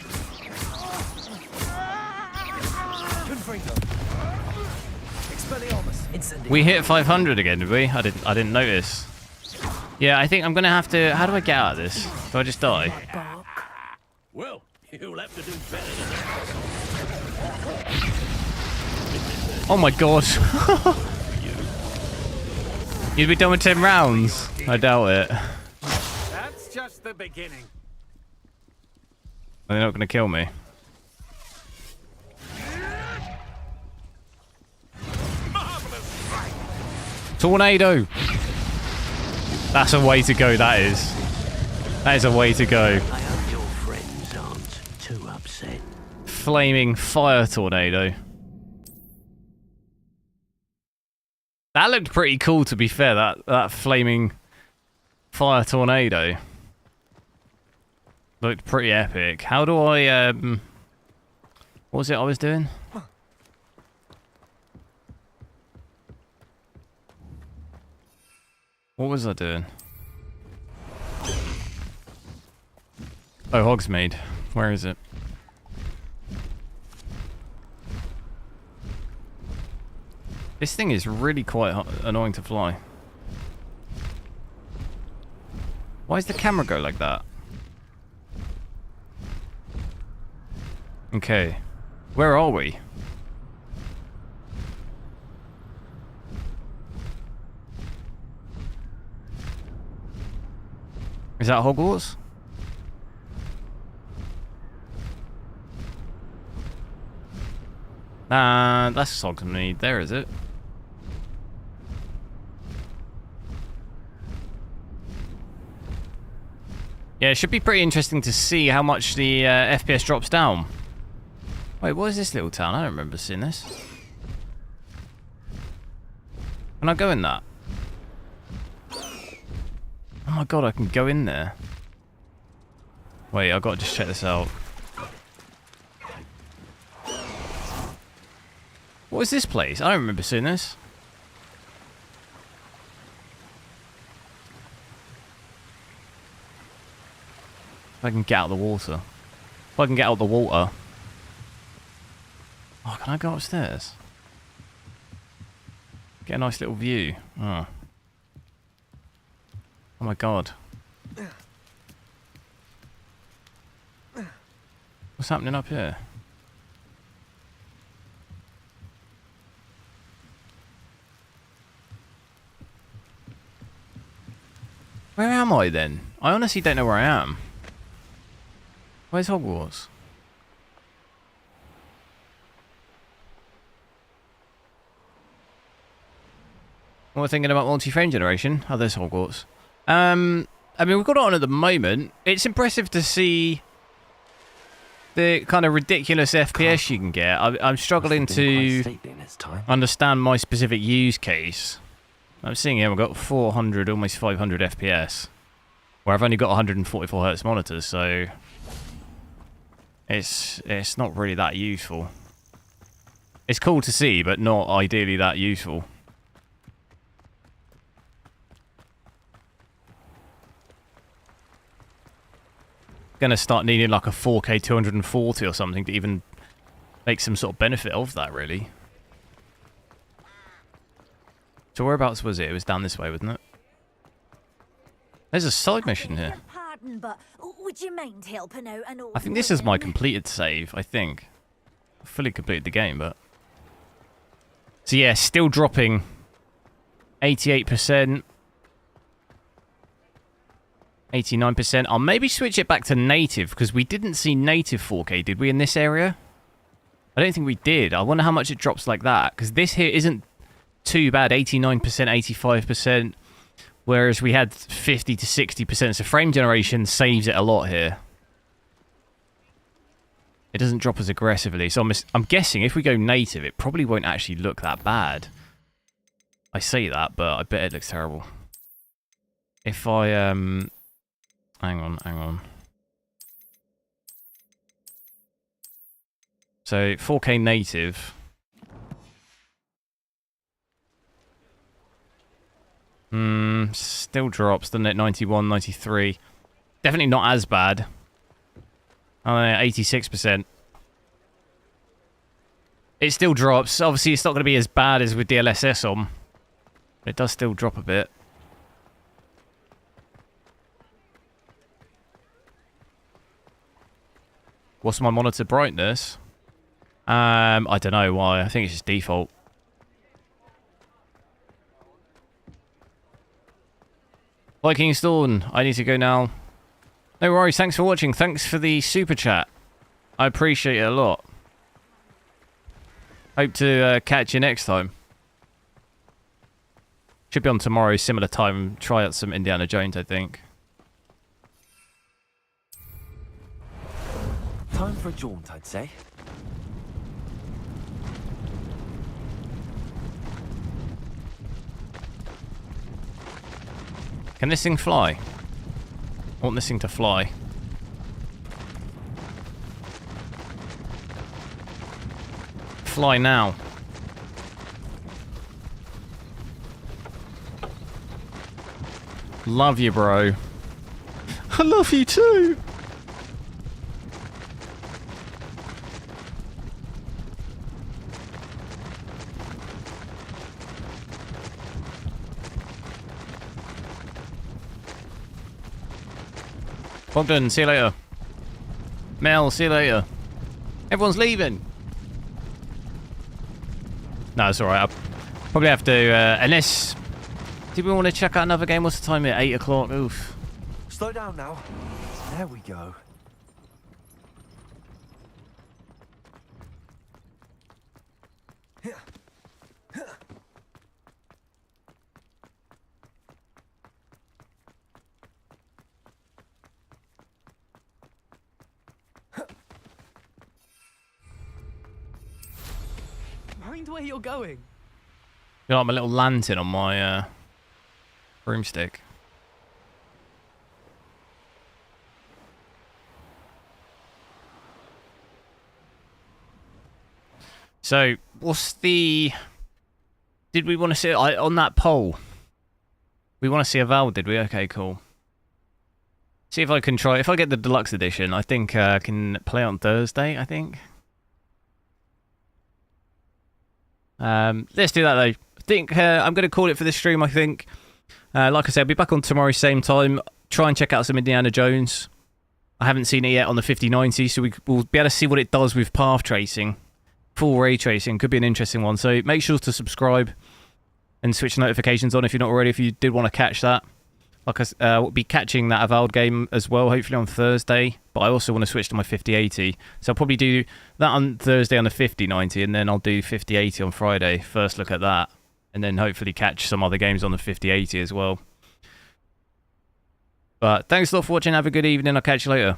[SPEAKER 1] We hit 500 again, did we? I didn't notice. Yeah, I think I'm gonna have to. How do I get out of this? Do I just die?
[SPEAKER 10] Well, you'll have to do better than that.
[SPEAKER 1] Oh my god! You'd be done with 10 rounds. I doubt it.
[SPEAKER 10] That's just the beginning.
[SPEAKER 1] They're not gonna kill me. Tornado! That's a way to go, that is. That is a way to go.
[SPEAKER 11] I hope your friends aren't too upset.
[SPEAKER 1] Flaming fire tornado. That looked pretty cool, to be fair, that flaming fire tornado. Looked pretty epic. How do I, what was it I was doing? What was I doing? Oh, Hogsmeade. Where is it? This thing is really quite annoying to fly. Why does the camera go like that? Okay. Where are we? Is that Hogwarts? That's Hogsmeade. There, is it? Yeah, it should be pretty interesting to see how much the FPS drops down. Wait, what is this little town? I don't remember seeing this. Can I go in that? Oh my god, I can go in there. Wait, I've got to just check this out. What is this place? I don't remember seeing this. If I can get out of the water. If I can get out of the water. Oh, can I go upstairs? Get a nice little view. Oh. Oh my god. What's happening up here? Where am I then? I honestly don't know where I am. Where's Hogwarts? What we're thinking about multi-frame generation? Oh, there's Hogwarts. I mean, we've got it on at the moment. It's impressive to see the kind of ridiculous FPS you can get. I'm struggling to understand my specific use case. I'm seeing here we've got 400, almost 500 FPS. Where I've only got 144 Hz monitors, so it's not really that useful. It's cool to see, but not ideally that useful. Gonna start needing like a 4K 240 or something to even make some sort of benefit of that, really. So whereabouts was it? It was down this way, wasn't it? There's a side mission here.
[SPEAKER 12] Pardon, but would you mind helping out an old
[SPEAKER 1] I think this is my completed save, I think. I fully completed the game, but... So yeah, still dropping 88%. 89%. I'll maybe switch it back to native, because we didn't see native 4K, did we, in this area? I don't think we did. I wonder how much it drops like that, because this here isn't too bad. 89%, 85%, whereas we had 50 to 60%. So frame generation saves it a lot here. It doesn't drop as aggressively. So I'm guessing if we go native, it probably won't actually look that bad. I say that, but I bet it looks terrible. If I, hang on. So 4K native. Still drops, doesn't it? 91, 93. Definitely not as bad. 86%. It still drops. Obviously, it's not going to be as bad as with DLSS on. But it does still drop a bit. What's my monitor brightness? I don't know why. I think it's just default. Viking Storm, I need to go now. No worries, thanks for watching. Thanks for the super chat. I appreciate it a lot. Hope to catch you next time. Should be on tomorrow, similar time. Try out some Indiana Jones, I think.
[SPEAKER 10] Time for a jaunt, I'd say.
[SPEAKER 1] Can this thing fly? I want this thing to fly. Fly now. Love you, bro. I love you too. Bogdan, see you later. Mel, see you later. Everyone's leaving. No, it's alright. I'll probably have to, unless... Did we want to check out another game? What's the time here? 8 o'clock? Oof.
[SPEAKER 10] Slow down now. There we go.
[SPEAKER 13] Mind where you're going.
[SPEAKER 1] Got like my little lantern on my broomstick. So, what's the... Did we want to see... on that poll, we want to see a Val, did we? Okay, cool. See if I can try... If I get the deluxe edition, I think I can play on Thursday, I think. Let's do that, though. I think I'm going to call it for this stream, I think. Like I said, I'll be back on tomorrow, same time. Try and check out some Indiana Jones. I haven't seen it yet on the 5090, so we'll be able to see what it does with path tracing. Full ray tracing. Could be an interesting one. So make sure to subscribe and switch notifications on if you're not already, if you did want to catch that. Like we'll be catching that Avowed game as well, hopefully on Thursday. But I also want to switch to my 5080. So I'll probably do that on Thursday on the 5090, and then I'll do 5080 on Friday. First look at that. And then hopefully catch some other games on the 5080 as well. But thanks a lot for watching. Have a good evening. I'll catch you later.